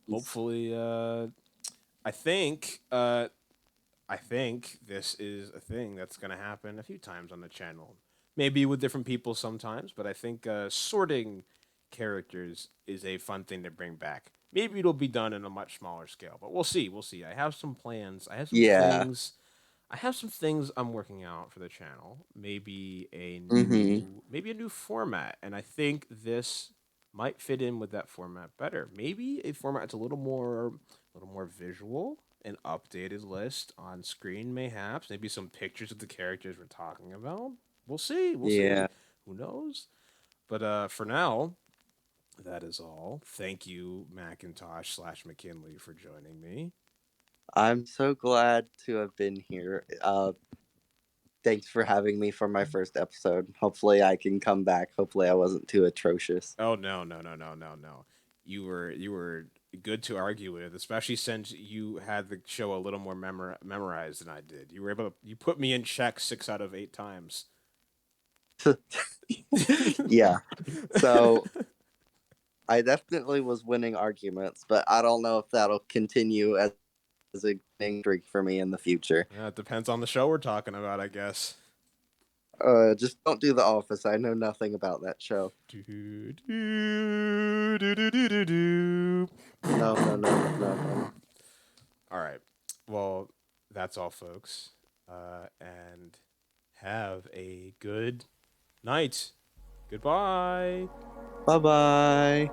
hopefully, I think I think this is a thing that's gonna happen a few times on the channel. Maybe with different people sometimes, but I think sorting characters is a fun thing to bring back. Maybe it'll be done in a much smaller scale, but we'll see. We'll see. I have some plans. I have some
Yeah.
things. I have some things I'm working out for the channel.
Mm-hmm.
Maybe a new format, and I think this might fit in with that format better. Maybe a format that's a little more visual, an updated list on screen, mayhaps. Maybe some pictures of the characters we're talking about. We'll see. We'll see.
Yeah.
Who knows? But for now, that is all. Thank you, Macintosh slash McKinley, for joining me.
I'm so glad to have been here. Thanks for having me for my first episode. Hopefully I can come back. Hopefully I wasn't too atrocious.
Oh no, no, no, no, no, no. You were good to argue with, especially since you had the show a little more memorized than I did. You were able to, you put me in check 6 out of 8 times.
Yeah. So I definitely was winning arguments, but I don't know if that'll continue as a winning streak for me in the future.
Yeah, it depends on the show we're talking about, I guess.
Just don't do The Office. I know nothing about that show. No.
All right. Well, that's all, folks. And have a good night. Goodbye.
Bye bye.